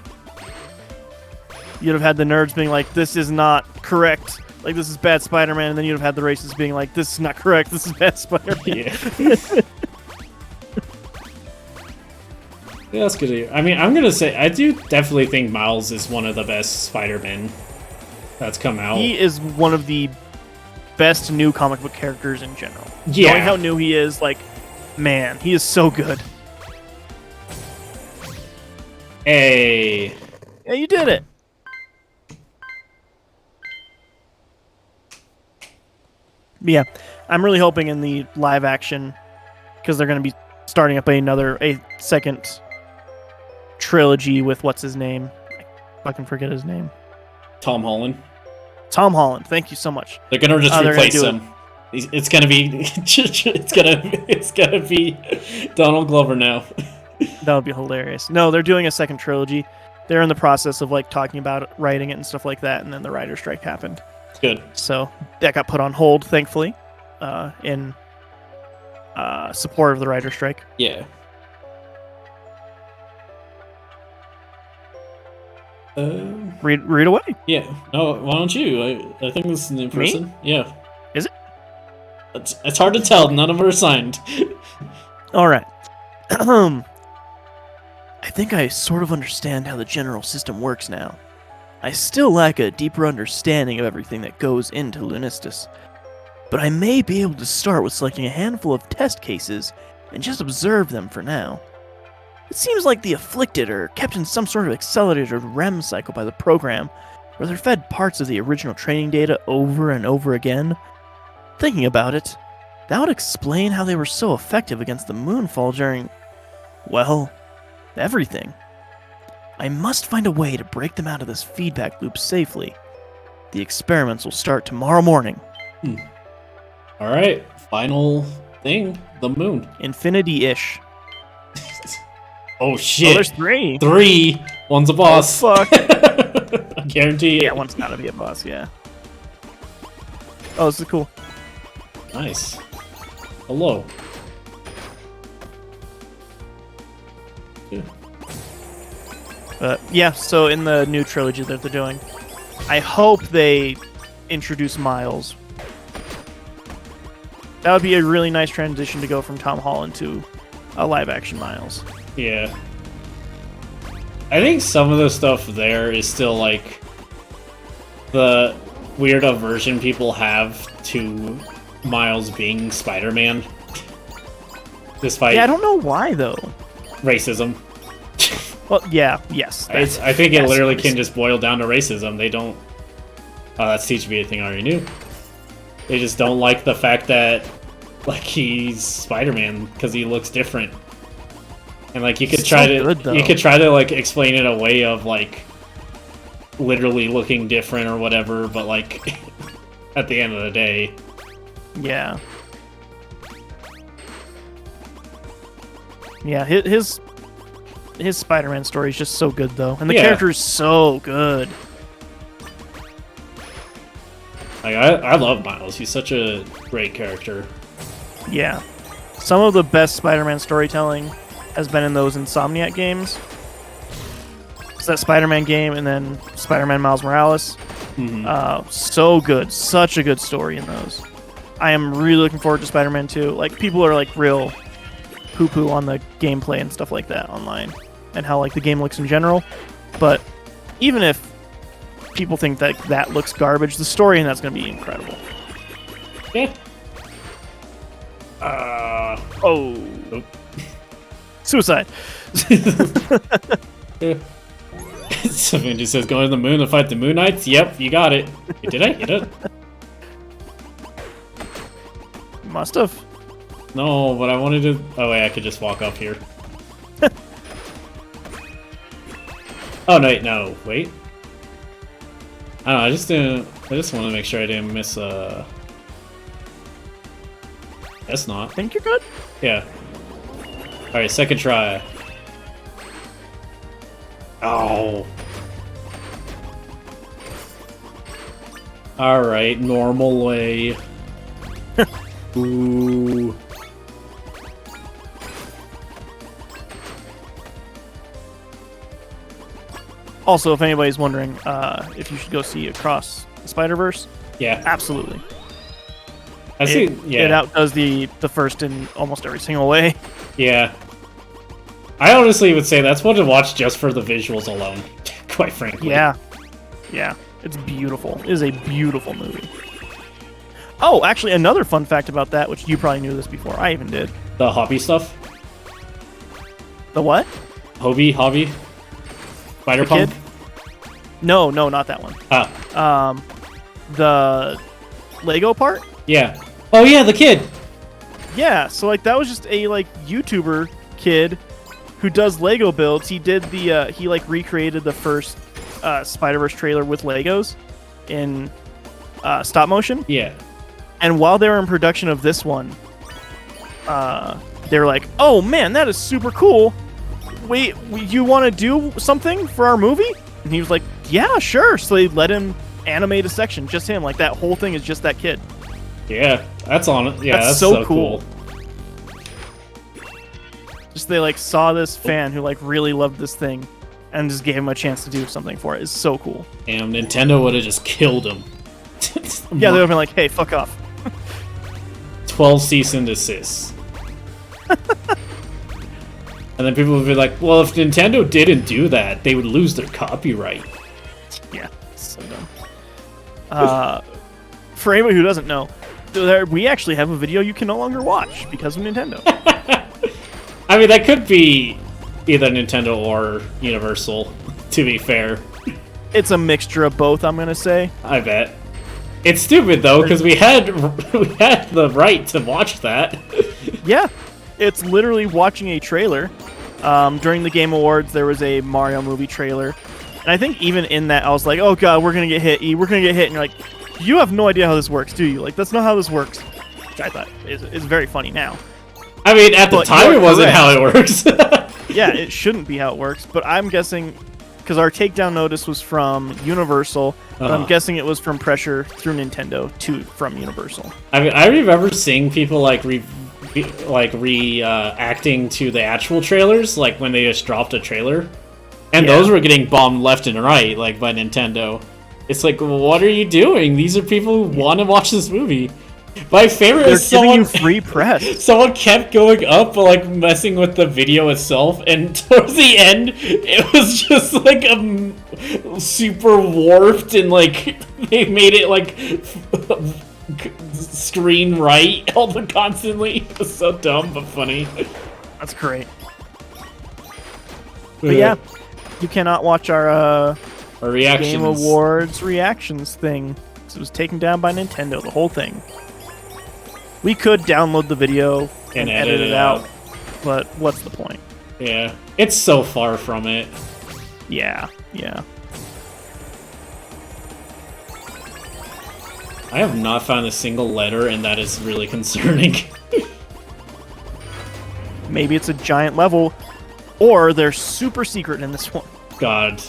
You'd have had the nerds being like, this is not correct. Like, this is bad Spider-Man. And then you'd have had the racists being like, this is not correct. This is bad Spider-Man. Yeah. Yeah, that's good to hear. I mean, I'm going to say, I do definitely think Miles is one of the best Spider-Man that's come out. He is one of the best new comic book characters in general. Yeah. Knowing how new he is, like, man, he is so good. Hey. Yeah, you did it. But yeah, I'm really hoping in the live action, because they're going to be starting up a second trilogy with what's his name? If I can forget his name. Tom Holland. Tom Holland. Thank you so much. They're gonna just They're replace gonna him. It's gonna be it's gonna be Donald Glover now. That would be hilarious. No, they're doing a second trilogy. They're in the process of like talking about writing it and stuff like that, and then the writer's strike happened. Good. So that got put on hold, thankfully, in support of the writer's strike. Yeah. Read away. Yeah. No, why don't you? I think this is a new person. Me? Yeah. Is it? It's hard to tell. None of them are signed. All right. I think I sort of understand how the general system works now. I still lack a deeper understanding of everything that goes into Lunistice, but I may be able to start with selecting a handful of test cases and just observe them for now. It seems like the afflicted are kept in some sort of accelerated REM cycle by the program, where they're fed parts of the original training data over and over again. Thinking about it, that would explain how they were so effective against the Moonfall during, well, everything. I must find a way to break them out of this feedback loop safely. The experiments will start tomorrow morning. Alright, final thing, the moon. Infinity-ish. Oh shit. Oh, there's 3. 3. One's a boss. Oh, fuck. I guarantee it. Yeah, one's gotta be a boss, yeah. Oh, this is cool. Nice. Hello. Yeah, so in the new trilogy that they're doing, I hope they introduce Miles. That would be a really nice transition to go from Tom Holland to a live-action Miles. Yeah. I think some of the stuff there is still like the weird aversion people have to Miles being Spider-Man. Despite Yeah, I don't know why, though. racism. Well, yeah, yes. I think it that's literally racist. can just boil down to racism. They don't... Oh, that's teaching me a thing I already knew. They just don't like the fact that, like, he's Spider-Man because he looks different. And, like, you could try to, like, explain it a way of, like, literally looking different or whatever, but, like, at the end of the day... Yeah. Yeah, his Spider-Man story is just so good, though. And the character is so good. Like, I love Miles. He's such a great character. Yeah. Some of the best Spider-Man storytelling has been in those Insomniac games. It's that Spider-Man game and then Spider-Man Miles Morales. So good. Such a good story in those. I am really looking forward to Spider-Man 2. Like, people are, like, real poo-poo on the gameplay and stuff like that online. And how, like, the game looks in general. But even if people think that that looks garbage, the story in that's going to be incredible. Yeah. Nope. Suicide. Savin just says, going to the moon to fight the Moon Knights? Yep, you got it. Did I? You did? Must have. No, but I wanted to... Oh, wait, I could just walk up here. Oh, no, wait. I don't know, I just want to make sure I didn't miss That's not. Think you're good? Yeah. Alright, second try. Oh. Alright, normal way. Ooh. Also, if anybody's wondering if you should go see Across the Spider-Verse, Yeah. absolutely. I see. It outdoes the first in almost every single way. Yeah. I honestly would say that's one to watch just for the visuals alone, quite frankly. Yeah. Yeah. It's beautiful. It is a beautiful movie. Oh, actually, another fun fact about that, which you probably knew this before I even did. The hobby stuff? The what? Hobby? Spider-Punk? No, not that one. Ah. The Lego part? Yeah. Oh yeah, the kid! Yeah, so like that was just a like YouTuber kid who does Lego builds. He did the he like recreated the first Spider-Verse trailer with Legos in stop motion. Yeah. And while they were in production of this one, they were like, "Oh man, that is super cool. Wait, you want to do something for our movie?" And he was like, "Yeah, sure." So they let him animate a section, just him. Like that whole thing is just that kid. Yeah, that's on. Yeah, that's so cool. Just they like saw this fan who like really loved this thing, and just gave him a chance to do something for it. It's so cool. Damn, Nintendo would have just killed him. Yeah, they would have been like, "Hey, fuck off." 12 cease and desists. And then people would be like, well, if Nintendo didn't do that, they would lose their copyright. Yeah, so dumb. For anybody who doesn't know, we actually have a video you can no longer watch because of Nintendo. I mean, that could be either Nintendo or Universal, to be fair. It's a mixture of both, I'm going to say. I bet. It's stupid, though, because we had the right to watch that. Yeah, it's literally watching a trailer. During the Game Awards, there was a Mario movie trailer. And I think even in that, I was like, oh god, we're going to get hit, E. We're going to get hit. And you're like, you have no idea how this works, do you? Like, that's not how this works. Which I thought is very funny now. I mean, at the time, it wasn't how it works. Yeah, it shouldn't be how it works. But I'm guessing, because our takedown notice was from Universal, but I'm guessing it was from pressure through Nintendo from Universal. I mean, I remember seeing people reacting to the actual trailers, like when they just dropped a trailer, and those were getting bombed left and right, like by Nintendo. It's like, what are you doing? These are people who want to watch this movie. My favorite is giving you free press. Someone kept going up, like messing with the video itself, and towards the end, it was just like a super warped, and like they made it like screen right all the constantly. It was so dumb but funny. That's great. But yeah, you cannot watch our reactions. Game Awards reactions thing. It was taken down by Nintendo, the whole thing. We could download the video and edit it out, but what's the point? Yeah, it's so far from it. Yeah, yeah. I have not found a single letter, and that is really concerning. Maybe it's a giant level, or they're super secret in this one. God.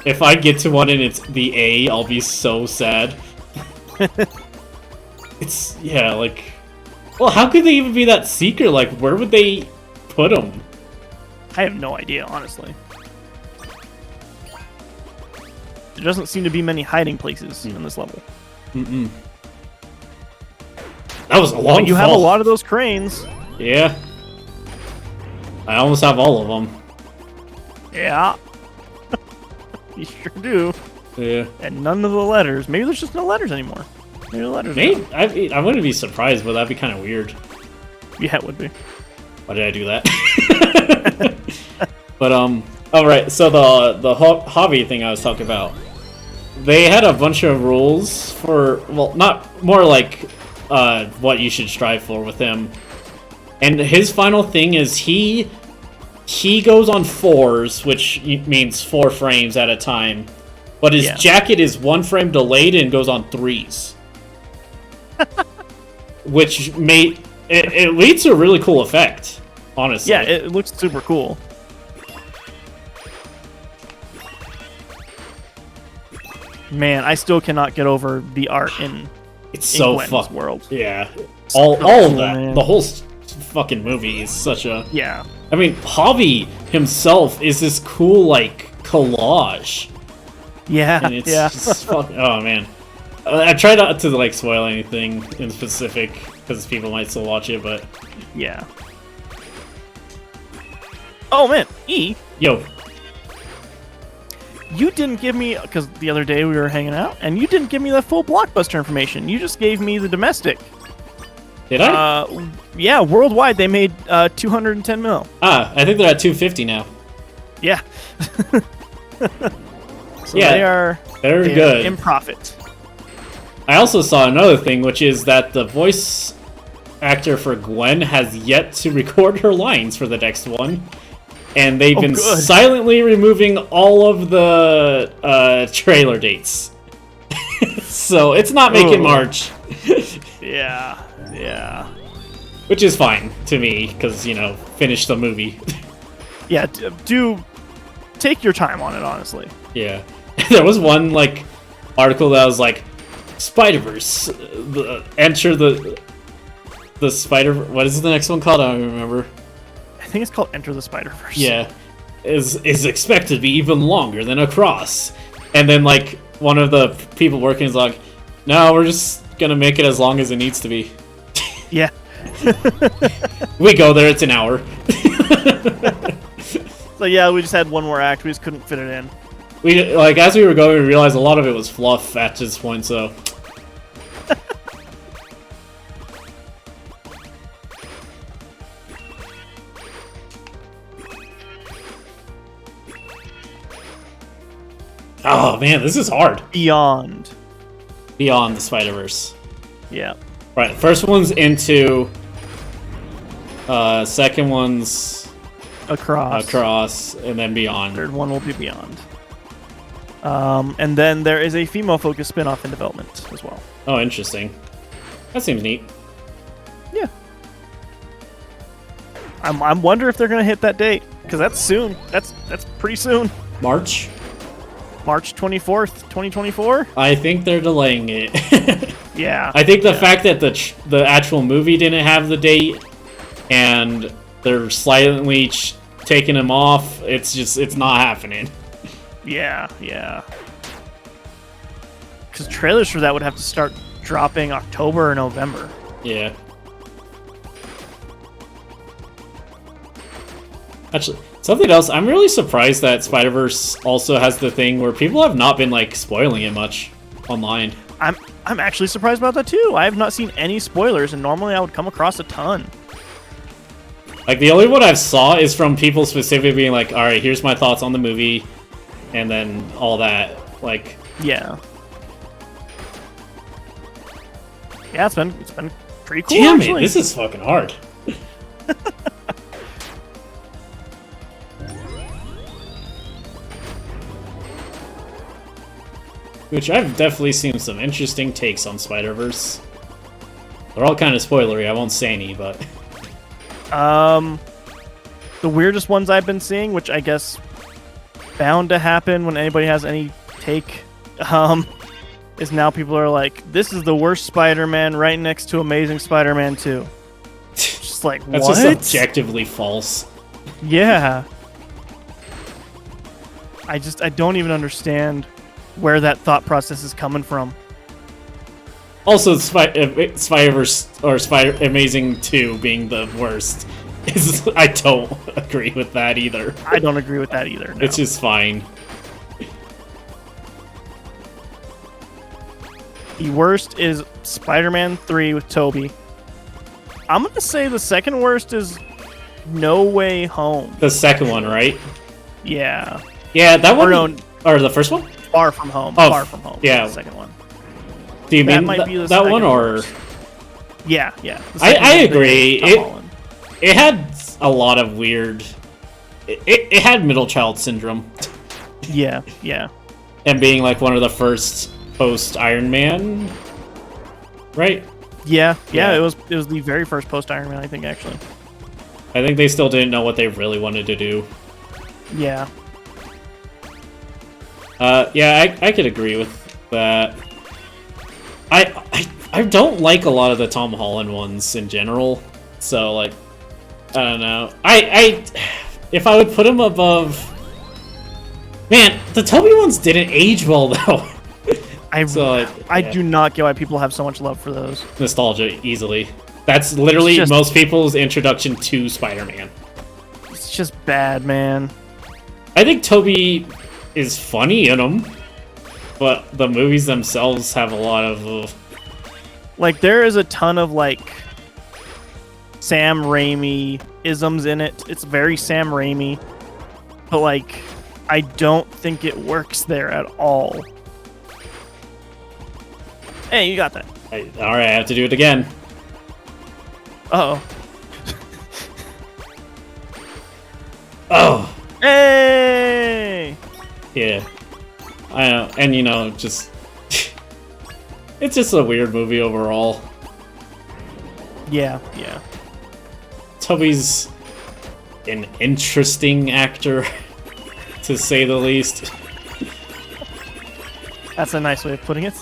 If I get to one and it's the A, I'll be so sad. It's, yeah, like... Well, how could they even be that secret? Like, where would they put them? I have no idea, honestly. There doesn't seem to be many hiding places in this level. Mm-mm. That was a long fall. You have a lot of those cranes. Yeah. I almost have all of them. Yeah. You sure do. Yeah. And none of the letters. Maybe there's just no letters anymore. Maybe the letters. Maybe, I wouldn't be surprised, but that'd be kind of weird. Yeah, it would be. Why did I do that? But alright, so the hobby thing I was talking about. They had a bunch of rules for, well, not more like what you should strive for with him. And his final thing is he goes on 4s, which means 4 frames at a time. But his jacket is 1 frame delayed and goes on 3s. Which it leads to a really cool effect, honestly. Yeah, it looks super cool. Man, I still cannot get over the art in so Gwen's world. Yeah, all of that. Man. The whole fucking movie is such a... Yeah. I mean, Javi himself is this cool, like, collage. Yeah, and it's just oh, man. I try not to, like, spoil anything in specific, because people might still watch it, but... Yeah. Oh, man. E? Yo. You didn't give me... Because the other day we were hanging out, and you didn't give me the full Blockbuster information. You just gave me the domestic. Did I? Yeah, worldwide they made 210 mil. Ah, I think they're at 250 now. Yeah. So yeah, they're good. In profit. I also saw another thing, which is that the voice actor for Gwen has yet to record her lines for the next one. and they've been good. silently removing all of the trailer dates. So it's not making March. Yeah. Which is fine to me, because, finish the movie. Yeah, do take your time on it, honestly. Yeah. There was one, article that was like, Spider-Verse, enter the Spider... What is the next one called? I don't remember. I think it's called Enter the Spider-Verse. Yeah. Is expected to be even longer than Across. And then, one of the people working is like, no, we're just gonna make it as long as it needs to be. Yeah. We go there, it's an hour. So yeah, we just had one more act, we just couldn't fit it in. As we were going, we realized a lot of it was fluff at this point, so... Oh man, this is hard. Beyond the Spider-Verse. Yeah. Right, first one's Into. Second one's Across, and then Beyond. Third one will be Beyond. And then there is a female-focused spin-off in development as well. Oh, interesting. That seems neat. Yeah. I'm wonder if they're gonna hit that date, because that's soon. That's pretty soon. March 24th, 2024. I think they're delaying it. Yeah. I think the fact that the actual movie didn't have the date, and they're slightly taking them off, it's not happening. Yeah. Because trailers for that would have to start dropping October or November. Yeah. Actually, something else, I'm really surprised that Spider-Verse also has the thing where people have not been, spoiling it much online. I'm actually surprised about that, too. I have not seen any spoilers, and normally I would come across a ton. The only one I've saw is from people specifically being like, alright, here's my thoughts on the movie, and then all that. Yeah. Yeah, it's been pretty cool, Damn actually. it, this is fucking hard. Which I've definitely seen some interesting takes on Spider-Verse. They're all kind of spoilery, I won't say any, but... The weirdest ones I've been seeing, which I guess bound to happen when anybody has any take, is now people are like, this is the worst Spider-Man right next to Amazing Spider-Man 2. Just like, That's what? just objectively false. Yeah. I don't even understand where that thought process is coming from. Also, Spider-Verse or Amazing 2 being the worst I don't agree with that either. I don't agree with that either. No. It's just fine. The worst is Spider-Man 3 with Tobey. I'm gonna say the second worst is No Way Home. The second one, right? Yeah. Yeah, that one. Or the first one? Far From Home. Oh, Far From Home. Yeah. The second one. Do you mean that one, or? Worst. Yeah. I agree. It had a lot of weird. It had middle child syndrome. Yeah. And being like one of the first post Iron Man, right? Yeah. It was the very first post Iron Man, I think, actually. I think they still didn't know what they really wanted to do. Yeah. I could agree with that. I don't like a lot of the Tom Holland ones in general, so like, I don't know. If I would put him above, man, the Tobey ones didn't age well though. I do not get why people have so much love for those. Nostalgia, easily. That's literally most people's introduction to Spider-Man. It's just bad, man. I think Tobey is funny in them, but the movies themselves have a lot of... Like, there is a ton of, like, Sam Raimi isms in it. It's very Sam Raimi. But, like, I don't think it works there at all. Hey, you got that. Alright, I have to do it again. Uh-oh. Oh. Yeah. I know, and just it's just a weird movie overall. Yeah. Toby's an interesting actor, to say the least. That's a nice way of putting it.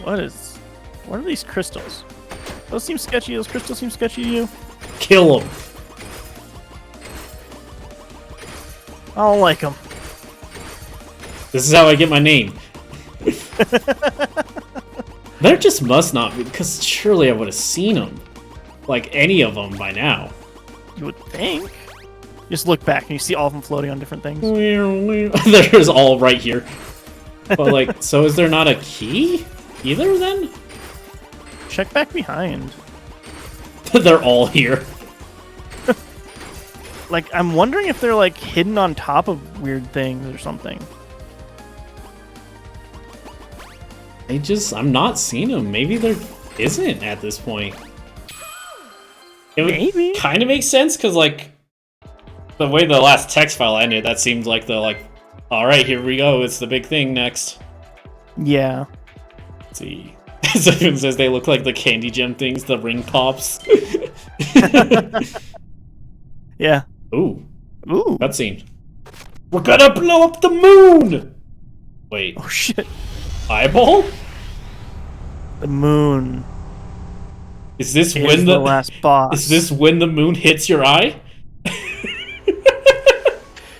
What are these crystals? Those seem sketchy. Those crystals seem sketchy to you? Kill him. I don't like them. This is how I get my name. There just must not be, because surely I would have seen them. Like, any of them by now. You would think. Just look back and you see all of them floating on different things. There's all right here. But, like, so is there not a key either, then? Check back behind. They're all here. Like, I'm wondering if they're, like, hidden on top of weird things or something. I'm not seeing them. Maybe there isn't at this point. It would Maybe. kind of make sense, because, like, the way the last text file ended, that seemed like the, like, alright, here we go, it's the big thing next. Yeah. Let's see. Someone says they look like the candy gem things, the ring pops. Yeah. Ooh. Ooh. Cutscene. We're gonna blow up the moon! Wait. Oh, shit. Eyeball? The moon Is this is when the last boss. Is this when the moon hits your eye?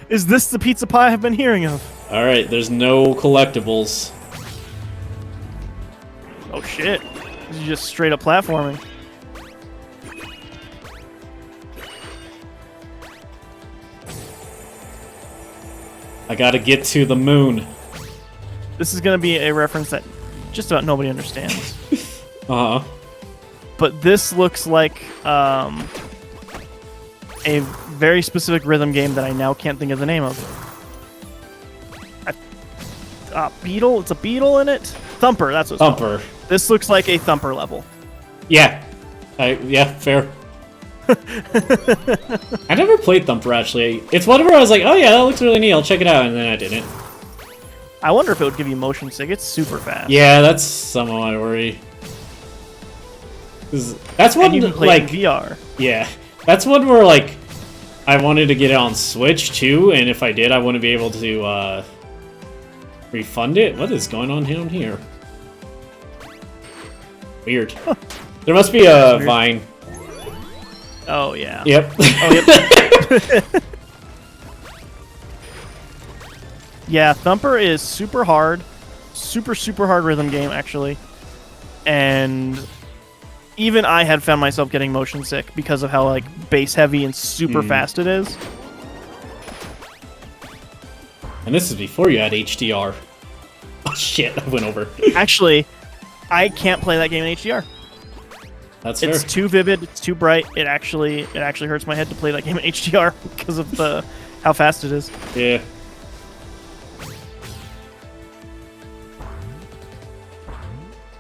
Is this the pizza pie I've been hearing of? Alright, there's no collectibles. Oh, shit. This is just straight up platforming. I gotta get to the moon. This is going to be a reference that just about nobody understands. Uh-huh. But this looks like a very specific rhythm game that I now can't think of the name of. Beetle? It's a beetle in it? Thumper, that's what it's called. Thumper. This looks like a Thumper level. Yeah. Yeah, fair. I never played Thumper, actually. It's one where I was like, oh yeah, that looks really neat, I'll check it out, and then I didn't. I wonder if it would give you motion sick. It's super fast. Yeah, that's some of my worry. That's one, and you can play like, in VR. Yeah. That's one where, like, I wanted to get it on Switch, too, and if I did, I wouldn't be able to, refund it? What is going on down here? Weird. Huh. There must be a Vine. Oh, yeah. Yep. Oh, yep. Yeah, Thumper is super hard. Super hard rhythm game, actually. And even I had found myself getting motion sick because of how, like, bass heavy and super fast it is. And this is before you had HDR. Oh, shit, I went over. Actually, I can't play that game in HDR. That's fair. It's too vivid, it's too bright. It actually hurts my head to play that game in HDR because of how fast it is. Yeah.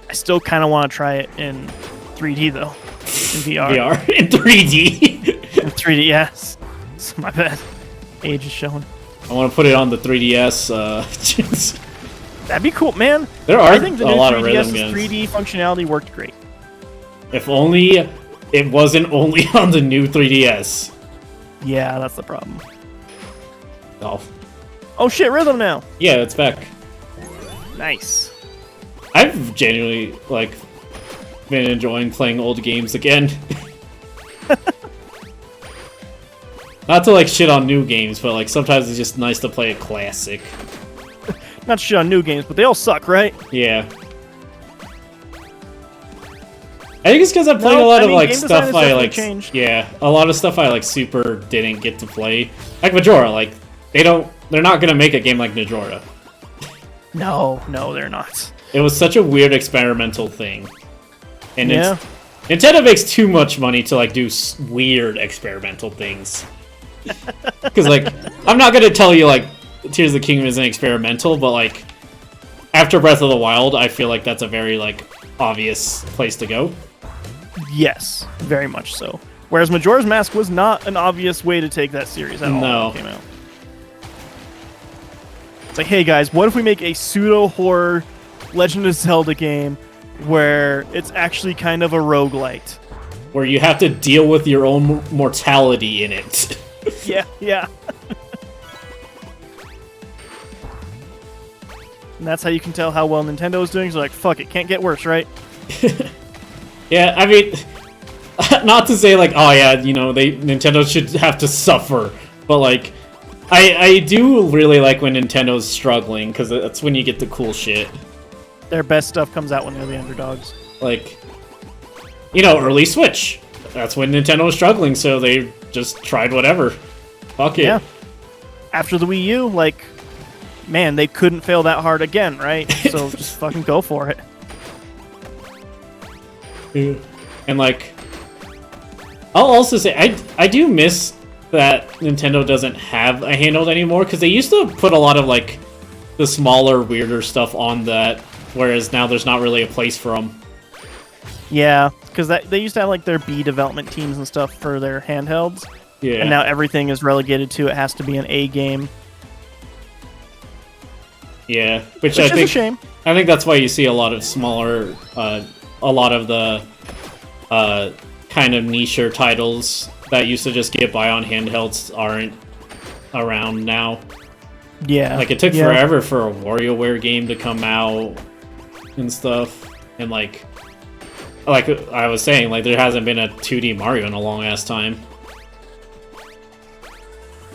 I still kind of want to try it in 3D though. In VR. VR in 3D. In 3D, yes. So my bad. Age is showing. I want to put it on the 3DS. That'd be cool, man. There are I think the a new lot of 3DS's rhythm games. 3D functionality worked great. If only it wasn't only on the new 3DS. Yeah, that's the problem. Oh. Oh shit, rhythm now. Yeah, it's back. Nice. I've genuinely, like, been enjoying playing old games again. Not to, like, shit on new games, but, like, sometimes it's just nice to play a classic. Not shit on new games, but they all suck, right? Yeah. I think it's because I'm playing a lot of, like, stuff I, like... changed. Yeah, a lot of stuff I, like, super didn't get to play. Like Majora, like, they're not gonna make a game like Majora. No, they're not. It was such a weird experimental thing. And yeah. Nintendo makes too much money to, like, do weird experimental things. Because, like, I'm not gonna tell you, like, Tears of the Kingdom isn't experimental, but, like, after Breath of the Wild, I feel like that's a very, like, obvious place to go. Yes, very much so. Whereas Majora's Mask was not an obvious way to take that series at all when it came out. It's like, hey guys, what if we make a pseudo horror Legend of Zelda game where it's actually kind of a roguelite? Where you have to deal with your own mortality in it. Yeah. And that's how you can tell how well Nintendo is doing. So like, fuck it, can't get worse, right? Yeah, I mean, not to say like, oh yeah, Nintendo should have to suffer, but like, I do really like when Nintendo's struggling, because that's when you get the cool shit. Their best stuff comes out when they're the underdogs. Like, early Switch. That's when Nintendo was struggling, so they just tried whatever. Fuck it. Yeah. After the Wii U, like, man, they couldn't fail that hard again, right? So just fucking go for it. And like, I'll also say I do miss that Nintendo doesn't have a handheld anymore, because they used to put a lot of like the smaller, weirder stuff on that, whereas now there's not really a place for them. Yeah, because they used to have like their B development teams and stuff for their handhelds. Yeah. And now everything is relegated to it has to be an A game. Yeah, which is I think a shame. I think that's why you see a lot of smaller, a lot of the kind of niche titles that used to just get by on handhelds aren't around now. Yeah. Like, it took forever for a WarioWare game to come out and stuff. And like I was saying, like, there hasn't been a 2D Mario in a long ass time.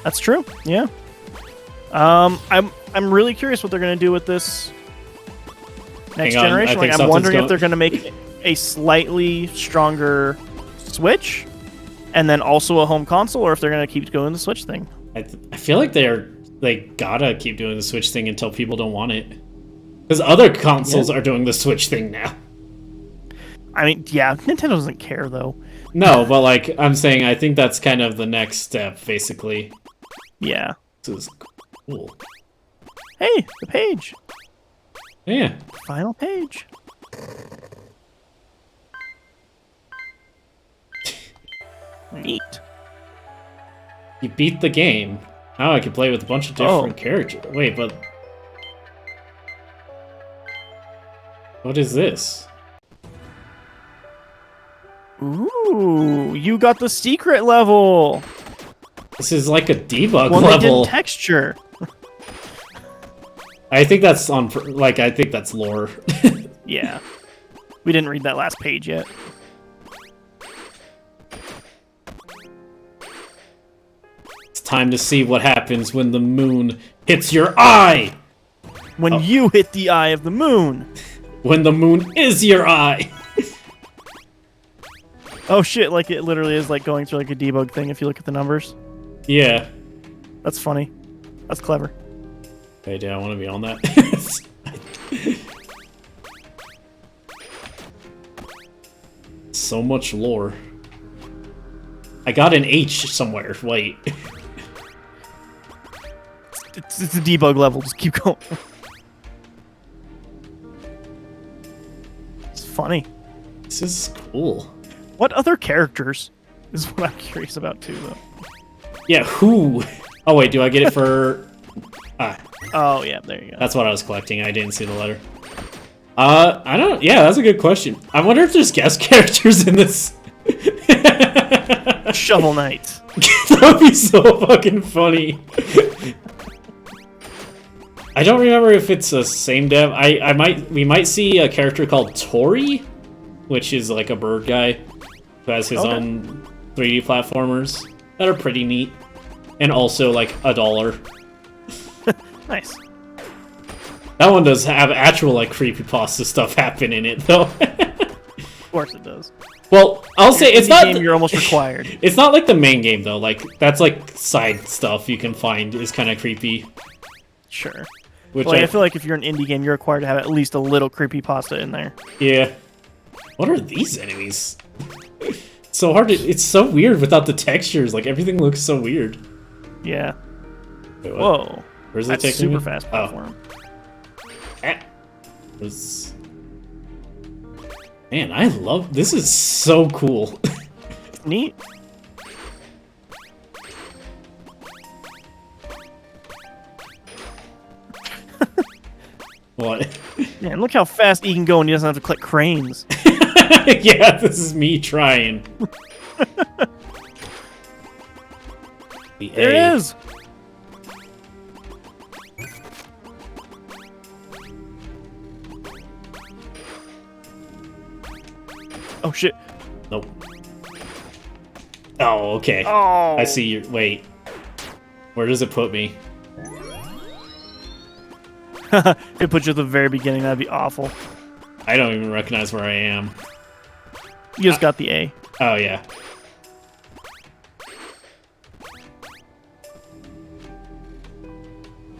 That's true. Yeah. I'm really curious what they're gonna do with this next generation. Like, I'm wondering if they're gonna make a slightly stronger Switch, and then also a home console, or if they're gonna keep going the Switch thing. I feel like they gotta keep doing the Switch thing until people don't want it, because other consoles are doing the Switch thing now. I mean, yeah, Nintendo doesn't care though. No, but like I'm saying, I think that's kind of the next step, basically. Yeah. This is cool. Hey, the page. Yeah. Final page. Neat. You beat the game. Now I can play with a bunch of different characters. Wait, but... what is this? Ooh, you got the secret level. This is like a debug One level. Texture. I think that's I think that's lore. Yeah. We didn't read that last page yet. It's time to see what happens when the moon hits your eye! When you hit the eye of the moon! When the moon is your eye! Oh shit, like it literally is like going through like a debug thing if you look at the numbers. Yeah. That's funny. That's clever. Hey, dude, I want to be on that. So much lore. I got an H somewhere. Wait. It's a debug level. Just keep going. It's funny. This is cool. What other characters is what I'm curious about too, though. Yeah, who? Oh wait, do I get it for? Oh yeah, there you go. That's what I was collecting. I didn't see the letter. I don't. Yeah, that's a good question. I wonder if there's guest characters in this. Shovel Knight. That would be so fucking funny. I don't remember if it's the same dev. We might see a character called Tori, which is like a bird guy who has his own 3D platformers that are pretty neat, and also like $1. Nice. That one does have actual like creepypasta stuff happen in it, though. Of course it does. Well, I'll say it's not. You're almost required. It's not like the main game though. Like that's like side stuff you can find is kind of creepy. Sure. Which I feel like if you're an indie game, you're required to have at least a little creepypasta in there. Yeah. What are these enemies? It's so hard to. It's so weird without the textures. Like everything looks so weird. Yeah. Wait, what? Whoa. Where's it That's taking super me? fast platform. Man, I love this. Is so cool. Neat. What? Man, look how fast E can go and he doesn't have to click cranes. Yeah, this is me trying. The There A. it is! Oh, shit. Nope. Oh, okay. Oh! I see your... Wait. Where does it put me? If it puts you at the very beginning, that'd be awful. I don't even recognize where I am. You just got the A. Oh, yeah.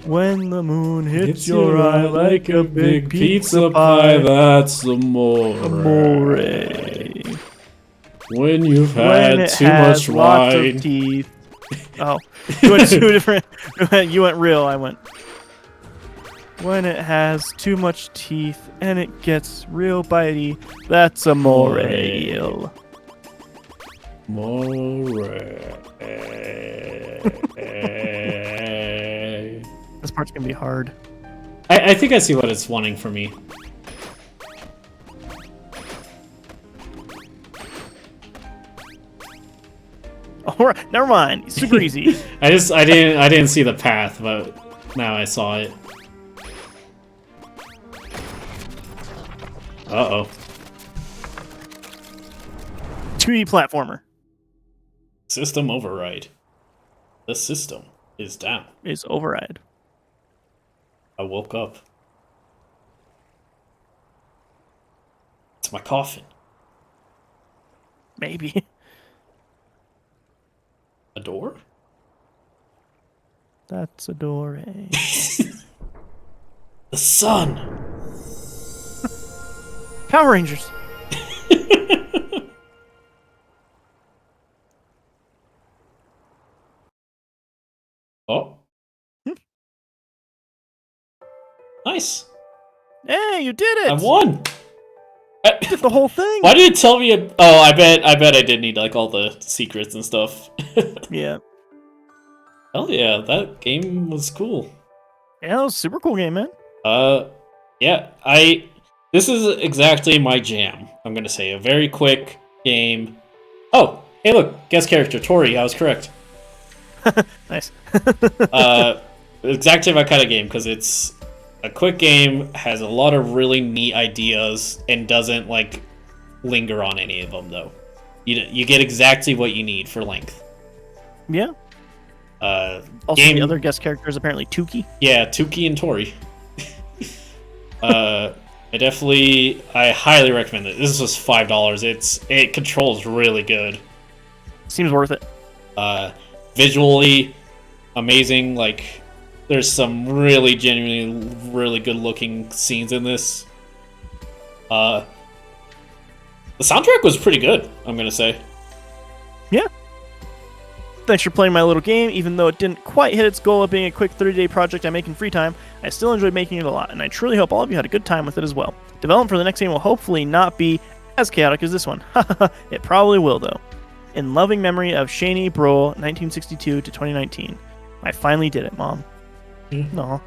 When the moon hits Hits your eye like a big pizza pie, that's amore. amore. When you've When had it too has much lots wine. of teeth. Oh, you went two different. You went real. I went. When it has too much teeth and it gets real bitey, that's amore. More. This part's gonna be hard. I think I see what it's wanting from me. Alright, never mind. Super easy. I didn't see the path, but now I saw it. Uh-oh. 2D platformer System override. The system is down. is override. I woke up. It's my coffin. Maybe. A door? That's adore. The sun! Power Rangers. Oh. Nice. Hey, you did it! I won! Did the whole thing. Why did it tell me? Oh, I bet I did need like all the secrets and stuff. Yeah. Hell yeah, that game was cool. Yeah, that was a super cool game, man. Yeah, this is exactly my jam. I'm gonna say a very quick game. Oh, hey, look, guest character Tori. I was correct. Nice. Exactly my kind of game because it's a quick game, has a lot of really neat ideas, and doesn't like linger on any of them though. You get exactly what you need for length. Yeah. Also, the other guest character is apparently Tuki. Yeah, Tuki and Tori. I highly recommend it. This was $5. It controls really good. Seems worth it. Visually amazing. Like, there's some really genuinely really good looking scenes in this. The soundtrack was pretty good, I'm gonna say. Yeah. Thanks for playing my little game. Even though it didn't quite hit its goal of being a quick 30-day project I make in free time, I still enjoyed making it a lot, and I truly hope all of you had a good time with it as well. Development for the next game will hopefully not be as chaotic as this one. It probably will, though. In loving memory of Shani Brohl, 1962 to 2019. I finally did it, Mom. Aw. I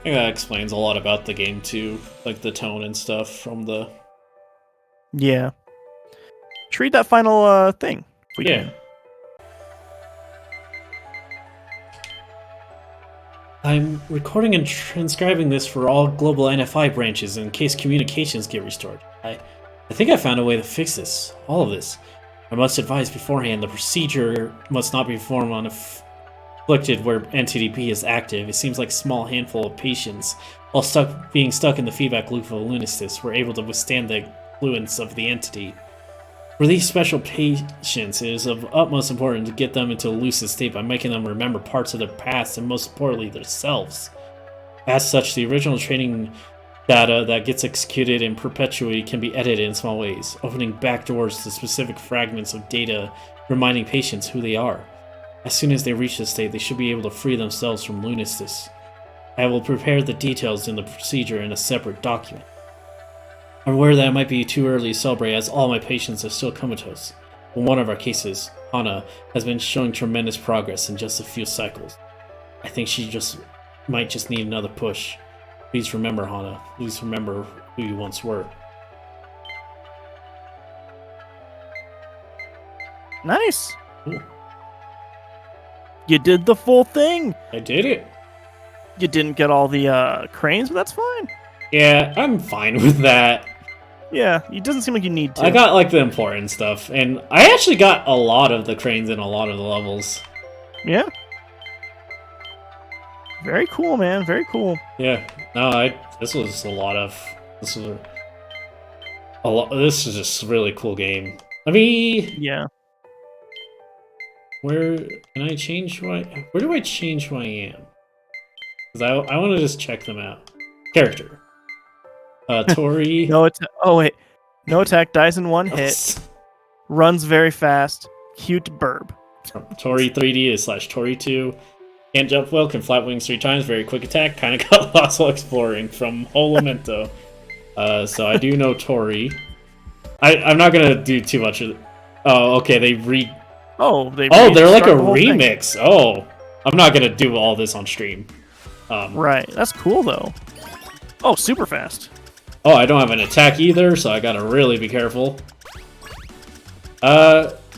think that explains a lot about the game too, like the tone and stuff from the... Yeah. Should read that final thing. If we Yeah. can. I'm recording and transcribing this for all global NFI branches in case communications get restored. I think I found a way to fix this. All of this. I must advise beforehand the procedure must not be performed on afflicted where NTDP is active. It seems like a small handful of patients, while being stuck in the feedback loop of Lunistice, were able to withstand the influence of the entity. For these special patients, it is of utmost importance to get them into a lucid state by making them remember parts of their past and most importantly, themselves. As such, the original training data that gets executed and perpetuated can be edited in small ways, opening back doors to specific fragments of data reminding patients who they are. As soon as they reach this state, they should be able to free themselves from Lunistice. I will prepare the details in the procedure in a separate document. I'm aware that it might be too early to celebrate as all my patients are still comatose. In one of our cases, Hana has been showing tremendous progress in just a few cycles. I think she might just need another push. Please remember, Hana. Please remember who you once were. Nice. Cool. You did the full thing. I did it. You didn't get all the cranes, but that's fine. Yeah, I'm fine with that. Yeah, it doesn't seem like you need to. I got like the important stuff, and I actually got a lot of the cranes in a lot of the levels. Yeah. Very cool, man. Very cool. Yeah. No, this was a lot of. This was a lot. This is just a really cool game. Let me. Yeah. Where can I change who I? Where do I change who I am? Because I want to just check them out. Character. Tori. No attack, dies in one hit. Runs very fast. Cute burb. Tori 3D is /Tori 2. Can't jump well, can flap wings 3 times, very quick attack, kind of got lost while exploring from Holamento. So I do know Tori. I'm not gonna do too much of it. Oh, okay, they're like a remix. Oh, I'm not gonna do all this on stream. Right, that's cool though. Oh, super fast. Oh, I don't have an attack either, so I gotta really be careful.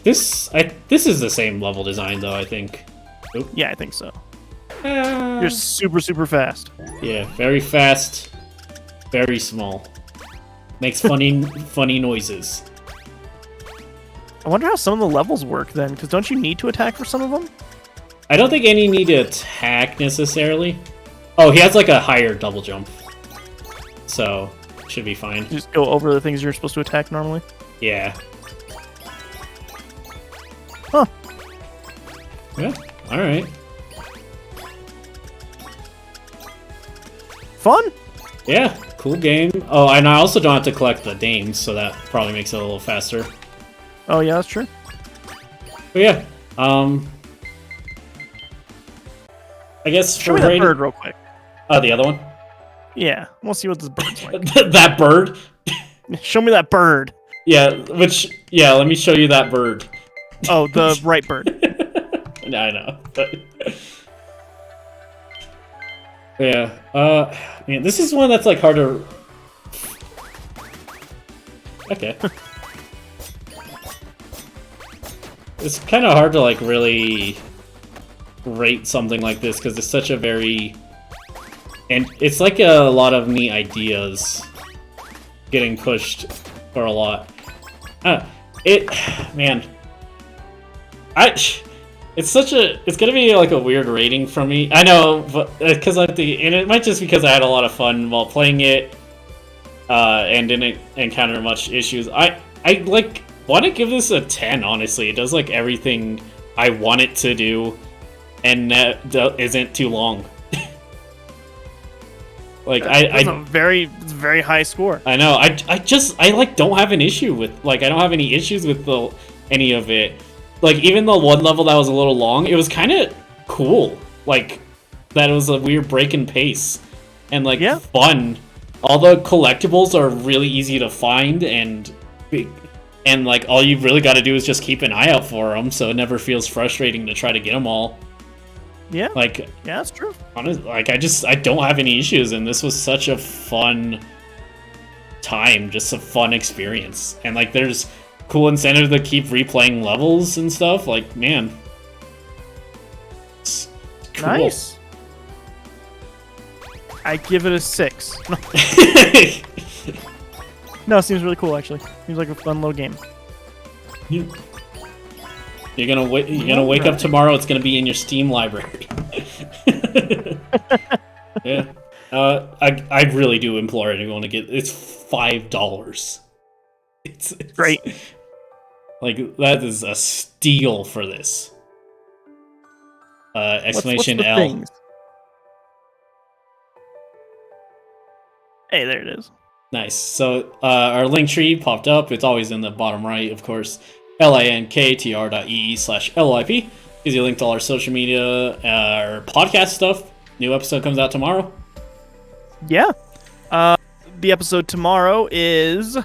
This is the same level design though, I think. Oop. Yeah, I think so. You're super, super fast. Yeah, very fast, very small. Makes funny noises. I wonder how some of the levels work then, because don't you need to attack for some of them? I don't think any need to attack necessarily. Oh, he has like a higher double jump. So, should be fine. You just go over the things you're supposed to attack normally? Yeah. Huh. Yeah, alright. Fun? Yeah, cool game. Oh, and I also don't have to collect the dames, so that probably makes it a little faster. Oh yeah, that's true. But yeah, I guess Show me that bird real quick. Oh, the other one? Yeah, we'll see what this bird's like. That bird? Show me that bird. Yeah, let me show you that bird. Oh, the right bird. No, I know. But yeah, man, this is one that's like hard to. Okay. It's kind of hard to like really rate something like this because it's such a and it's like a lot of neat ideas getting pushed for a lot. Man, it's gonna be like a weird rating from me. I know, but because and it might just because I had a lot of fun while playing it, and didn't encounter much issues. I like want to give this a 10. Honestly, it does like everything I want it to do, and that isn't too long. Like it's a very high score. I know. I like don't have an issue with I don't have any issues with any of it. Like even the one level that was a little long, it was kind of cool. Like that it was a weird break in pace and fun. All the collectibles are really easy to find and like all you've really got to do is just keep an eye out for them, so it never feels frustrating to try to get them all. Yeah. Yeah, that's true. Honestly, I don't have any issues, and this was such a fun time, just a fun experience. And there's cool incentive to keep replaying levels and stuff. Man, it's cool. Nice. I give it a 6. No, it seems really cool actually. Seems like a fun little game. You're gonna wake up tomorrow. It's gonna be in your Steam library. Yeah, I really do implore anyone to get. It's $5. It's great. That is a steal for this. Exclamation what's the L. things? Hey, there it is. Nice. So our link tree popped up. It's always in the bottom right, of course. linktr.ee/LIP gives you a link to all our social media, our podcast stuff. New episode comes out tomorrow. Yeah. The episode tomorrow is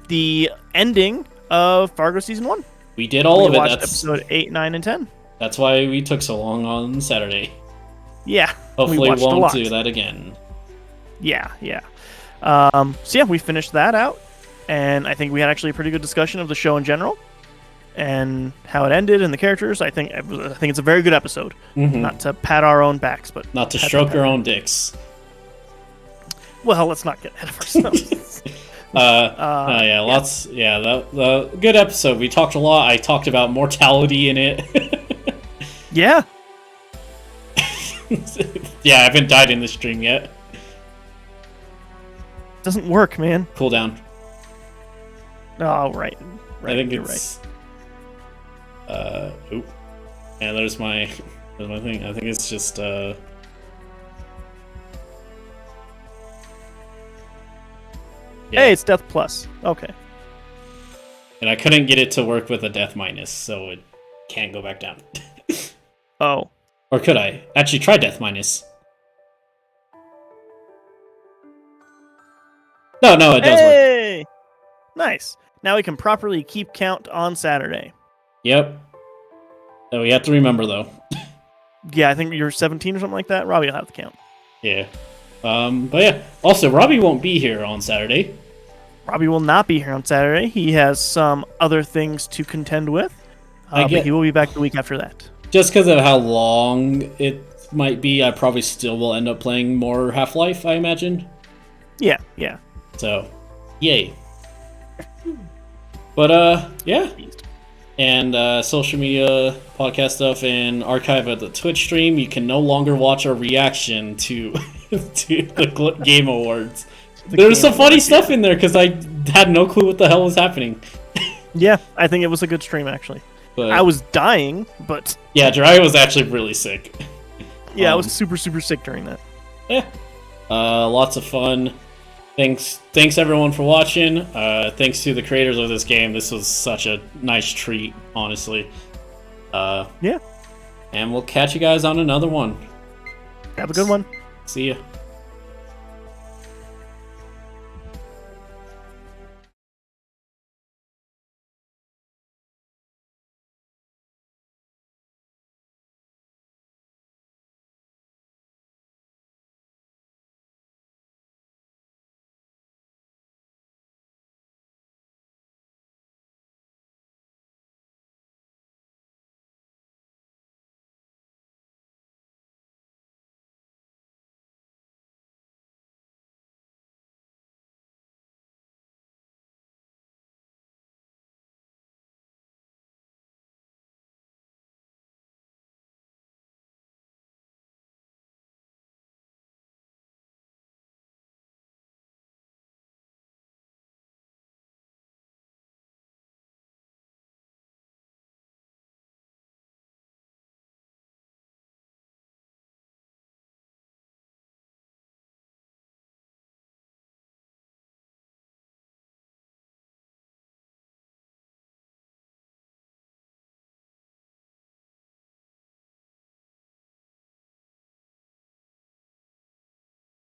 the ending of Fargo Season 1. We did all of it. Watched episode 8, 9, and 10. That's why we took so long on Saturday. Yeah. Hopefully we won't do that again. Yeah. So yeah, we finished that out, and I think we had actually a pretty good discussion of the show in general, and how it ended, and the characters. I think it's a very good episode. Not to pat our own backs, but not to stroke our own dicks. Well, let's not get ahead of ourselves. Lots. Yeah, the good episode. We talked a lot. I talked about mortality in it. Yeah. Yeah, I haven't died in this stream yet. Doesn't work, man. Cool down. Oh, right. I think it's. Right. Oop. Yeah, there's my thing. I think it's just. Yeah. Hey, it's Death Plus. Okay. And I couldn't get it to work with a Death Minus, so it can't go back down. Oh. Or could I? Actually, try Death Minus. No, it does work. Nice. Now we can properly keep count on Saturday. Yep. Oh, we have to remember, though. Yeah, I think you're 17 or something like that. Robbie will have the count. Yeah. But yeah. Also, Robbie won't be here on Saturday. Robbie will not be here on Saturday. He has some other things to contend with. But he will be back the week after that. Just because of how long it might be, I probably still will end up playing more Half-Life, I imagine. Yeah. So, yay. But, yeah. And social media, podcast stuff, and archive at the Twitch stream. You can no longer watch our reaction to the Game Awards. There was some funny stuff in there because I had no clue what the hell was happening. Yeah, I think it was a good stream, actually. But, I was dying, but... Yeah, Jiraiya was actually really sick. Yeah, I was super, super sick during that. Yeah. Lots of fun. Thanks everyone for watching. Thanks to the creators of this game. This was such a nice treat, honestly. Yeah. And we'll catch you guys on another one. Have a good one. See ya.